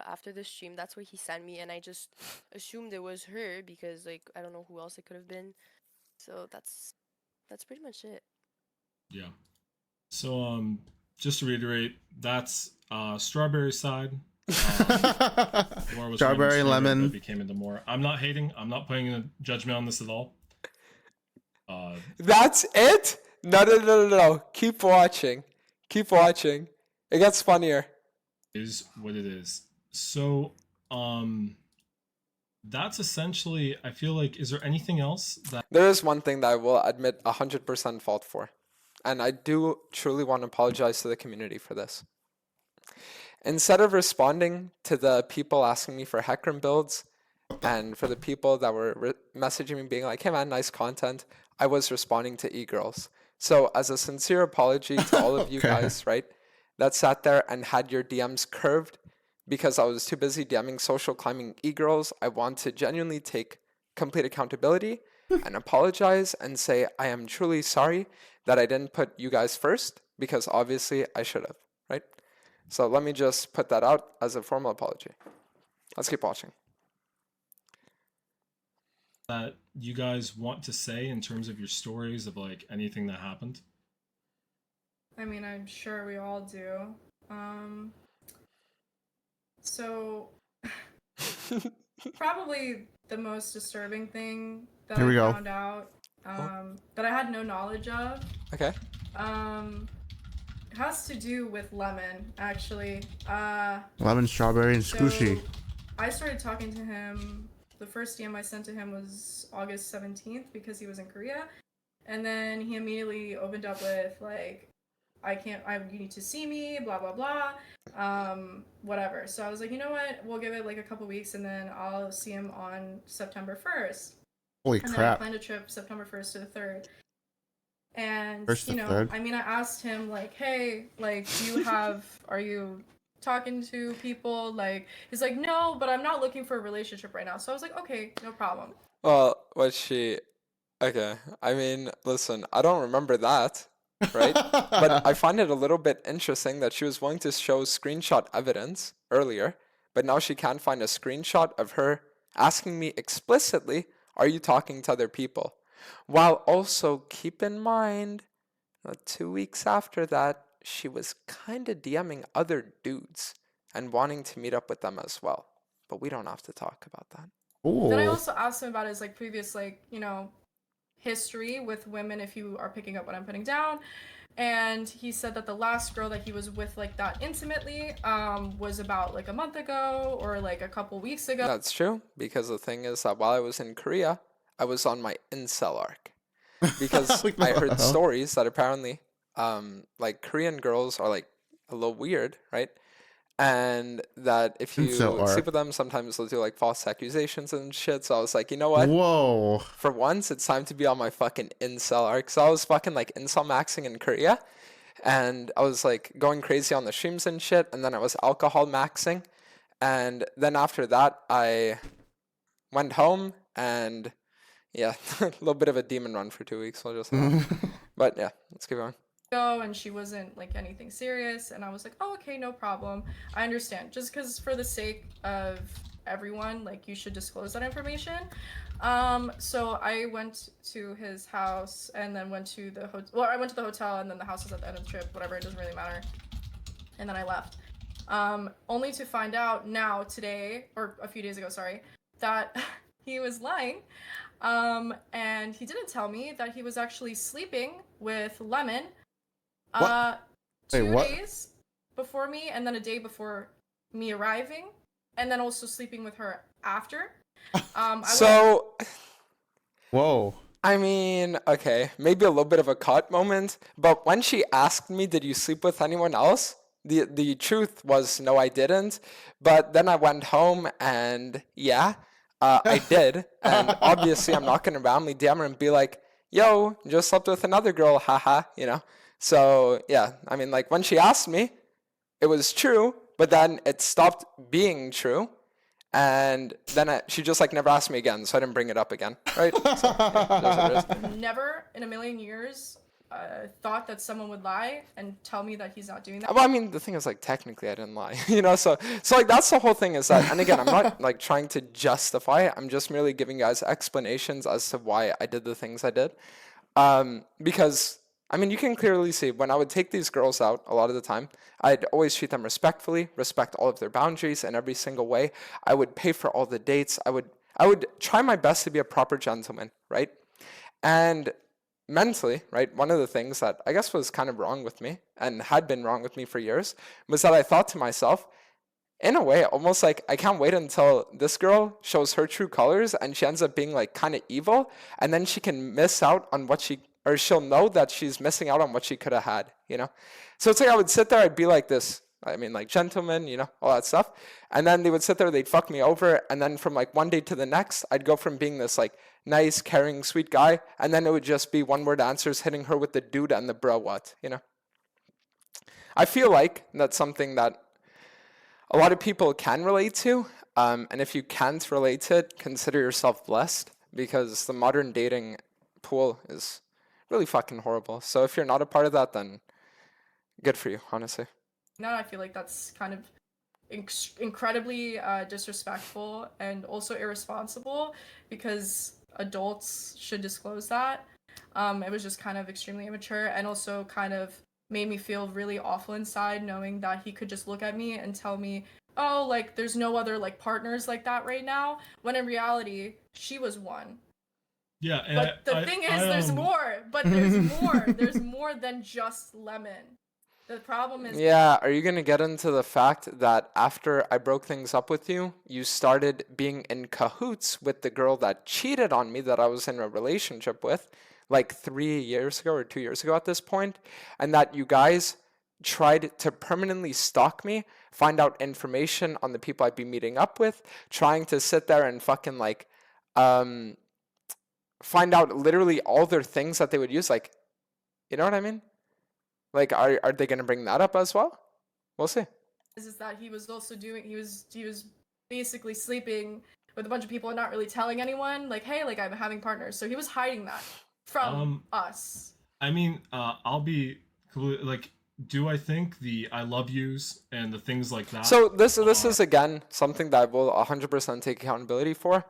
Speaker 8: After the stream, that's what he sent me, and I just assumed it was her because, like, I don't know who else it could have been. So that's pretty much it.
Speaker 3: Yeah. So just to reiterate, that's strawberry side. Laura was
Speaker 1: Strawberry,
Speaker 3: random
Speaker 1: lemon.
Speaker 3: but became into more. I'm not hating. I'm not putting a judgment on this at all.
Speaker 2: That's it? No. Keep watching. It gets funnier.
Speaker 3: Is what it is. So that's essentially. I feel like. Is there anything else that?
Speaker 2: There is one thing that I will admit 100% fault for. And I do truly want to apologize to the community for this. Instead of responding to the people asking me for Hecarim builds, and for the people that were messaging me being like, hey man, nice content, I was responding to e-girls. So as a sincere apology to all of you
Speaker 1: Okay.
Speaker 2: guys, right, that sat there and had your DMs curved because I was too busy DMing social climbing e-girls, I want to genuinely take complete accountability and apologize and say I am truly sorry that I didn't put you guys first, because obviously I should have, right? So let me just put that out as a formal apology. Let's keep watching.
Speaker 3: That you guys want to say in terms of your stories of like anything that happened?
Speaker 4: I mean, I'm sure we all do. So probably the most disturbing thing that
Speaker 1: Here we
Speaker 4: I
Speaker 1: go.
Speaker 4: found out that I had no knowledge of
Speaker 2: Okay.
Speaker 4: has to do with Lemon, actually.
Speaker 1: Lemon, strawberry, and
Speaker 4: So
Speaker 1: squishy.
Speaker 4: I started talking to him. The first DM I sent to him was August 17th because he was in Korea. And then he immediately opened up with like, you need to see me, blah, blah, blah, whatever. So I was like, you know what, we'll give it like a couple weeks and then I'll see him on September 1st.
Speaker 1: Holy
Speaker 4: And then I
Speaker 1: crap.
Speaker 4: planned a trip September 1st to the 3rd. And,
Speaker 1: First to
Speaker 4: you know,
Speaker 1: third?
Speaker 4: I mean, I asked him like, hey, like, are you talking to people? Like, he's like, no, but I'm not looking for a relationship right now. So I was like, okay, no problem.
Speaker 2: Well, okay. I mean, listen, I don't remember that, right? But I find it a little bit interesting that she was willing to show screenshot evidence earlier, but now she can't find a screenshot of her asking me explicitly, are you talking to other people? While also keep in mind, 2 weeks after that, she was kind of DMing other dudes and wanting to meet up with them as well. But we don't have to talk about that.
Speaker 4: Then I
Speaker 1: Ooh.
Speaker 4: also asked him about his like previous like, you know, history with women, if you are picking up what I'm putting down. And he said that the last girl that he was with like that intimately was about like a month ago or like a couple weeks ago.
Speaker 2: That's true, because the thing is that while I was in Korea, I was on my incel arc. Because
Speaker 1: Like,
Speaker 2: I
Speaker 1: what the
Speaker 2: heard
Speaker 1: hell?
Speaker 2: stories that apparently, like Korean girls are like a little weird, right? And that if you
Speaker 1: Incel arc.
Speaker 2: sleep with them, sometimes they'll do like false accusations and shit. So I was like, you know what?
Speaker 1: Whoa.
Speaker 2: For once, it's time to be on my fucking incel arc. So I was fucking like incel maxing in Korea. And I was like going crazy on the streams and shit. And then I was alcohol maxing. And then after that, I went home and yeah, a little bit of a demon run for 2 weeks. I'll just say that. But yeah, let's keep going.
Speaker 4: And she wasn't like anything serious, and I was like, oh, okay, no problem, I understand, just because for the sake of everyone, like, you should disclose that information. So I went to his house and then went to the I went to the hotel, and then the house was at the end of the trip, whatever, it doesn't really matter. And then I left, only to find out now today, or a few days ago, sorry, that he was lying. And he didn't tell me that he was actually sleeping with Lemon
Speaker 1: What? Wait,
Speaker 4: 2
Speaker 1: what?
Speaker 4: days before me, and then a day before me arriving, and then also sleeping with her after.
Speaker 1: Whoa.
Speaker 2: I mean, okay, maybe a little bit of a caught moment, but when she asked me, did you sleep with anyone else? The truth was, no, I didn't. But then I went home and yeah, I did. And obviously I'm not going to randomly DM her and be like, yo, just slept with another girl, haha, you know? So yeah, I mean, like when she asked me, it was true, but then it stopped being true. And then she just like never asked me again, so I didn't bring it up again, right? So, yeah, it is what it is.
Speaker 4: Never in a million years thought that someone would lie and tell me that he's not doing that.
Speaker 2: Well, I mean, the thing is, like, technically, I didn't lie, you know. So like that's the whole thing is that, and again, I'm not like trying to justify it. I'm just merely giving you guys explanations as to why I did the things I did, because. I mean, you can clearly see when I would take these girls out a lot of the time, I'd always treat them respectfully, respect all of their boundaries in every single way. I would pay for all the dates. I would try my best to be a proper gentleman, right? And mentally, right, one of the things that I guess was kind of wrong with me and had been wrong with me for years was that I thought to myself, in a way, almost like I can't wait until this girl shows her true colors and she ends up being like kind of evil, and then she can miss out on what she'll know that she's missing out on what she could have had, you know? So it's like I would sit there, I'd be like this, I mean, like gentlemen, you know, all that stuff. And then they would sit there, they'd fuck me over. And then from like one day to the next, I'd go from being this like nice, caring, sweet guy. And then it would just be one word answers hitting her with the dude and the bro what, you know. I feel like that's something that a lot of people can relate to. And if you can't relate to it, consider yourself blessed, because the modern dating pool is really fucking horrible. So if you're not a part of that, then good for you, honestly.
Speaker 4: Now I feel like that's kind of incredibly disrespectful and also irresponsible, because adults should disclose that. It was just kind of extremely immature, and also kind of made me feel really awful inside, knowing that he could just look at me and tell me, oh, like, there's no other like partners like that right now, when in reality she was one.
Speaker 3: Yeah, and
Speaker 4: But the thing is, there's more. But there's more. There's more than just Lemon. The problem is...
Speaker 2: Yeah, are you going to get into the fact that after I broke things up with you, you started being in cahoots with the girl that cheated on me, that I was in a relationship with, like 3 years ago or 2 years ago at this point, and that you guys tried to permanently stalk me, find out information on the people I'd be meeting up with, trying to sit there and fucking like find out literally all their things that they would use, like, you know what I mean? Like, are they gonna bring that up as well? We'll see.
Speaker 4: Is that he was also doing, he was basically sleeping with a bunch of people and not really telling anyone, like, hey, like, I'm having partners. So he was hiding that from us.
Speaker 3: I mean, I'll be like, do I think the I love yous and the things like that?
Speaker 2: So this is again something that I will 100% take accountability for,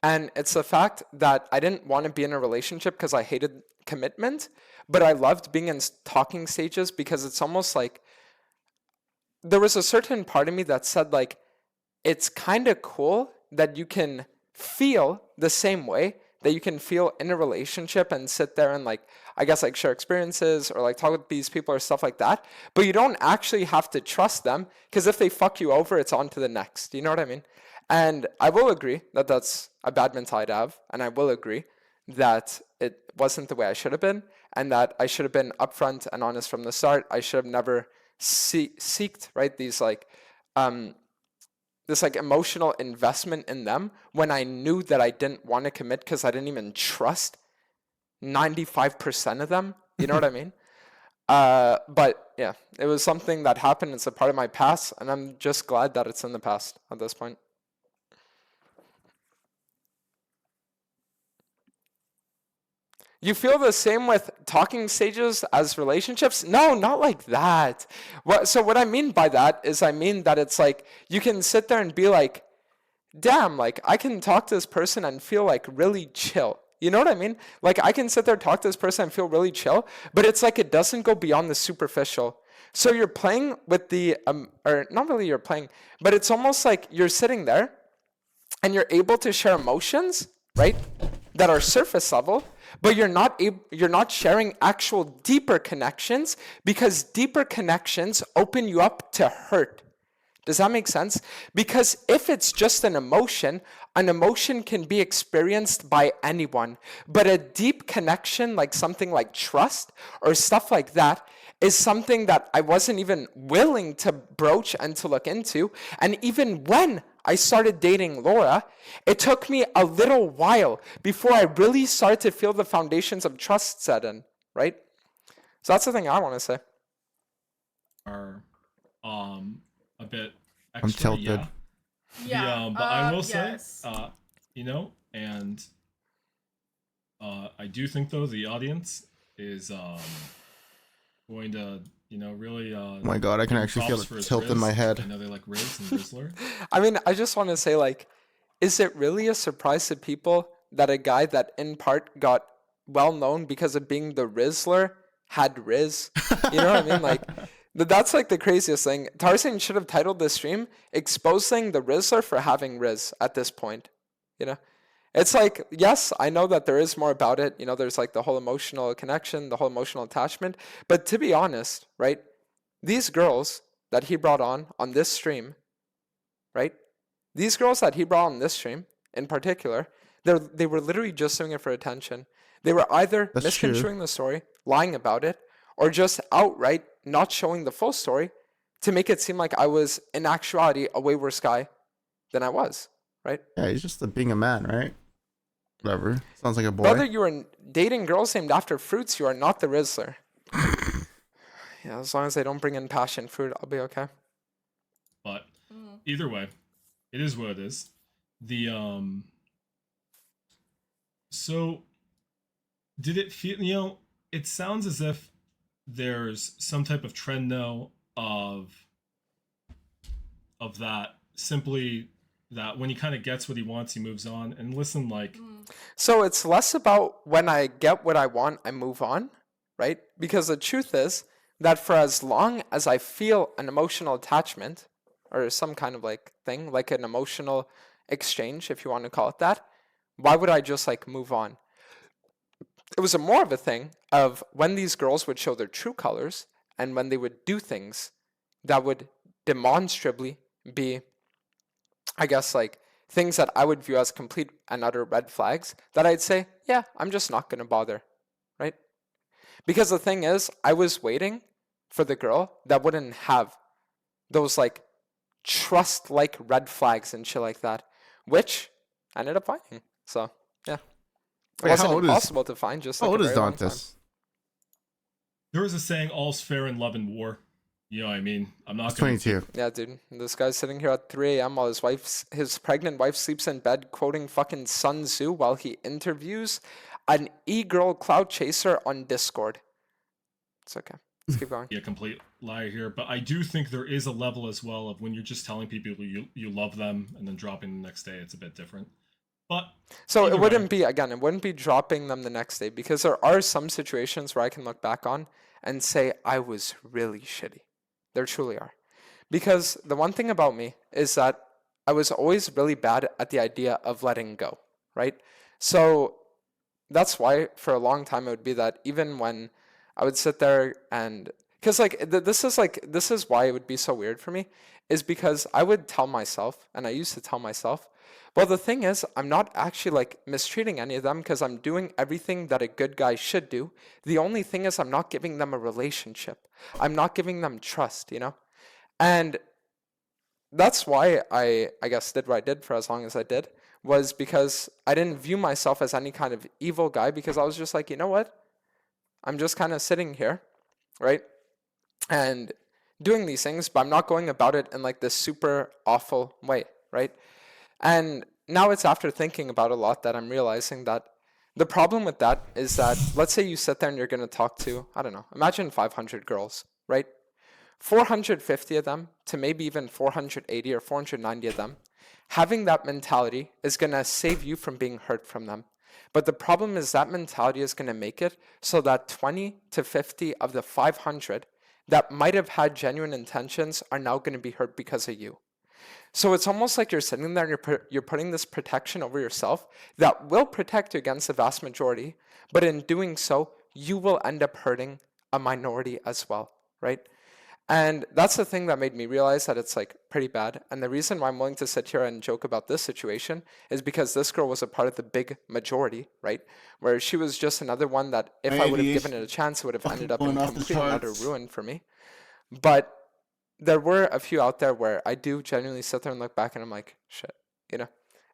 Speaker 2: and it's the fact that I didn't want to be in a relationship because I hated commitment, but I loved being in talking stages, because it's almost like there was a certain part of me that said, like, it's kind of cool that you can feel the same way that you can feel in a relationship and sit there and, like, I guess, like, share experiences or like talk with these people or stuff like that, but you don't actually have to trust them, because if they fuck you over, it's on to the next. You know what I mean? And I will agree that that's a bad mentality to have, and I will agree that it wasn't the way I should have been, and that I should have been upfront and honest from the start. I should have never seeked, right, these like this like emotional investment in them when I knew that I didn't want to commit, because I didn't even trust 95% of them. You know what I mean? But yeah, it was something that happened. It's a part of my past, and I'm just glad that it's in the past at this point. You feel the same with talking stages as relationships? No, not like that. So what I mean by that is, I mean that it's like you can sit there and be like, damn, like, I can talk to this person and feel like really chill. You know what I mean? Like, I can sit there, talk to this person and feel really chill, but it's like it doesn't go beyond the superficial. So you're playing with the, or not really you're playing, but it's almost like you're sitting there and you're able to share emotions, right, that are surface level, but you're not sharing actual deeper connections, because deeper connections open you up to hurt. Does that make sense? Because if it's just an emotion can be experienced by anyone, but a deep connection, like something like trust or stuff like that, is something that I wasn't even willing to broach and to look into. And even when I started dating Laura, it took me a little while before I really started to feel the foundations of trust set in, right? So that's the thing I want to say.
Speaker 3: Are a bit
Speaker 1: I'm
Speaker 3: extra,
Speaker 1: tilted.
Speaker 3: yeah.
Speaker 4: Yeah.
Speaker 3: But I will
Speaker 4: yes.
Speaker 3: say, you know, and I do think though the audience is going to, you know, really.
Speaker 1: Oh my god, I can actually feel the tilt in my head.
Speaker 3: I know they like Riz and Rizzler.
Speaker 2: I mean, I just want to say, like, is it really a surprise to people that a guy that in part got well known because of being the Rizzler had Riz? You know what I mean? Like, that's like the craziest thing. Tarzan should have titled this stream "Exposing the Rizzler for having Riz" at this point. You know? It's like, yes, I know that there is more about it. You know, there's like the whole emotional connection, the whole emotional attachment. But to be honest, right, these girls that he brought on this stream, right, these girls that he brought on this stream in particular, they were literally just doing it for attention. They were either misconstruing the story, lying about it, or just outright not showing the full story to make it seem like I was, in actuality, a way worse guy than I was, right?
Speaker 1: Yeah, he's just being a man, right? Whatever. Sounds like a boy.
Speaker 2: Brother, you are dating girls named after fruits. You are not the Rizzler. Yeah, as long as they don't bring in passion fruit, I'll be okay.
Speaker 3: But either way, it is what it is. So did it feel, it sounds as if there's some type of trend now of that, simply that when he kind of gets what he wants, he moves on. And listen, like,
Speaker 2: so it's less about when I get what I want, I move on, right? Because the truth is that for as long as I feel an emotional attachment or some kind of like thing, like an emotional exchange, if you want to call it that, why would I just like move on? It was more of a thing of when these girls would show their true colors and when they would do things that would demonstrably be, I guess, like things that I would view as complete and utter red flags, that I'd say, yeah, I'm just not going to bother, right? Because the thing is, I was waiting for the girl that wouldn't have those like trust-like red flags and shit like that, which I ended up finding. So, yeah. It
Speaker 1: Wait,
Speaker 2: wasn't
Speaker 1: how old
Speaker 2: impossible to find, just like
Speaker 1: How old
Speaker 2: a
Speaker 1: is
Speaker 2: very long time.
Speaker 1: Dantes?
Speaker 3: there is a saying, all's fair in love and war. You know what I mean? I'm not
Speaker 1: He's
Speaker 3: going
Speaker 1: 22.
Speaker 2: Yeah, dude. This guy's sitting here at 3 a.m. while his pregnant wife sleeps in bed quoting fucking Sun Tzu while he interviews an e-girl cloud chaser on Discord. It's okay. Let's keep going.
Speaker 3: be a complete liar here, but I do think there is a level as well of when you're just telling people you love them and then dropping the next day, it's a bit different. But
Speaker 2: So
Speaker 3: either
Speaker 2: it wouldn't
Speaker 3: way,
Speaker 2: be, again, it wouldn't be dropping them the next day, because there are some situations where I can look back on and say I was really shitty. There truly are. Because the one thing about me is that I was always really bad at the idea of letting go, right? So that's why for a long time it would be that even when I would sit there and, because this is why it would be so weird for me, is because I would tell myself, and I used to tell myself, well, the thing is, I'm not actually like mistreating any of them because I'm doing everything that a good guy should do. The only thing is I'm not giving them a relationship. I'm not giving them trust, you know? And that's why I guess did what I did for as long as I did, was because I didn't view myself as any kind of evil guy, because I was just like, you know what? I'm just kind of sitting here, right? And doing these things, but I'm not going about it in like this super awful way, right? And now it's after thinking about a lot that I'm realizing that the problem with that is that, let's say you sit there and you're going to talk to, I don't know, imagine 500 girls, right? 450 of them to maybe even 480 or 490 of them, having that mentality is going to save you from being hurt from them. But the problem is that mentality is going to make it so that 20 to 50 of the 500 that might have had genuine intentions are now going to be hurt because of you. So it's almost like you're sitting there and you're putting this protection over yourself that will protect you against the vast majority, but in doing so, you will end up hurting a minority as well, right? And that's the thing that made me realize that it's like pretty bad. And the reason why I'm willing to sit here and joke about this situation is because this girl was a part of the big majority, right? Where she was just another one that if I would have given it a chance, it would have ended up in complete and utter ruin for me. But there were a few out there where I do genuinely sit there and look back and I'm like, shit, you know?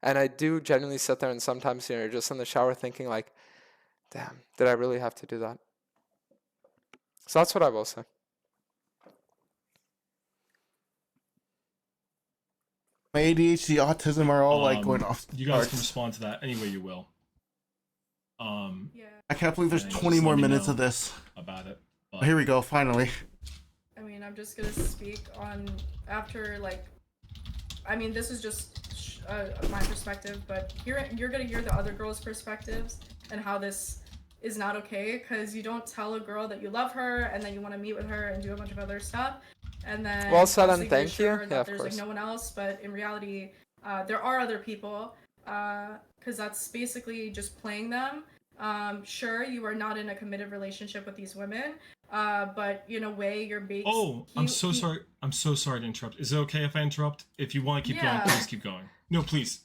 Speaker 2: And I do genuinely sit there and sometimes, you know, you're just in the shower thinking like, damn, did I really have to do that? So that's what I will say.
Speaker 1: My ADHD, autism are all like going off.
Speaker 3: You guys can respond to that any way you will.
Speaker 4: Yeah.
Speaker 1: I can't believe there's
Speaker 3: and
Speaker 1: 20
Speaker 3: just
Speaker 1: more
Speaker 3: let me
Speaker 1: minutes
Speaker 3: know
Speaker 1: of this.
Speaker 3: about it.
Speaker 1: Oh, here we go, finally.
Speaker 4: I mean, I'm just gonna speak on after like, I mean, this is just my perspective, but you're gonna hear the other girls' perspectives and how this is not okay, because you don't tell a girl that you love her and then you want to meet with her and do a bunch of other stuff, and then
Speaker 2: Well said, and
Speaker 4: obviously
Speaker 2: thank you.
Speaker 4: reassure
Speaker 2: Yeah,
Speaker 4: that
Speaker 2: of
Speaker 4: there's
Speaker 2: course.
Speaker 4: like no one else, but in reality, there are other people, because that's basically just playing them. Sure, you are not in a committed relationship with these women, but in a way you're being.
Speaker 3: Oh, I'm so sorry. I'm so sorry to interrupt. Is it okay if I interrupt? If you want to keep going, please keep going. No, please.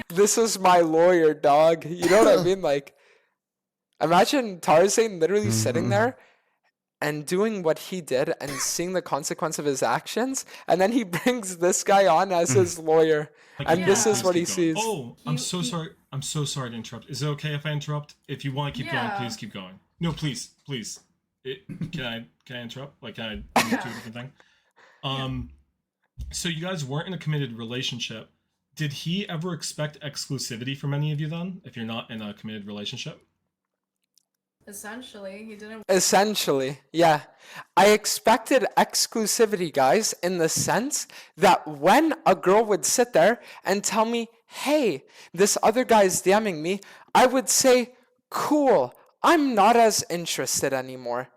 Speaker 2: This is my lawyer, dog. You know what I mean? Like, imagine Tarzan literally sitting there and doing what he did and seeing the consequence of his actions, and then he brings this guy on as his lawyer,
Speaker 3: Like,
Speaker 2: and this
Speaker 4: Yeah.
Speaker 2: is what he
Speaker 3: please keep going.
Speaker 2: sees.
Speaker 3: Oh, I'm
Speaker 4: He-
Speaker 3: so
Speaker 4: he-
Speaker 3: sorry. I'm so sorry to interrupt. Is it okay if I interrupt? If you want to keep going,
Speaker 4: Yeah.
Speaker 3: please keep going. No, please. Can I interrupt? Like, can I move to a different thing? So you guys weren't in a committed relationship. Did he ever expect exclusivity from any of you then, if you're not in a committed relationship?
Speaker 4: Essentially, he didn't.
Speaker 2: Essentially, yeah. I expected exclusivity, guys, in the sense that when a girl would sit there and tell me, hey, this other guy's DMing me, I would say, cool, I'm not as interested anymore.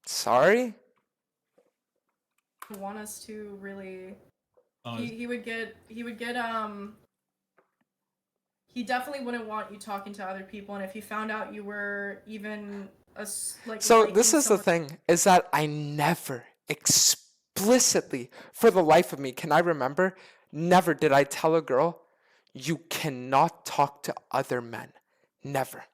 Speaker 2: Sorry?
Speaker 4: Want us to really.
Speaker 3: Uh,
Speaker 4: He would get he definitely wouldn't want you talking to other people, and if he found out you were even
Speaker 2: So
Speaker 4: liking
Speaker 2: this is the
Speaker 4: someone-
Speaker 2: thing, is that I never explicitly, for the life of me, can I remember, never did I tell a girl, you cannot talk to other men. Never.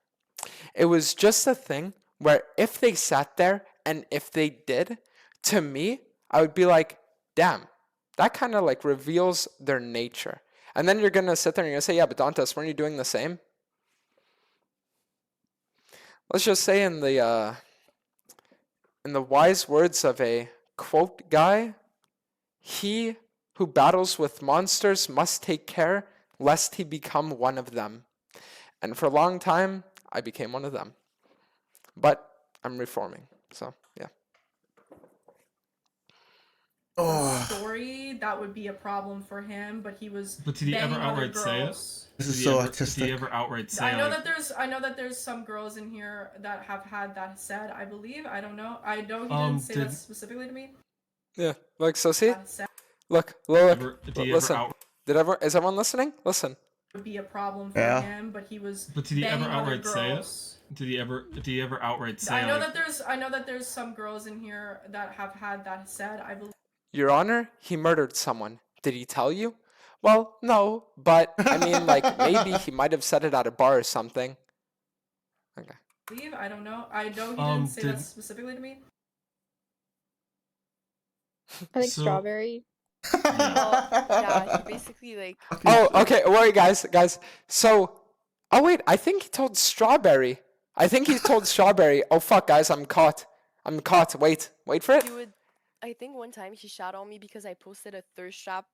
Speaker 2: It was just a thing where if they sat there and if they did, to me, I would be like, damn, that kind of like reveals their nature. And then you're going to sit there and you're going to say, yeah, but Dantes, weren't you doing the same? Let's just say in the wise words of a quote guy, he who battles with monsters must take care lest he become one of them. And for a long time, I became one of them. But I'm reforming, so yeah.
Speaker 4: story, that would be a problem for him, but he was
Speaker 3: But did he ever
Speaker 4: banging other
Speaker 3: outright say it?
Speaker 4: girls.
Speaker 1: This is
Speaker 3: Did he
Speaker 1: so
Speaker 3: ever- Did he
Speaker 1: autistic.
Speaker 3: ever outright say
Speaker 4: I know
Speaker 3: like,
Speaker 4: that there's some girls in here that have had that said, I believe. I don't know. I know he didn't say that specifically to me.
Speaker 2: Yeah, like, so see?
Speaker 4: That said
Speaker 2: Look, look,
Speaker 3: did he
Speaker 2: listen.
Speaker 3: ever out,
Speaker 2: Is everyone listening? Listen.
Speaker 4: would be a problem for
Speaker 1: Yeah.
Speaker 4: him, but he was
Speaker 3: But did he ever
Speaker 4: banging other
Speaker 3: outright say it?
Speaker 4: girls.
Speaker 3: Did he ever outright say
Speaker 4: I know
Speaker 3: like,
Speaker 4: that there's some girls in here that have had that said, I believe.
Speaker 2: Your Honor, he murdered someone. Did he tell you? Well, no, but I mean, like, maybe he might have said it at a bar or something. Okay.
Speaker 4: I don't know. I know he didn't say that
Speaker 3: did-
Speaker 4: specifically to me.
Speaker 6: I think
Speaker 3: So-
Speaker 6: strawberry.
Speaker 8: Well, yeah, he basically like
Speaker 2: Oh, okay. Wait, guys. So, oh wait, I think he told Strawberry. Oh fuck, guys, I'm caught. Wait for it.
Speaker 8: he would. I think one time he shot on me because I posted a thirst trap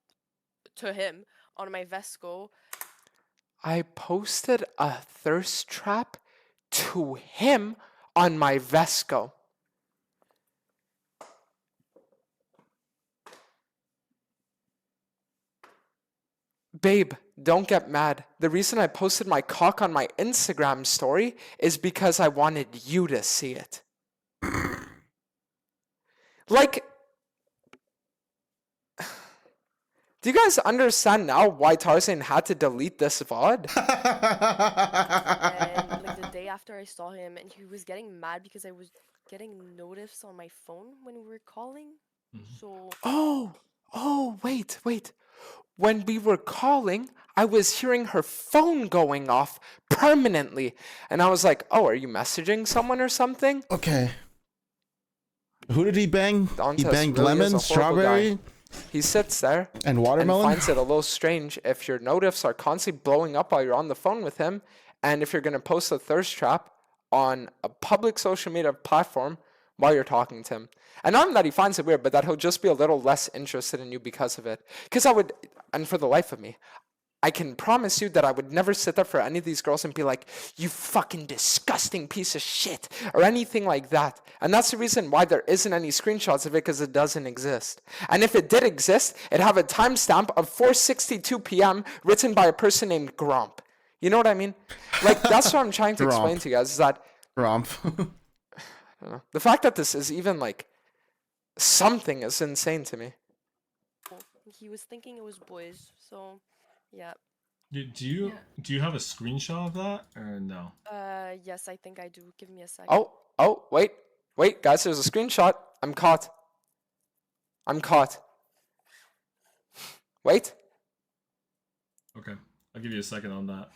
Speaker 8: to him on my Vesco.
Speaker 2: I posted a thirst trap to him on my Vesco. Babe, don't get mad. The reason I posted my cock on my Instagram story is because I wanted you to see it. Like, do you guys understand now why Tarzan had to delete this VOD?
Speaker 8: And like the day after I saw him, and he was getting mad because I was getting notifs on my phone when we were calling. So
Speaker 2: Oh, wait. When we were calling, I was hearing her phone going off permanently. And I was like, oh, are you messaging someone or something?
Speaker 1: Okay. Who did he bang?
Speaker 2: Dantes
Speaker 1: He banged
Speaker 2: really is
Speaker 1: lemon,
Speaker 2: a horrible
Speaker 1: strawberry,
Speaker 2: He sits there
Speaker 1: and
Speaker 2: and
Speaker 1: watermelon.
Speaker 2: finds it a little strange if your notifs are constantly blowing up while you're on the phone with him, and if you're going to post a thirst trap on a public social media platform while you're talking to him. And not that he finds it weird, but that he'll just be a little less interested in you because of it. Because I would, and for the life of me, I can promise you that I would never sit there for any of these girls and be like, you fucking disgusting piece of shit, or anything like that. And that's the reason why there isn't any screenshots of it, because it doesn't exist. And if it did exist, it'd have a timestamp of 4:62 p.m. written by a person named Gromp. You know what I mean? Like, that's what I'm trying to explain
Speaker 1: Gromp.
Speaker 2: to you guys, is that
Speaker 1: Romp.
Speaker 2: I don't know, the fact that this is even like something is insane to me.
Speaker 8: he was thinking it was boys. So yeah.
Speaker 3: do you have a screenshot of that or no?
Speaker 8: Yes, I think I do. Give me a second.
Speaker 2: Oh, wait, guys, there's a screenshot. I'm caught. Wait.
Speaker 3: Okay, I'll give you a second on that.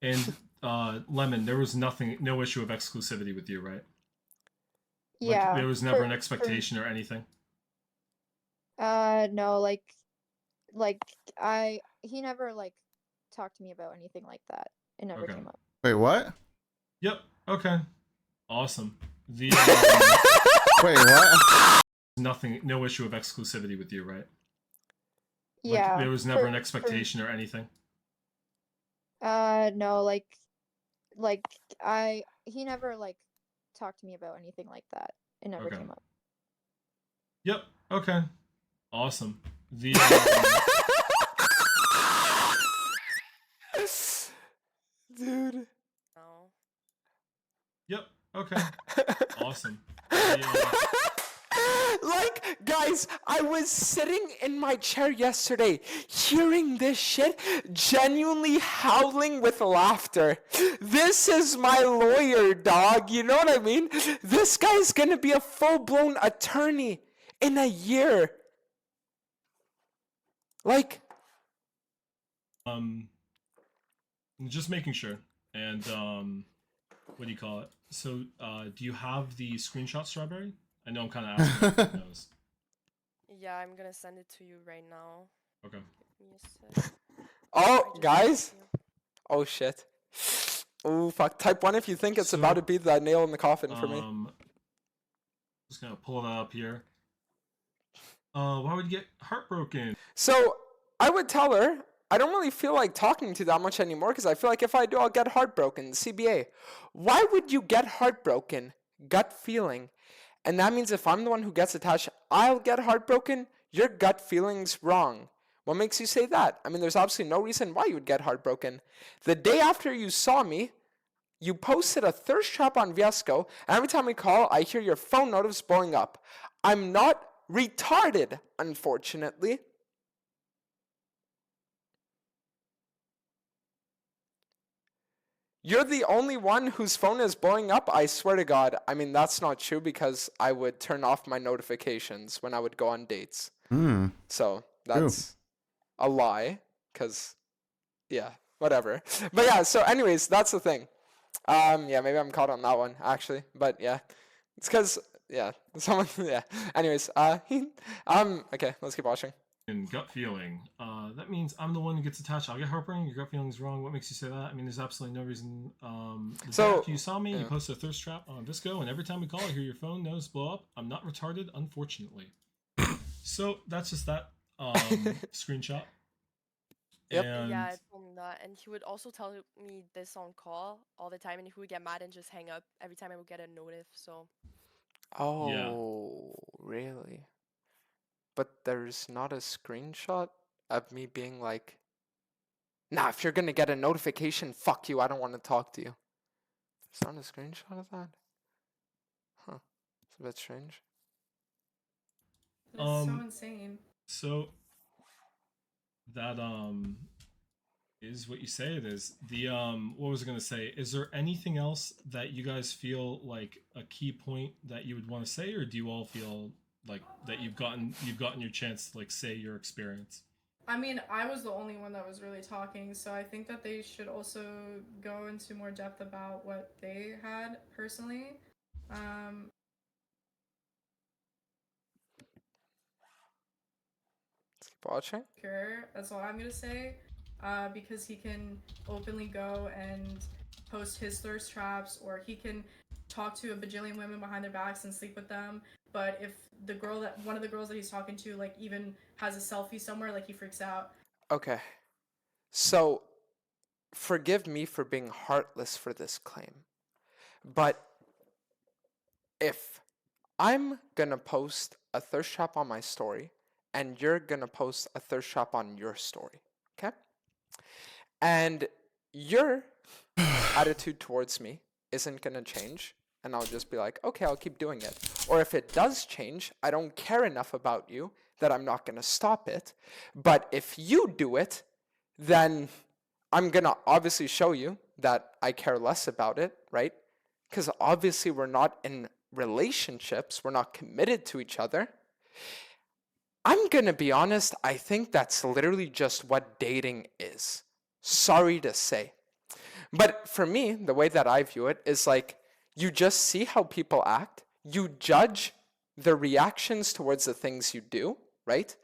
Speaker 3: And Lemon, there was no issue of exclusivity with you, right?
Speaker 6: Yeah.
Speaker 3: There was never an
Speaker 6: for-
Speaker 3: expectation or anything.
Speaker 6: No, like he never like talked to me about anything like that. It never
Speaker 3: Okay.
Speaker 6: came up.
Speaker 1: Wait, what?
Speaker 3: Yep. Okay. Awesome. The
Speaker 1: Wait, what?
Speaker 3: nothing, no issue of exclusivity with you, right?
Speaker 6: Yeah.
Speaker 3: There was never an
Speaker 6: for-
Speaker 3: expectation or anything.
Speaker 6: No, like he never like talked to me about anything like that. It never
Speaker 3: Okay.
Speaker 6: came up.
Speaker 3: Yep. Okay. Awesome. The
Speaker 2: Dude.
Speaker 8: No.
Speaker 3: yep. Okay. Awesome. The,
Speaker 2: Like, guys, I was sitting in my chair yesterday, hearing this shit, genuinely howling with laughter. This is my lawyer, dog. You know what I mean? This guy's gonna be a full-blown attorney in a year. Like,
Speaker 3: just making sure. And what do you call it? So, do you have the screenshot, Strawberry? I know I'm kind of asking. If everyone knows.
Speaker 8: Yeah, I'm gonna send it to you right now.
Speaker 3: Okay.
Speaker 8: Give me a sec. I
Speaker 2: oh,
Speaker 8: just
Speaker 2: guys.
Speaker 8: sent it to you.
Speaker 2: Oh, shit. Oh, fuck. Type 1 if you think it's
Speaker 3: So,
Speaker 2: about to be that nail in the coffin for me.
Speaker 3: Just gonna pull that up here. Why would you get heartbroken?
Speaker 2: So I would tell her I don't really feel like talking to you that much anymore because I feel like if I do, I'll get heartbroken. CBA. Why would you get heartbroken? Gut feeling. And that means if I'm the one who gets attached, I'll get heartbroken. Your gut feeling's wrong. What makes you say that? I mean, there's absolutely no reason why you would get heartbroken. The day after you saw me, you posted a thirst trap on Viesco, and every time we call, I hear your phone notice blowing up. I'm not retarded, unfortunately. You're the only one whose phone is blowing up, I swear to God. I mean, that's not true because I would turn off my notifications when I would go on dates.
Speaker 1: Hmm.
Speaker 2: So that's a lie, because, yeah, whatever. But yeah, so anyways, that's the thing. Yeah, maybe I'm caught on that one, actually. But yeah, it's because, yeah, someone, yeah. Anyways, okay, let's keep watching.
Speaker 3: And gut feeling. That means I'm the one who gets attached. I'll get heartbroken. Your gut feeling is wrong. What makes you say that? I mean, there's absolutely no reason. The
Speaker 2: So-
Speaker 3: day after you saw me, you
Speaker 2: yeah.
Speaker 3: posted a thirst trap on Visco, and every time we call, I hear your phone notice blow up. I'm not retarded, unfortunately. So that's just that screenshot.
Speaker 2: Yep.
Speaker 3: And
Speaker 8: Yeah, I told him that, and he would also tell me this on call all the time, and he would get mad and just hang up every time I would get a notif. So
Speaker 2: Oh, really? But there's not a screenshot of me being like, nah, if you're gonna get a notification, fuck you, I don't want to talk to you. There's not a screenshot of that? Huh. It's a bit strange.
Speaker 4: It's so
Speaker 3: Um,
Speaker 4: insane.
Speaker 3: so that is what you say it is. The what was I gonna say? Is there anything else that you guys feel like a key point that you would want to say, or do you all feel like that you've gotten your chance to like say your experience?
Speaker 4: I mean, I was the only one that was really talking, so I think that they should also go into more depth about what they had personally.
Speaker 2: Let's keep watching.
Speaker 4: Secure, that's all I'm gonna say. Because he can openly go and post his thirst traps, or he can talk to a bajillion women behind their backs and sleep with them. But if one of the girls that he's talking to, like, even has a selfie somewhere, like, he freaks out.
Speaker 2: Okay. So, forgive me for being heartless for this claim. But if I'm gonna post a thirst trap on my story, and you're gonna post a thirst trap on your story, okay? And your attitude towards me isn't gonna change, and I'll just be like, okay, I'll keep doing it. Or if it does change, I don't care enough about you that I'm not gonna stop it. But if you do it, then I'm gonna obviously show you that I care less about it, right? Because obviously we're not in relationships, we're not committed to each other. I'm gonna be honest, I think that's literally just what dating is. Sorry to say. But for me, the way that I view it is like, you just see how people act, you judge the reactions towards the things you do, right?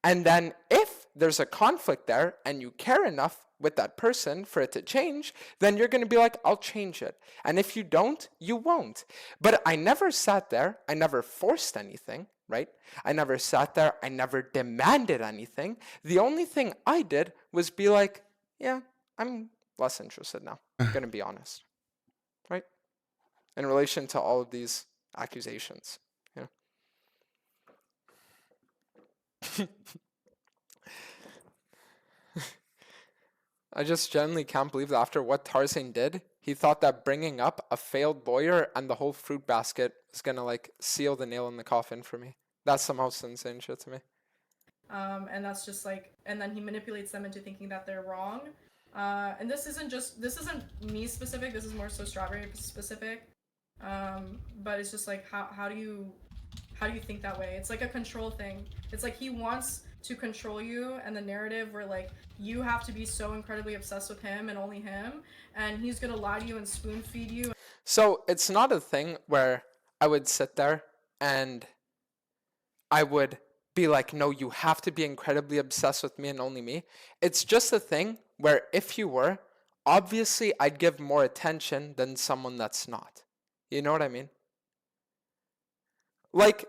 Speaker 2: And then if there's a conflict there and you care enough with that person for it to change, then you're going to be like, I'll change it. And if you don't, you won't. But I never sat there. I never forced anything, right? I never sat there. I never demanded anything. The only thing I did was be like, yeah, I'm less interested now. I'm going to be honest, right? In relation to all of these accusations. Yeah. I just genuinely can't believe that after what Tarzan did, he thought that bringing up a failed lawyer and the whole fruit basket was gonna like seal the nail in the coffin for me. That's the most insane shit to me.
Speaker 4: And that's just like, and then he manipulates them into thinking that they're wrong. And this isn't me specific. This is more so Strawberry specific. But it's just like, how do you think that way? It's like a control thing. It's like he wants to control you and the narrative where like you have to be so incredibly obsessed with him and only him, and he's gonna lie to you and spoon feed you.
Speaker 2: So it's not a thing where I would sit there and I would be like, no, you have to be incredibly obsessed with me and only me. It's just a thing where if you were, obviously I'd give more attention than someone that's not. You know what I mean? Like,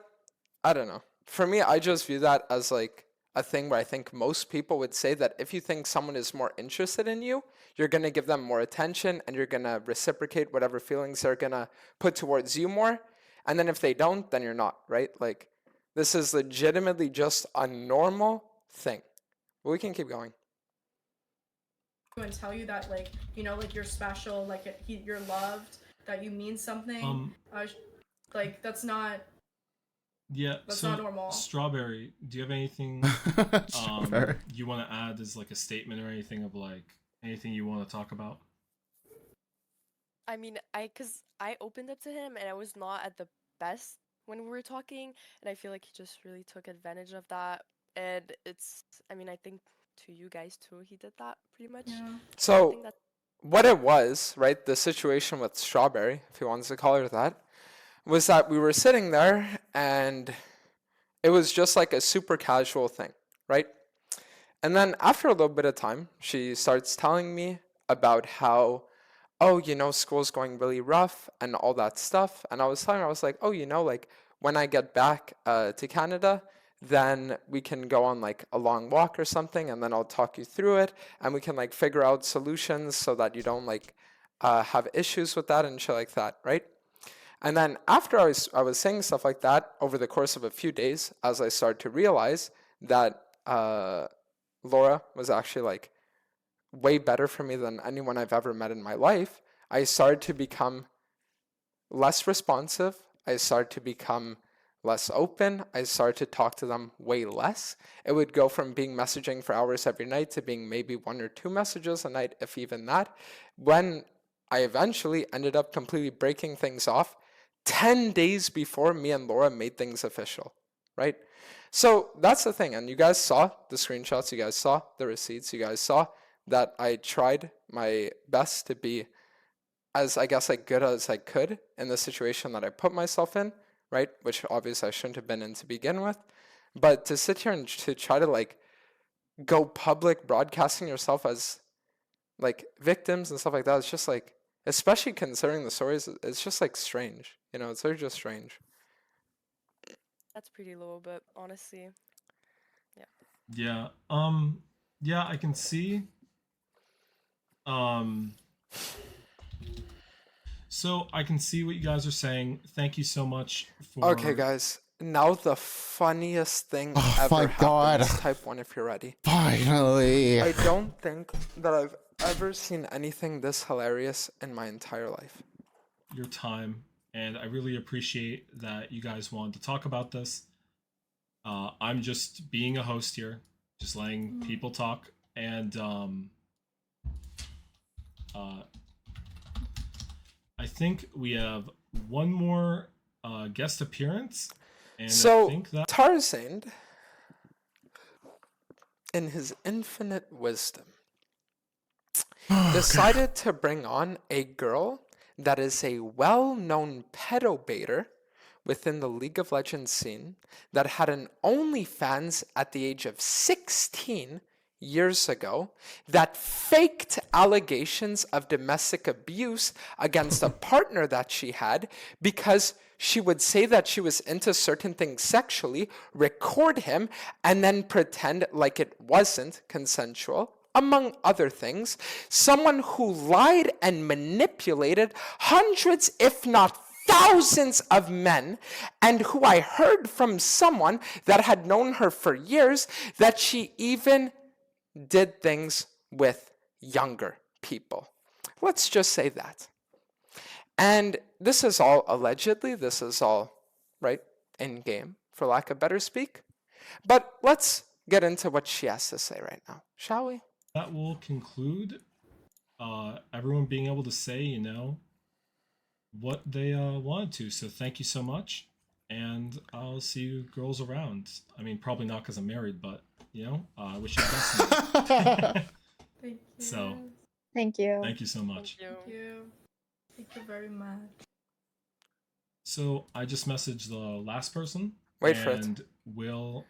Speaker 2: I don't know. For me, I just view that as like a thing where I think most people would say that if you think someone is more interested in you, you're going to give them more attention and you're going to reciprocate whatever feelings they're going to put towards you more. And then if they don't, then you're not, right? Like, this is legitimately just a normal thing. But we can keep going.
Speaker 4: And tell you that like, you know, like you're special, like you're loved, that you mean something. Like that's not.
Speaker 3: Yeah,
Speaker 4: that's
Speaker 3: so
Speaker 4: not normal.
Speaker 3: Strawberry, do you have anything you want to add as like a statement or anything of like anything you want to talk about?
Speaker 8: I mean, cause I opened up to him and I was not at the best when we were talking, and I feel like he just really took advantage of that. And I mean, I think to you guys too, he did that pretty much.
Speaker 4: Yeah.
Speaker 2: So what it was, right, the situation with Strawberry, if he wants to call her that, was that we were sitting there and it was just like a super casual thing, right? And then after a little bit of time, she starts telling me about how, oh, you know, school's going really rough and all that stuff. And I was telling her, I was like, oh, you know, like when I get back to Canada, then we can go on like a long walk or something, and then I'll talk you through it, and we can like figure out solutions so that you don't like have issues with that and shit like that, right? And then after I was saying stuff like that, over the course of a few days, as I started to realize that Laura was actually like way better for me than anyone I've ever met in my life, I started to become less responsive. I started to become less open. I started to talk to them way less. It would go from being messaging for hours every night to being maybe 1 or 2 messages a night, if even that. When I eventually ended up completely breaking things off 10 days before me and Laura made things official, right? So that's the thing. And you guys saw the screenshots, you guys saw the receipts, you guys saw that I tried my best to be as, I guess, like good as I could in the situation that I put myself in, right? Which obviously I shouldn't have been in to begin with. But to sit here and to try to like go public broadcasting yourself as like victims and stuff like that, it's just like, especially considering the stories, it's just like strange. You know, it's very just strange.
Speaker 8: That's pretty low, but honestly, yeah.
Speaker 3: Yeah. Yeah, I can see. So I can see what you guys are saying. Thank you so much for.
Speaker 2: Okay, guys. Now the funniest thing
Speaker 1: Oh,
Speaker 2: ever
Speaker 1: my God.
Speaker 2: happens. Type 1 if you're ready.
Speaker 1: Finally.
Speaker 2: I don't think that I've ever seen anything this hilarious in my entire life.
Speaker 3: Your time, and I really appreciate that you guys wanted to talk about this. I'm just being a host here, just letting people talk, and I think we have one more guest appearance, and
Speaker 2: So
Speaker 3: I think that
Speaker 2: Tarzaned, in his infinite wisdom, decided to bring on a girl that is a well-known pedo baiter within the League of Legends scene that had an OnlyFans at the age of 16 years ago that faked allegations of domestic abuse against a partner that she had because she would say that she was into certain things sexually, record him, and then pretend like it wasn't consensual, among other things. Someone who lied and manipulated hundreds, if not thousands of men, and who I heard from someone that had known her for years that she even did things with younger people. Let's just say that. And this is all allegedly, this is all, right, in game, for lack of better speak. But let's get into what she has to say right now, shall we?
Speaker 3: That will conclude everyone being able to say, what they wanted to. So thank you so much. And I'll see you girls around. I mean, probably not because I'm married, but, I wish you the best.
Speaker 4: Thank you.
Speaker 3: So,
Speaker 6: Thank you.
Speaker 3: thank you so much.
Speaker 8: Thank
Speaker 4: Thank you. Thank you very much.
Speaker 3: So I just messaged the last person.
Speaker 2: Wait for it.
Speaker 3: And will...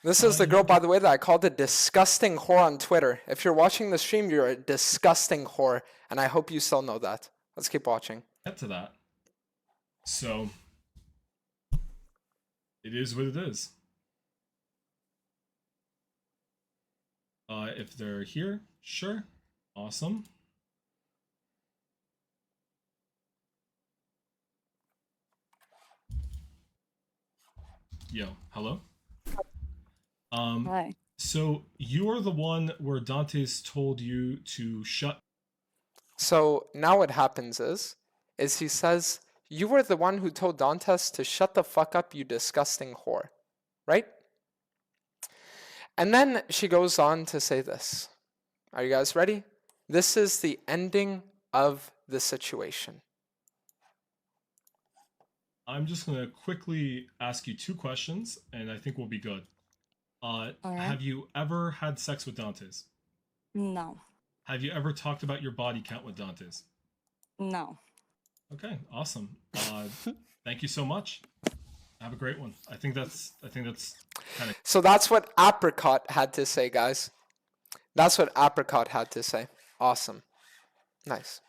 Speaker 2: This is the girl, by the way, that I called a disgusting whore on Twitter. If you're watching the stream, you're a disgusting whore, and I hope you still know that. Let's keep watching.
Speaker 3: Get to that. So, it is what it is. If they're here, sure. Awesome. Yo, hello?
Speaker 9: Hi.
Speaker 3: So you are the one where Dantes told you to shut.
Speaker 2: So now what happens is he says, you were the one who told Dantes to shut the fuck up, you disgusting whore, right? And then she goes on to say this. Are you guys ready? This is the ending of the situation.
Speaker 3: I'm just going to quickly ask you 2 questions, and I think we'll be good.
Speaker 9: Alright.
Speaker 3: Have you ever had sex with Dantes?
Speaker 9: No.
Speaker 3: Have you ever talked about your body count with Dantes?
Speaker 9: No.
Speaker 3: Okay, awesome. Thank you so much. Have a great one. I think that's kind of...
Speaker 2: So that's what Apricot had to say, guys. That's what Apricot had to say. Awesome. Nice.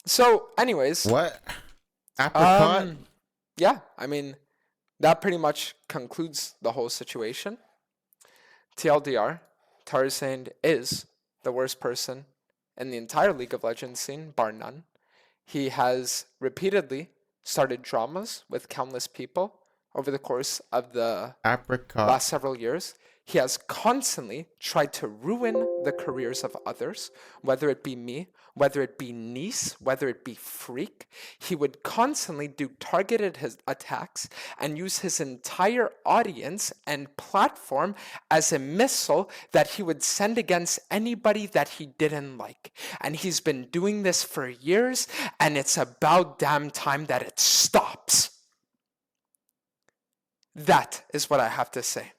Speaker 2: So, anyways.
Speaker 1: What? Apricot?
Speaker 2: Yeah, I mean, that pretty much concludes the whole situation. TLDR, Tarzan is the worst person in the entire League of Legends scene, bar none. He has repeatedly started dramas with countless people over the course of the
Speaker 1: Apricot.
Speaker 2: last several years. He has constantly tried to ruin the careers of others, whether it be me, whether it be Nice, whether it be Freak. He would constantly do targeted attacks and use his entire audience and platform as a missile that he would send against anybody that he didn't like. And he's been doing this for years, and it's about damn time that it stops. That is what I have to say.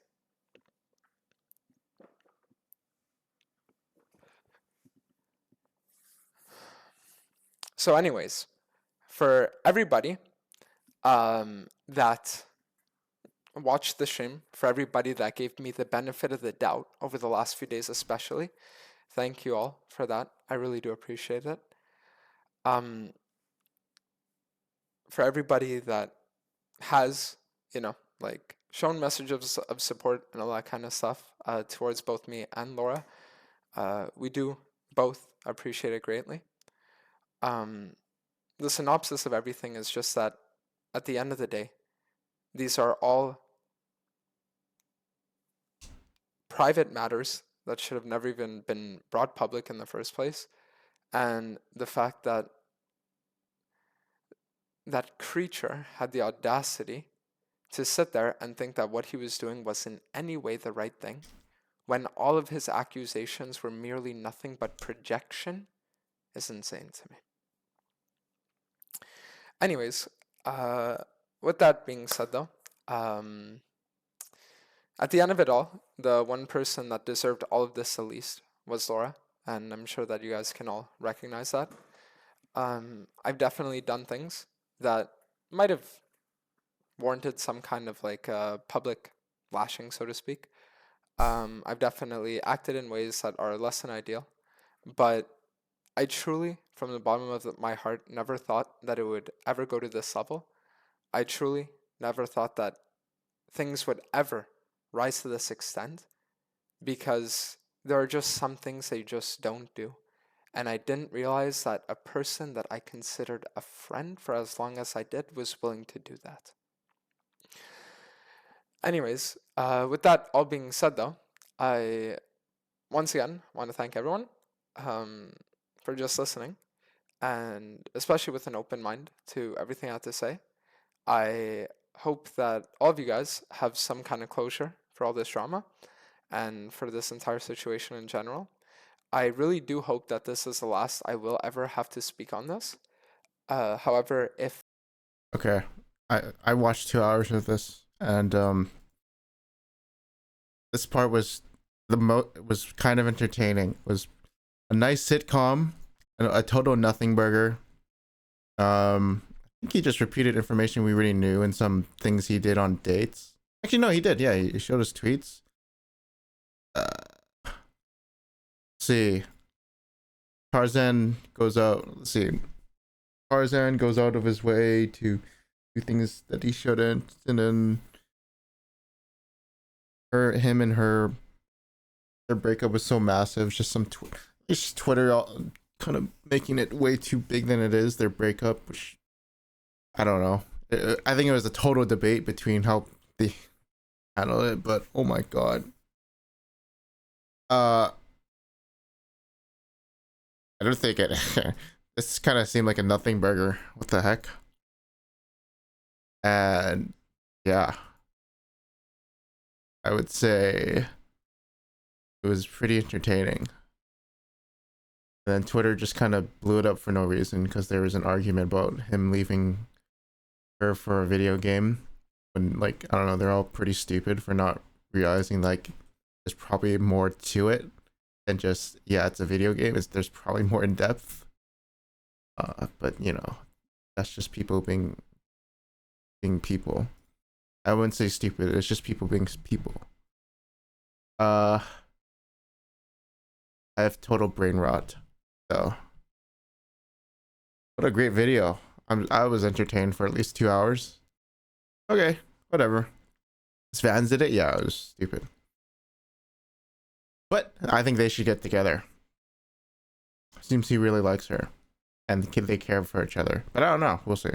Speaker 2: So anyways, for everybody that watched the stream, for everybody that gave me the benefit of the doubt over the last few days especially, thank you all for that. I really do appreciate it. For everybody that has, shown messages of support and all that kind of stuff towards both me and Laura, we do both appreciate it greatly. The synopsis of everything is just that at the end of the day, these are all private matters that should have never even been brought public in the first place. And the fact that that creature had the audacity to sit there and think that what he was doing was in any way the right thing, when all of his accusations were merely nothing but projection, is insane to me. Anyways, with that being said though, at the end of it all, the one person that deserved all of this the least was Laura, and I'm sure that you guys can all recognize that. I've definitely done things that might have warranted some kind of like public lashing, so to speak. I've definitely acted in ways that are less than ideal, but I truly, from the bottom of my heart, never thought that it would ever go to this level. I truly never thought that things would ever rise to this extent, because there are just some things that you just don't do. And I didn't realize that a person that I considered a friend for as long as I did was willing to do that. Anyways, with that all being said, though, I once again want to thank everyone for just listening, and especially with an open mind to everything I have to say. I hope that all of you guys have some kind of closure for all this drama and for this entire situation in general. I really do hope that this is the last I will ever have to speak on this. However, if
Speaker 1: Okay, I watched 2 hours of this, and this part was was kind of entertaining. It was a nice sitcom, a total nothing burger. I think he just repeated information we already knew and some things he did on dates. Actually, no, he did. Yeah, he showed us tweets. Let's see. Tarzan goes out. Let's see. Tarzan goes out of his way to do things that he shouldn't, and then him and her, their breakup was so massive. Just some just Twitter all kind of making it way too big than it is. Their breakup, which I don't know. I think it was a total debate between how they handle it, but oh my god. I don't think it. This kind of seemed like a nothing burger. What the heck? And yeah, I would say it was pretty entertaining. And then Twitter just kind of blew it up for no reason because there was an argument about him leaving her for a video game. When, like, I don't know, they're all pretty stupid for not realizing like there's probably more to it than just, yeah, it's a video game. There's probably more in depth. But you know, that's just people being people. I wouldn't say stupid. It's just people being people. I have total brain rot. So, what a great video. I was entertained for at least 2 hours. Okay, whatever. His fans did it. Yeah, it was stupid. But I think they should get together. Seems he really likes her, and they care for each other. But I don't know. We'll see.